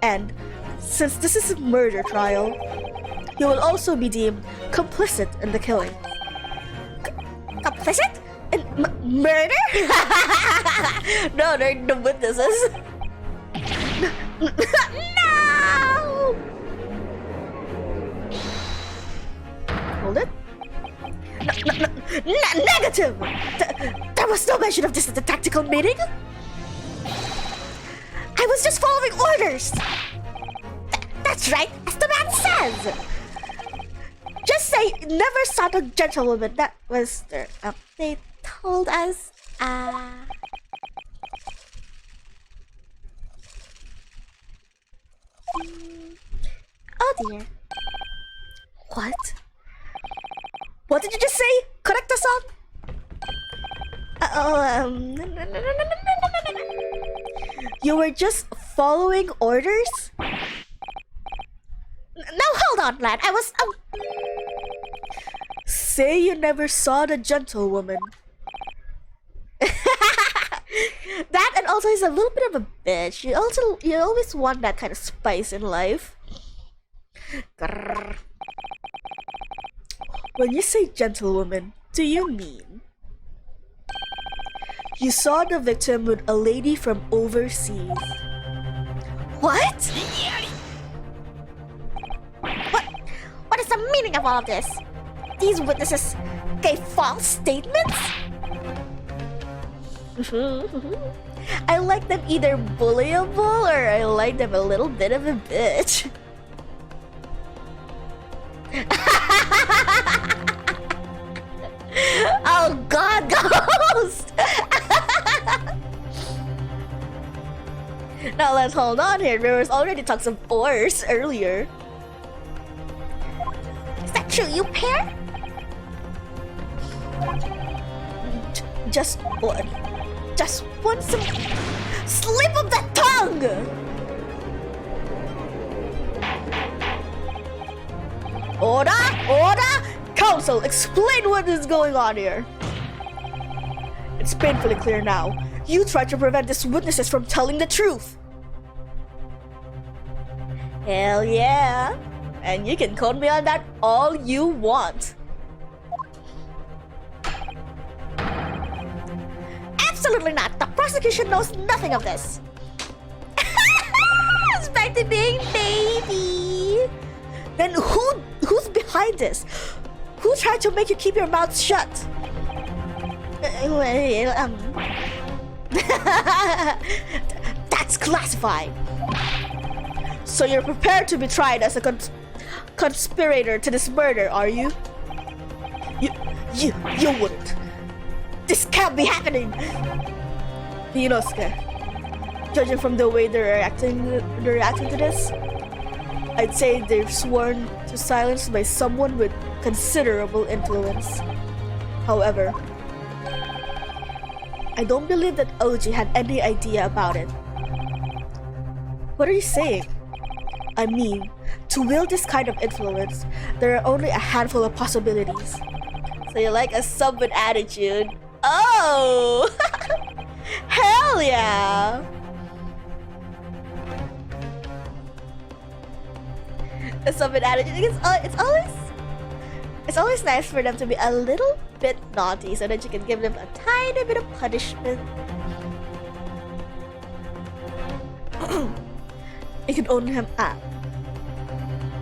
A: And since this is a murder trial, you will also be deemed complicit in the killing.
D: Complicit? In murder?
A: No, they're the witnesses.
D: No!
A: Hold it. Negative! There was no mention of this at the tactical meeting.
D: I was just following orders! That's right, as the man says!
A: Just say never saw the gentlewoman. That was their
D: They told us, Oh dear.
A: What? What did you just say? Correct us on? You were just following orders?
D: Now hold on, lad. I was,
A: Say you never saw the gentlewoman. That, and also he's a little bit of a bitch. You always want that kind of spice in life. Grrr. When you say gentlewoman, do you mean you saw the victim with a lady from overseas?
D: What? What is the meaning of all of this? These witnesses gave false statements?
A: I like them either bullyable or I like them a little bit of a bitch.
D: Oh god, Ghost!
A: Now let's hold on here. There was already talks of ores earlier.
D: Is that true, you pair?
A: Just one slip of the tongue! Order! Council, explain what is going on here. It's painfully clear now. You tried to prevent these witnesses from telling the truth. Hell yeah. And you can quote me on that all you want.
D: Absolutely not. The prosecution knows nothing of this. It's back to being baby.
A: Then who's behind this? Who tried to make you keep your mouth shut? That's classified. So you're prepared to be tried as a conspirator to this murder, are you? You wouldn't. This can't be happening. Ryunosuke, judging from the way they're reacting to this, I'd say they're sworn to silence by someone with considerable influence. However, I don't believe that Oji had any idea about it. What are you saying? I mean, to wield this kind of influence, there are only a handful of possibilities. So you like a sub with attitude? Oh! Hell yeah! A sub with attitude. It's always It's always nice for them to be a little bit naughty so that you can give them a tiny bit of punishment. You can only have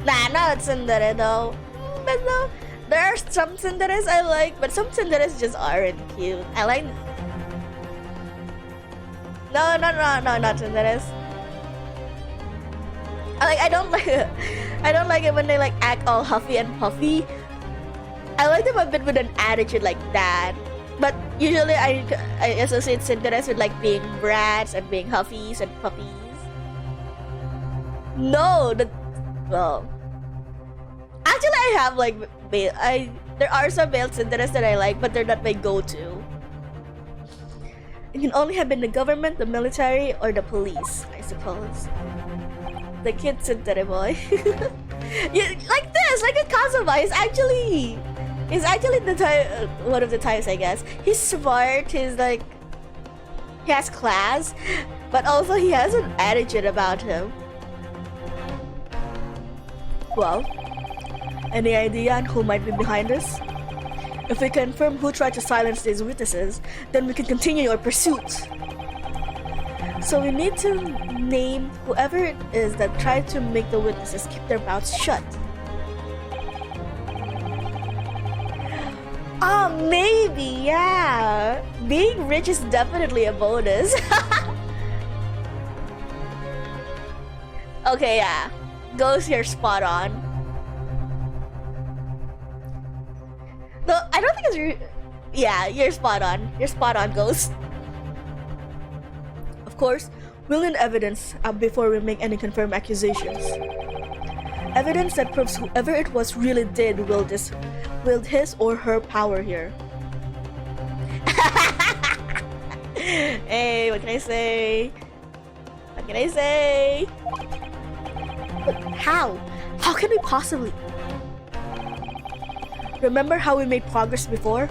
A: Nah, no tsundere though. But no, there are some tsunderes I like, but some tsunderes just aren't cute. I like. No, not tsunderes. I don't like it. I don't like it when they like act all huffy and puffy. I like them a bit with an attitude like that. But usually I associate tsunderes with like being brats and being huffies and puppies. No, well. Actually, I have like there are some male tsunderes that I like, but they're not my go-to. It can only have been the government, the military, or the police, I suppose. The kid tsundere boy. Like this, like a Kazuma is actually the type, one of the types, I guess. He's smart. He's like, he has class, but also he has an attitude about him. Well, any idea on who might be behind this? If we confirm who tried to silence these witnesses, then we can continue our pursuit. So we need to name whoever it is that tried to make the witnesses keep their mouths shut. Oh, maybe, yeah. Being rich is definitely a bonus. Okay, yeah. Ghost, you're spot on. No, I don't think it's yeah, you're spot on. You're spot on, Ghost. Of course, we'll need evidence before we make any confirmed accusations. Evidence that proves whoever it was really did wield his or her power here. Hey, what can I say? What can I say? But how? How can we possibly? Remember how we made progress before?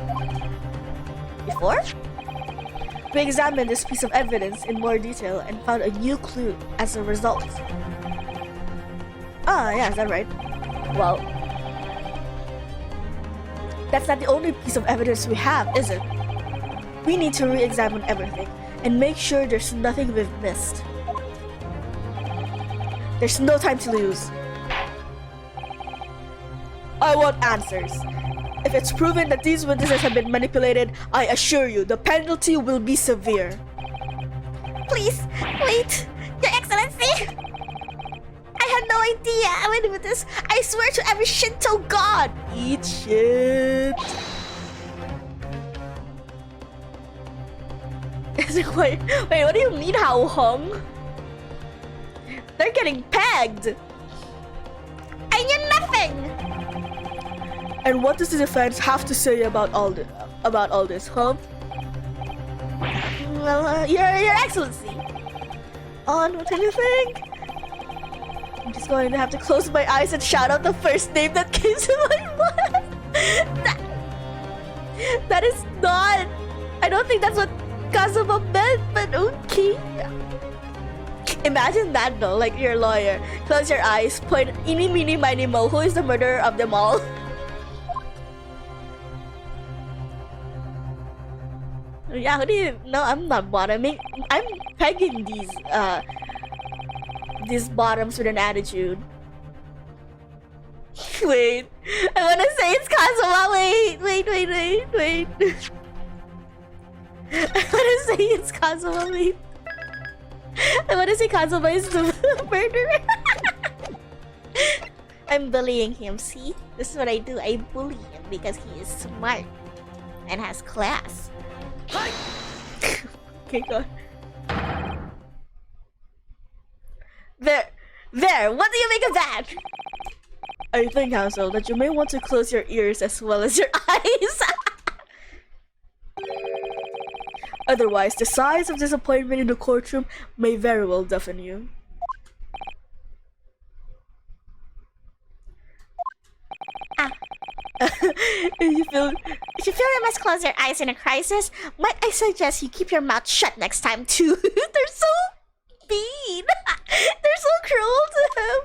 A: We examined this piece of evidence in more detail and found a new clue as a result. Ah, yeah, is that right? Well, that's not the only piece of evidence we have, is it? We need to re-examine everything and make sure there's nothing we've missed. There's no time to lose. I want answers. If it's proven that these witnesses have been manipulated, I assure you the penalty will be severe.
D: Please, wait, Your Excellency! I had no idea I went with this. I swear to every Shinto god!
A: Eat shit. Wait, what do you mean, How Hong? They're getting pegged!
D: I knew nothing!
A: And what does the defense have to say about all this, huh? Well, Your Excellency. On, what do you think? I'm just going to have to close my eyes and shout out the first name that came to my mind. That is not. I don't think that's what Kazuma meant, but okay. Imagine that though, like you're a lawyer. Close your eyes, point eeny, meeny, miny, mo. Who is the murderer of them all? Yeah, who do you? No, I'm not bottoming. I'm pegging these bottoms with an attitude. Wait, I wanna say it's Kazuma. Wait. I wanna say it's Kazuma. Wait. I wanna say Kazuma is the murderer. I'm bullying him. See, this is what I do. I bully him because he is smart and has class. Okay, go. There. What do you make of that? I think, Hansel, that you may want to close your ears as well as your eyes. Otherwise, the size of disappointment in the courtroom may very well deafen you.
D: If you feel you must close your eyes in a crisis, might I suggest you keep your mouth shut next time too? They're so mean. They're so cruel to him.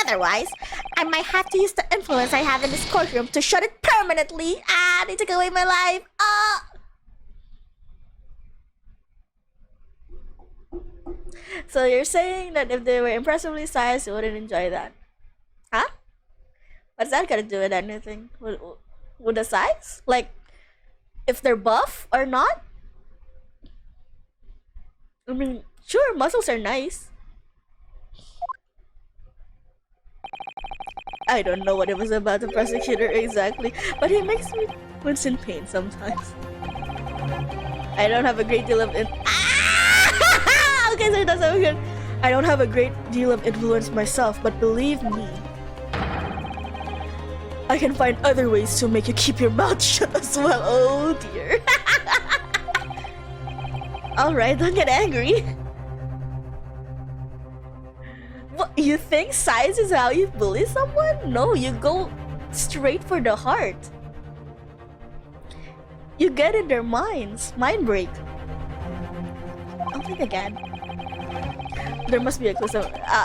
D: Otherwise, I might have to use the influence I have in this courtroom to shut it permanently. Ah, they took away my life. Ah.
A: So you're saying that if they were impressively sized, you wouldn't enjoy that? Huh? What's that got to do with anything? With the size? Like, if they're buff or not? I mean, sure, muscles are nice. I don't know what it was about the prosecutor exactly, but he makes me wince in pain sometimes. I don't have a great deal of okay, so that's so good. I don't have a great deal of influence myself, but believe me, I can find other ways to make you keep your mouth shut as well. Oh dear. Alright, don't get angry. What, you think size is how you bully someone? No, you go straight for the heart. You get in their minds. Mind break. I'll think again. There must be a clue.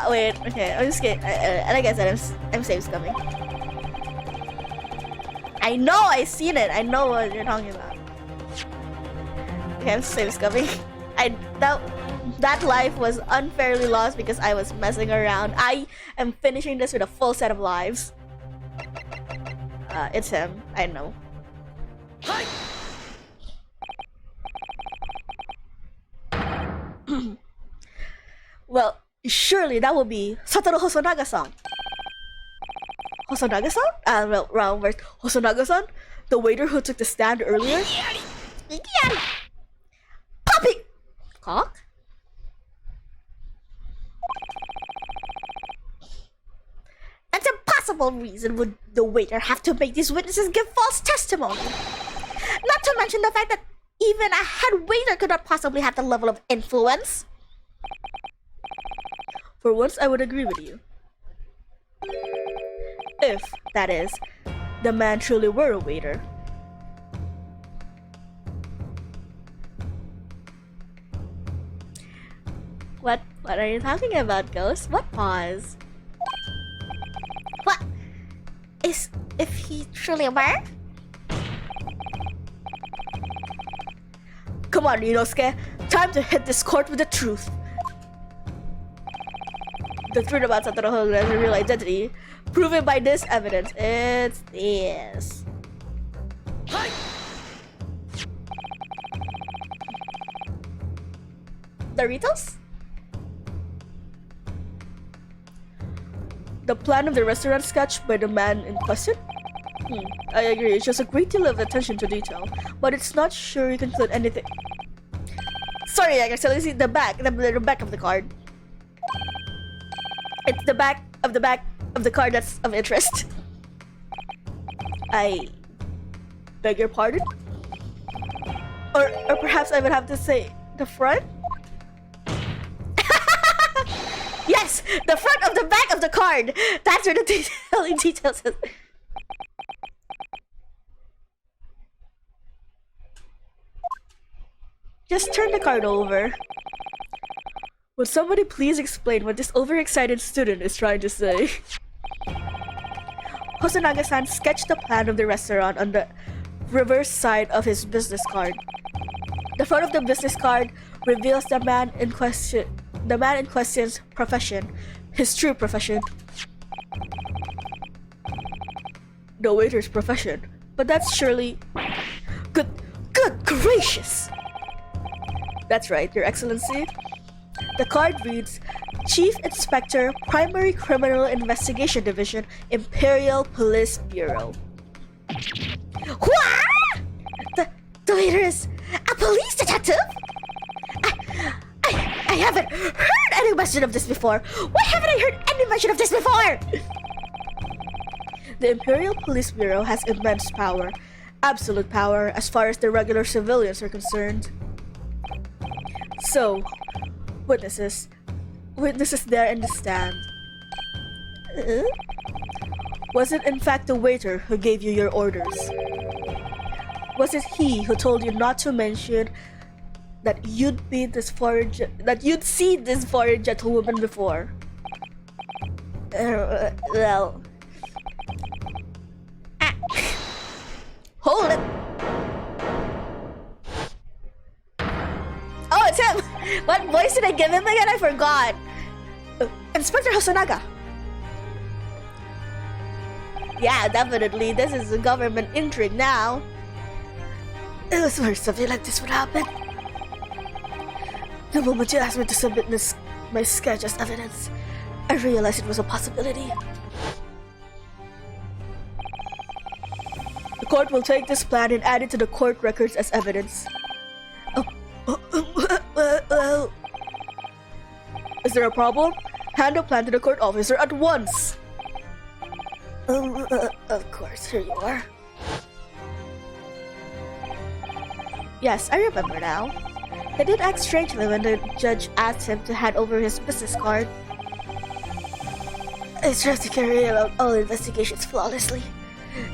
A: Wait. Okay, I'm just kidding. Like I said, I'm safe coming. I know. I seen it. I know what you're talking about. Okay, I'm safe coming. That life was unfairly lost because I was messing around. I am finishing this with a full set of lives. It's him. I know. Well, surely that will be Satoru Hosonaga-san. Hosonaga-san? Well, wrong word. Hosonaga-san? The waiter who took the stand earlier? Puppy! Cock?
D: An impossible reason would the waiter have to make these witnesses give false testimony. Not to mention the fact that even a head waiter could not possibly have the level of influence.
A: For once, I would agree with you. If, that is, the man truly were a waiter. What are you talking about, Ghost? What pause?
D: What? If he truly were?
A: Come on, Inosuke. Time to hit this court with the truth. The truth about Satoru Hosona's real identity, proven by this evidence. It's this. Doritos? The plan of the restaurant sketch by the man in question? I agree, it shows a great deal of attention to detail, but it's not sure you can include anything. Sorry, I can still see the back of the card. It's the back of the card that's of interest. I beg your pardon? Or perhaps I would have to say the front? Yes! The front of the back of the card! That's where the details is. Just turn the card over. Would somebody please explain what this overexcited student is trying to say? Hosonaga-san sketched the plan of the restaurant on the reverse side of his business card. The front of the business card reveals the man in question's profession, his true profession. The waiter's profession. But that's surely... Good gracious! That's right, Your Excellency. The card reads, Chief Inspector, Primary Criminal Investigation Division, Imperial Police Bureau.
D: What? The waiter is a police detective? I haven't heard any mention of this before. Why haven't I heard any mention of this before?
A: The Imperial Police Bureau has immense power, absolute power, as far as the regular civilians are concerned. So, witnesses there in the stand. Was it in fact the waiter who gave you your orders? Was it he who told you not to mention that you'd see this foreign gentlewoman before? Well,
D: stole it. Oh, it's him. What voice did I give him again? I forgot. Inspector Hosonaga. Yeah, definitely. This is a government intrigue now. It was where something like this would happen. The moment you asked me to submit my sketch as evidence, I realized it was a possibility. The court will take this plan and add it to the court records as evidence. Well, is there a problem? Hand the plan to the court officer at once. Of course, here you are. Yes, I remember now. He did act strangely when the judge asked him to hand over his business card. I strive to carry out all investigations flawlessly.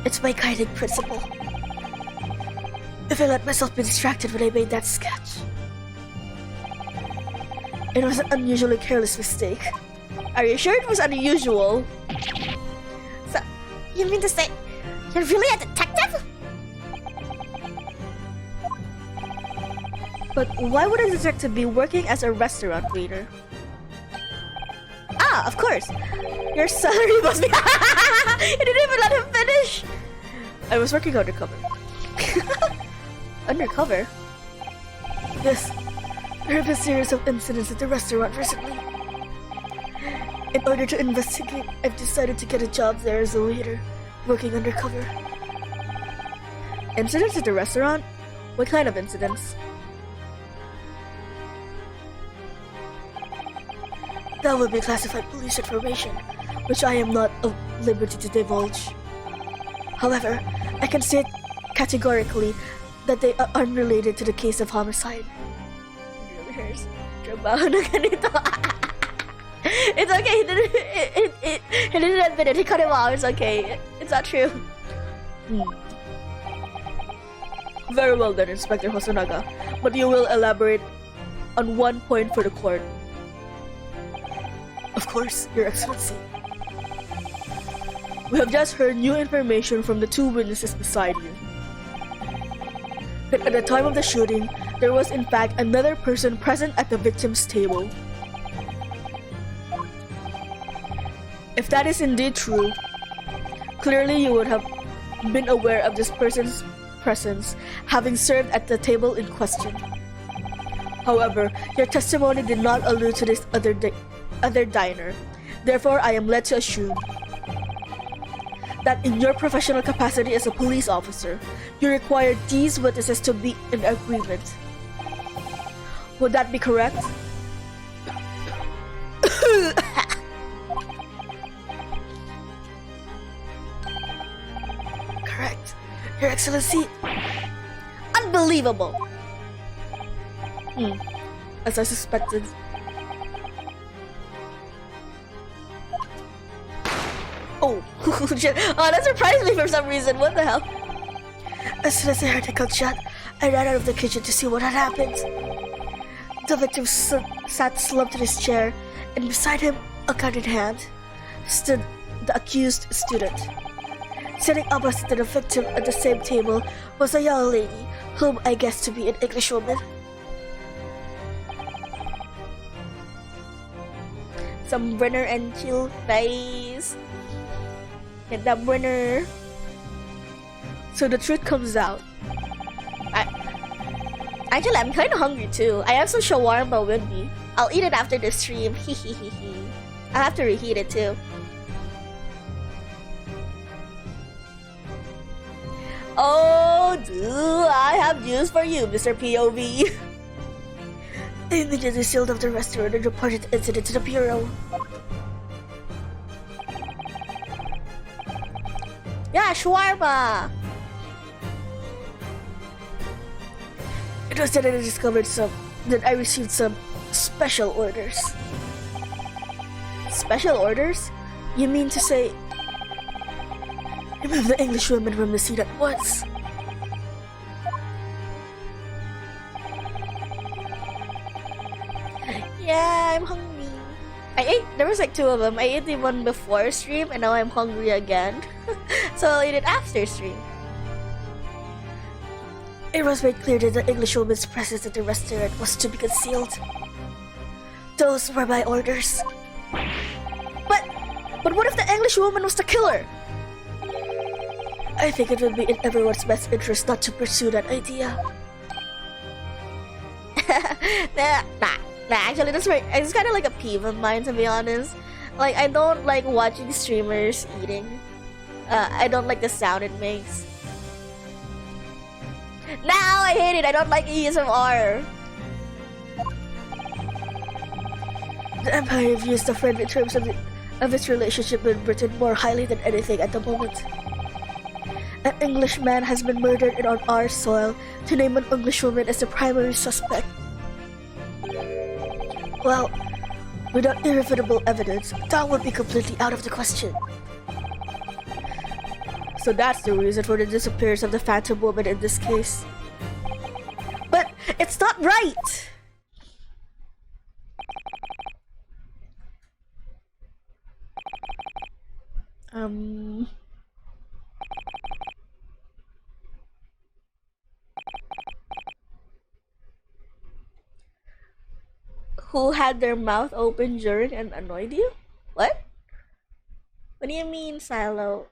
D: It's my guiding principle. If I let myself be distracted when I made that sketch, it was an unusually careless mistake. Are you sure it was unusual? So, you mean to say you're really a detective? But why would a detective be working as a restaurant waiter? Ah, of course. Your salary must be... You didn't even let him finish! I was working undercover. Undercover? Yes. There have been a series of incidents at the restaurant recently. In order to investigate, I've decided to get a job there as a waiter, working undercover. Incidents at the restaurant? What kind of incidents? That would be classified police information, which I am not at liberty to divulge. However, I can state categorically that they are unrelated to the case of homicide. It's okay, he didn't admit it, he cut him off, it's okay. It's not true. Very well then, Inspector Hosonaga, but you will elaborate on one point for the court. Of course, Your Excellency. We have just heard new information from the two witnesses beside you. That at the time of the shooting, there was in fact another person present at the victim's table. If that is indeed true, clearly you would have been aware of this person's presence, having served at the table in question. However, your testimony did not allude to this other diner. Therefore, I am led to assume that in your professional capacity as a police officer, you require these witnesses to be in agreement. Would that be correct? Correct, Your Excellency. Unbelievable! As I suspected. Oh, shit. Oh, that surprised me for some reason. What the hell? As soon as I heard the gunshot, I ran out of the kitchen to see what had happened. The victim sat slumped in his chair, and beside him, a gun in hand, stood the accused student. Sitting opposite to the victim at the same table was a young lady, whom I guessed to be an Englishwoman. Some Brenner and chill, nice. Get that Brenner. So the truth comes out. Actually, I'm kind of hungry too. I have some shawarma with me. I'll eat it after the stream. I'll have to reheat it too. Oh, do I have news for you, Mr. POV. I immediately sealed up the restaurant and reported the incident to the bureau. Yeah, shawarma! It was then that I received some special orders. Special orders? You mean to say, remove the Englishwoman from the seat at once? Yeah, I'm hungry. There was like two of them. I ate the one before stream and now I'm hungry again. So I'll eat it after stream.
A: It was made clear that the Englishwoman's presence at the restaurant was to be concealed. Those were my orders. But what if the Englishwoman was the killer? I think it would be in everyone's best interest not to pursue that idea. Nah, actually that's right. It's kind of like a peeve of mine, to be honest. Like, I don't like watching streamers eating. I don't like the sound it makes. Now I hate it. I don't like ASMR. The Empire views the friend in terms of its relationship with Britain more highly than anything at the moment. An Englishman has been murdered on our soil. To name an Englishwoman as the primary suspect, well, without irrefutable evidence, that would be completely out of the question. So that's the reason for the disappearance of the Phantom Woman in this case. But it's not right! Who had their mouth open during and annoyed you? What? What do you mean, Silo?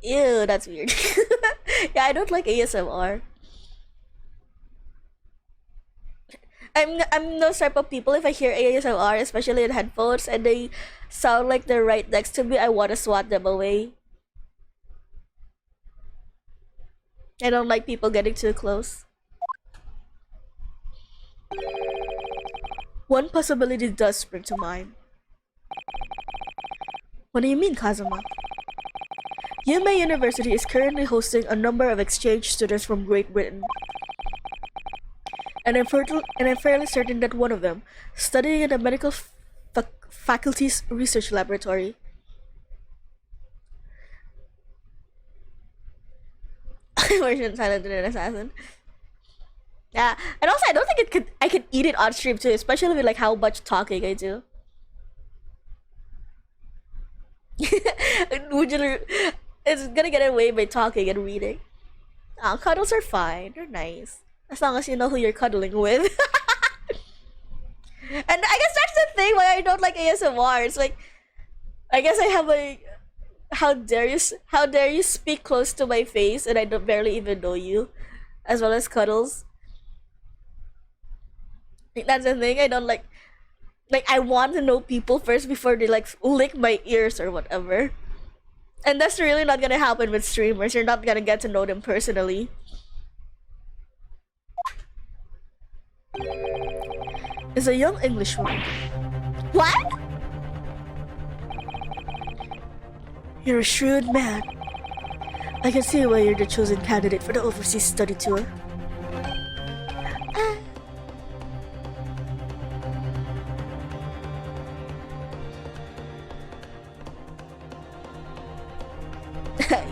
A: Ew, that's weird. Yeah, I don't like ASMR. I'm those type of people, if I hear ASMR, especially in headphones, and they sound like they're right next to me, I want to swat them away. I don't like people getting too close. One possibility does spring to mind. What do you mean, Kazuma? Yume University is currently hosting a number of exchange students from Great Britain. And I'm fairly certain that one of them, studying in the medical faculty's research laboratory. Version silent than an assassin. Yeah, and also I don't think I could eat it on stream too, especially with like how much talking I do. It's gonna get away by talking and reading. Oh, cuddles are fine. They're nice. As long as you know who you're cuddling with. And I guess that's the thing why I don't like ASMR. It's like, I guess I have like, how dare you speak close to my face and I don't barely even know you, as well as cuddles. Like, that's the thing I don't like. Like, I want to know people first before they like lick my ears or whatever. And that's really not gonna happen with streamers. You're not gonna get to know them personally. Is a young Englishwoman. What? You're a shrewd man. I can see why you're the chosen candidate for the overseas study tour.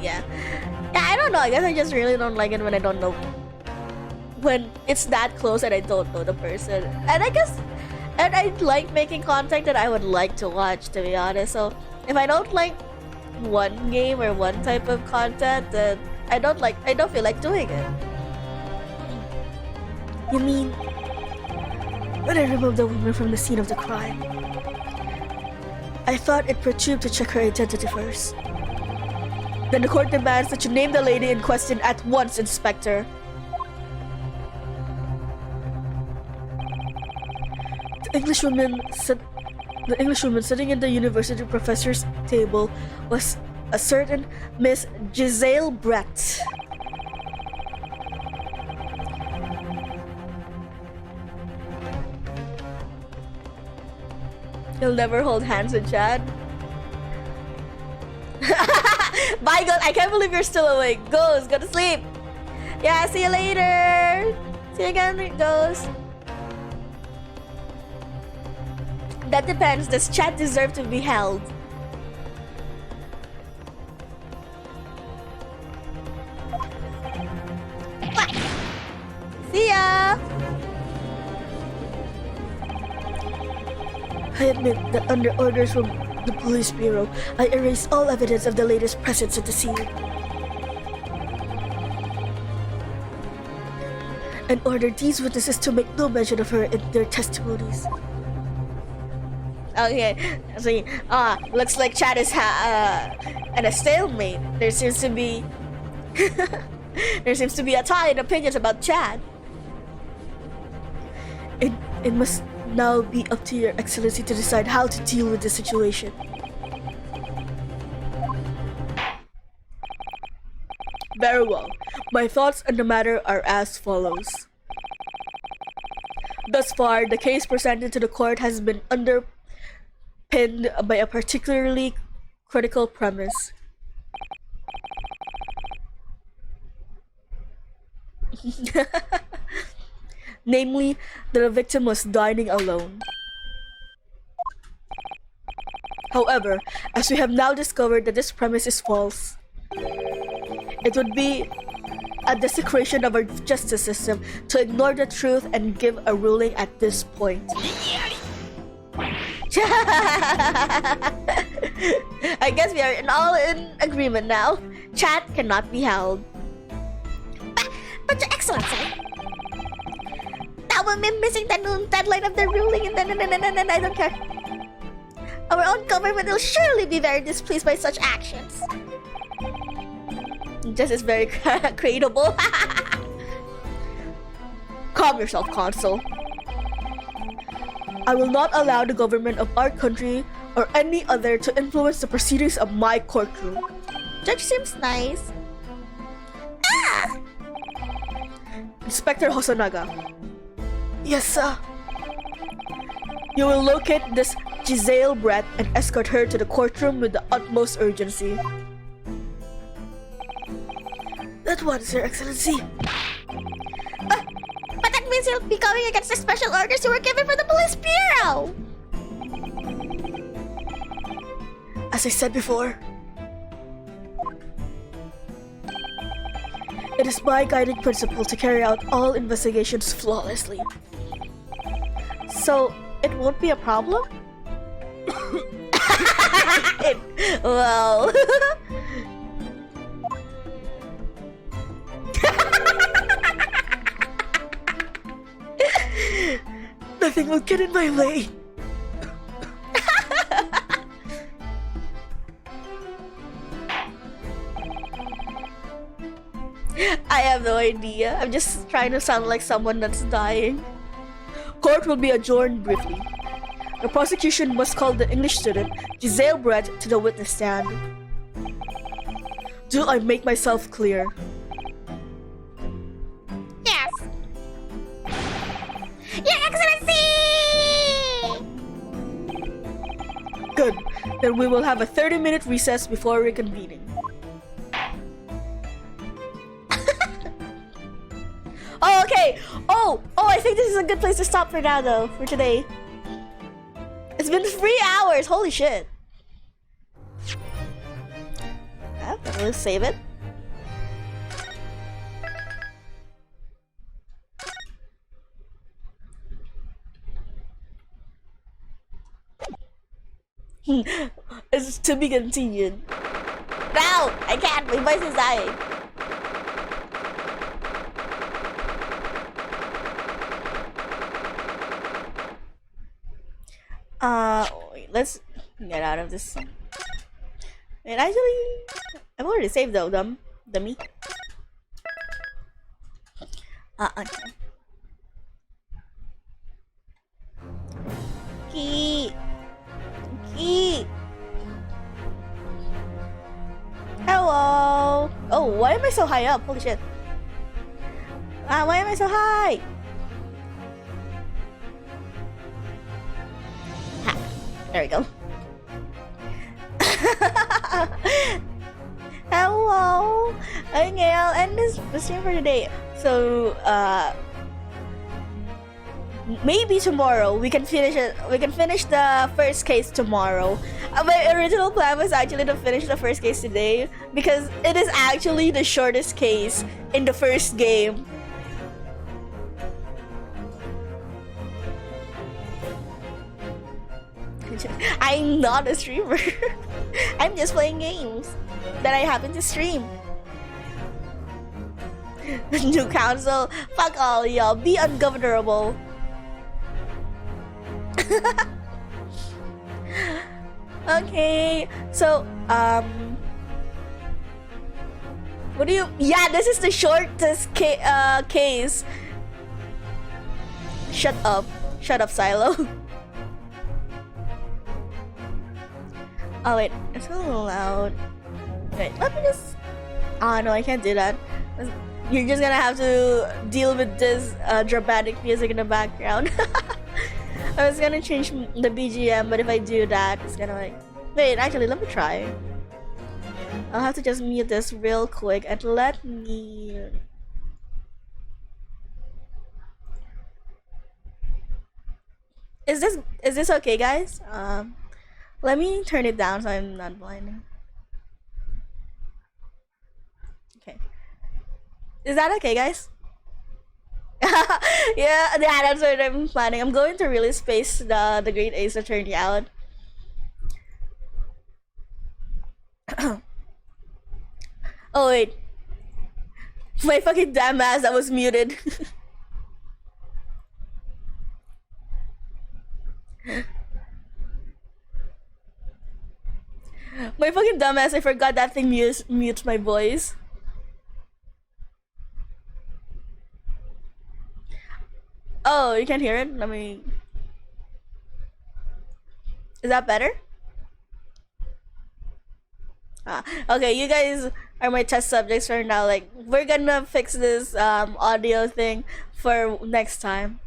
A: Yeah, I don't know. I guess I just really don't like it when I don't know, when it's that close and I don't know the person. And I guess, and I like making content that I would like to watch, to be honest. So if I don't like one game or one type of content, then I don't feel like doing it. You mean when I removed the woman from the scene of the crime? I thought it presumed to check her identity first. Then the court demands that you name the lady in question at once, Inspector. The Englishwoman sitting in the university professor's table was a certain Miss Giselle Brett. You'll never hold hands with Chad. Bye, Ghost. I can't believe you're still awake. Ghost, go to sleep. Yeah, see you later. See you again, Ghost. That depends. Does Chad deserve to be held? See ya! I admit that under orders from the police bureau, I erased all evidence of the lady's presence at the scene. and ordered these witnesses to make no mention of her in their testimonies. Okay, see, looks like Chad is at a stalemate. There seems to be a tie in opinions about Chad. It must now be up to Your Excellency to decide how to deal with the situation. Very well. My thoughts on the matter are as follows. Thus far, the case presented to the court has been underpinned by a particularly critical premise. Namely, that the victim was dining alone. However, as we have now discovered that this premise is false, it would be a desecration of our justice system to ignore the truth and give a ruling at this point. I guess we are all in agreement now. Chat cannot be held.
D: But Your Excellency, that will mean missing the noon deadline of the ruling, and then I don't care. Our own government will surely be very displeased by such actions.
A: This is very creatable. Calm yourself, Consul. I will not allow the government of our country or any other to influence the proceedings of my courtroom.
D: Judge seems nice.
A: Inspector Hosonaga. Yes, sir. You will locate this Giselle Brett and escort her to the courtroom with the utmost urgency. At once, Your Excellency.
D: But that means you'll be going against the special orders you were given from the police bureau.
A: As I said before, it is my guiding principle to carry out all investigations flawlessly. So, it won't be a problem? Well... Nothing will get in my way. I have no idea. I'm just trying to sound like someone that's dying. Court will be adjourned briefly. The prosecution must call the English student, Giselle Brett, to the witness stand. Do I make myself clear?
D: Yes. Your Excellency!
A: Good. Then we will have a 30-minute recess before reconvening. Oh, okay. Oh, I think this is a good place to stop for now, though, for today. It's been 3 hours. Holy shit. Let's save it. It's to be continued. No, I can't. My voice is dying. Wait, let's get out of this. Wait, actually, I've already saved though, dummy. Okay. Key. Hello. Oh, why am I so high up? Holy shit. Why am I so high? Ha. There we go. Hello. Okay, I'll end this stream for today. So, maybe tomorrow we can finish it. We can finish the first case tomorrow. My original plan was actually to finish the first case today because it is actually the shortest case in the first game. I'm not a streamer. I'm just playing games that I happen to stream. New council. Fuck all y'all. Be ungovernable. Okay, so what do you? Yeah, this is the shortest case. Shut up, Silo. Oh wait, it's a little loud. Wait, let me just. Oh no, I can't do that. You're just gonna have to deal with this dramatic music in the background. I was gonna change the BGM, but if I do that, it's gonna like... Wait, actually, let me try. I'll have to just mute this real quick and let me... Is this okay, guys? Let me turn it down so I'm not blinding. Okay. Is that okay, guys? yeah, that's what I'm planning. I'm going to really space the Great Ace Attorney out. Oh wait, my fucking damn ass that was muted. My fucking dumbass, I forgot that thing mutes my voice. Oh, you can't hear it? Let me... Is that better? Okay, you guys are my test subjects for now. Like, we're gonna fix this audio thing for next time.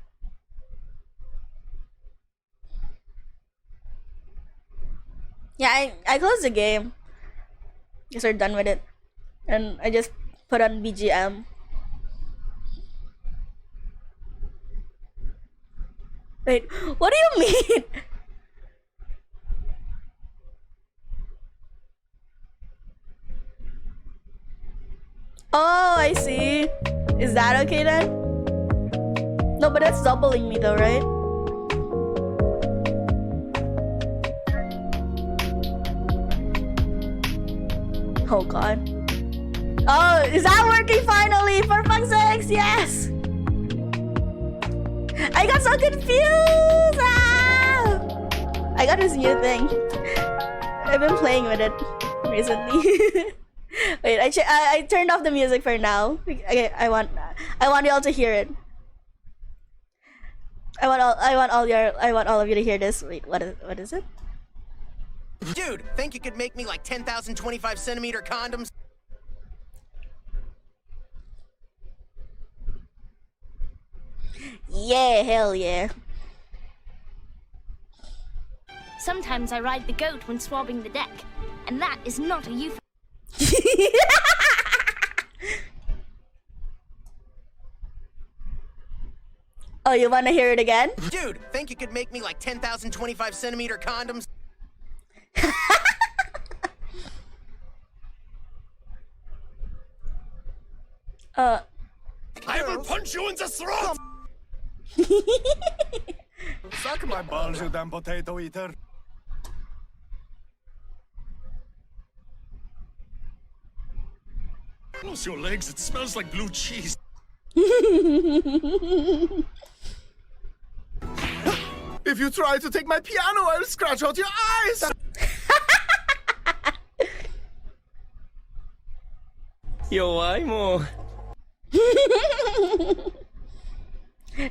A: Yeah, I closed the game. Guess we're done with it. And I just put on BGM. Wait, what do you mean? Oh, I see. Is that okay then? No, but that's doubling me though, right? Oh god. Oh, is that working finally? For fuck's sakes, yes! I got so confused! Ah! I got this new thing. I've been playing with it recently. Wait, I turned off the music for now. Okay, I want y'all to hear it. I want all of you to hear this. Wait, what is it?
E: Dude, think you could make me like 10,000 25-centimeter condoms?
A: Yeah, hell yeah.
F: Sometimes I ride the goat when swabbing the deck, and that is not a euphemism.
A: Oh, you wanna hear it again?
E: Dude, think you could make me like 10,000 25-centimeter condoms?
B: I will punch you in the throat! Suck my balls, you damn potato eater. Close your legs, it smells like blue cheese. If you try to take my piano, I'll scratch out your eyes!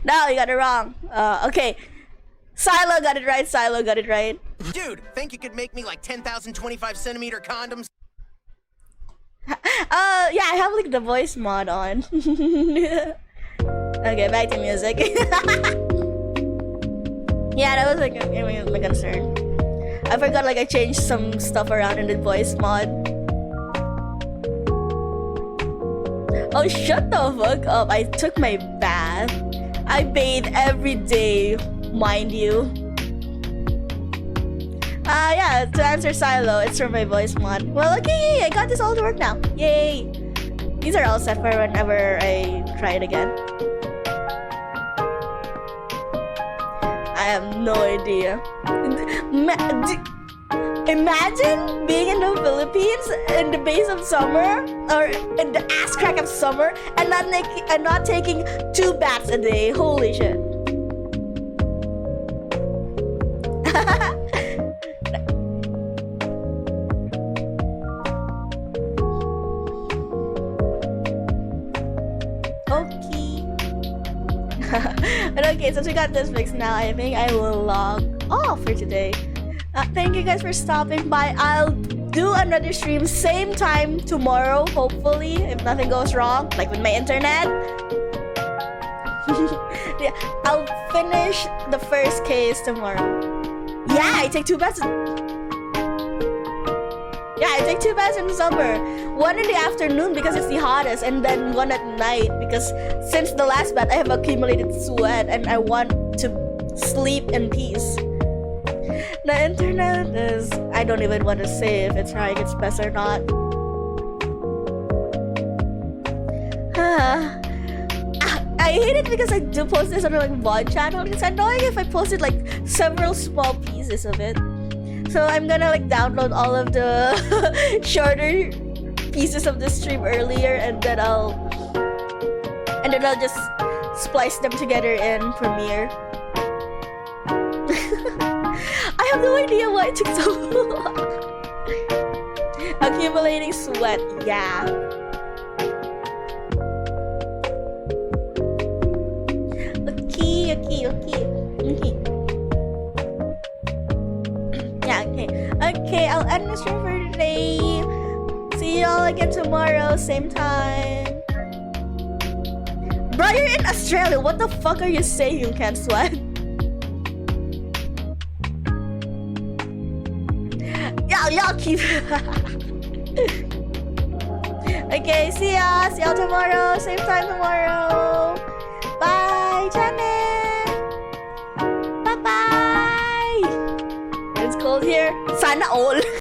A: No, you got it wrong. Okay. Silo got it right, Silo got it right.
E: Dude, think you could make me like 10,000 25-centimeter condoms?
A: Yeah, I have like the voice mod on. Okay, back to music. Yeah, that was like my concern. I forgot like I changed some stuff around in the voice mod. Oh, shut the fuck up. I took my bath. I bathe every day, mind you. Yeah, to answer Silo, it's from my voice mod. Well, okay, I got this all to work now. Yay! These are all set for whenever I try it again. I have no idea. Imagine being in the Philippines in the base of summer or in the ass crack of summer and not taking 2 baths a day. Holy shit. Okay. But okay, since we got this fixed now, I think I will log off for today. Thank you guys for stopping by. I'll do another stream same time tomorrow, hopefully, if nothing goes wrong, like with my internet. Yeah, I'll finish the first case tomorrow. Yeah, I take 2 baths. Yeah, I take 2 baths in the summer. 1 in the afternoon because it's the hottest, and then 1 at night because since the last bath I have accumulated sweat and I want to sleep in peace. The internet is... I don't even want to say if it's trying its best or not. I hate it because I do post this on like VOD channel. It's annoying if I posted like several small pieces of it. So I'm gonna like download all of the shorter pieces of the stream earlier, and then I'll just splice them together in Premiere. I have no idea why it took so long. Accumulating sweat, yeah. Okay. Yeah, okay, I'll end the stream for today. See y'all again tomorrow, same time. Bro, you're in Australia. What the fuck are you saying? You can't sweat. Y'all keep. Okay, see y'all tomorrow, same time tomorrow. Bye, Janet. Bye bye. It's cold here. Sana all.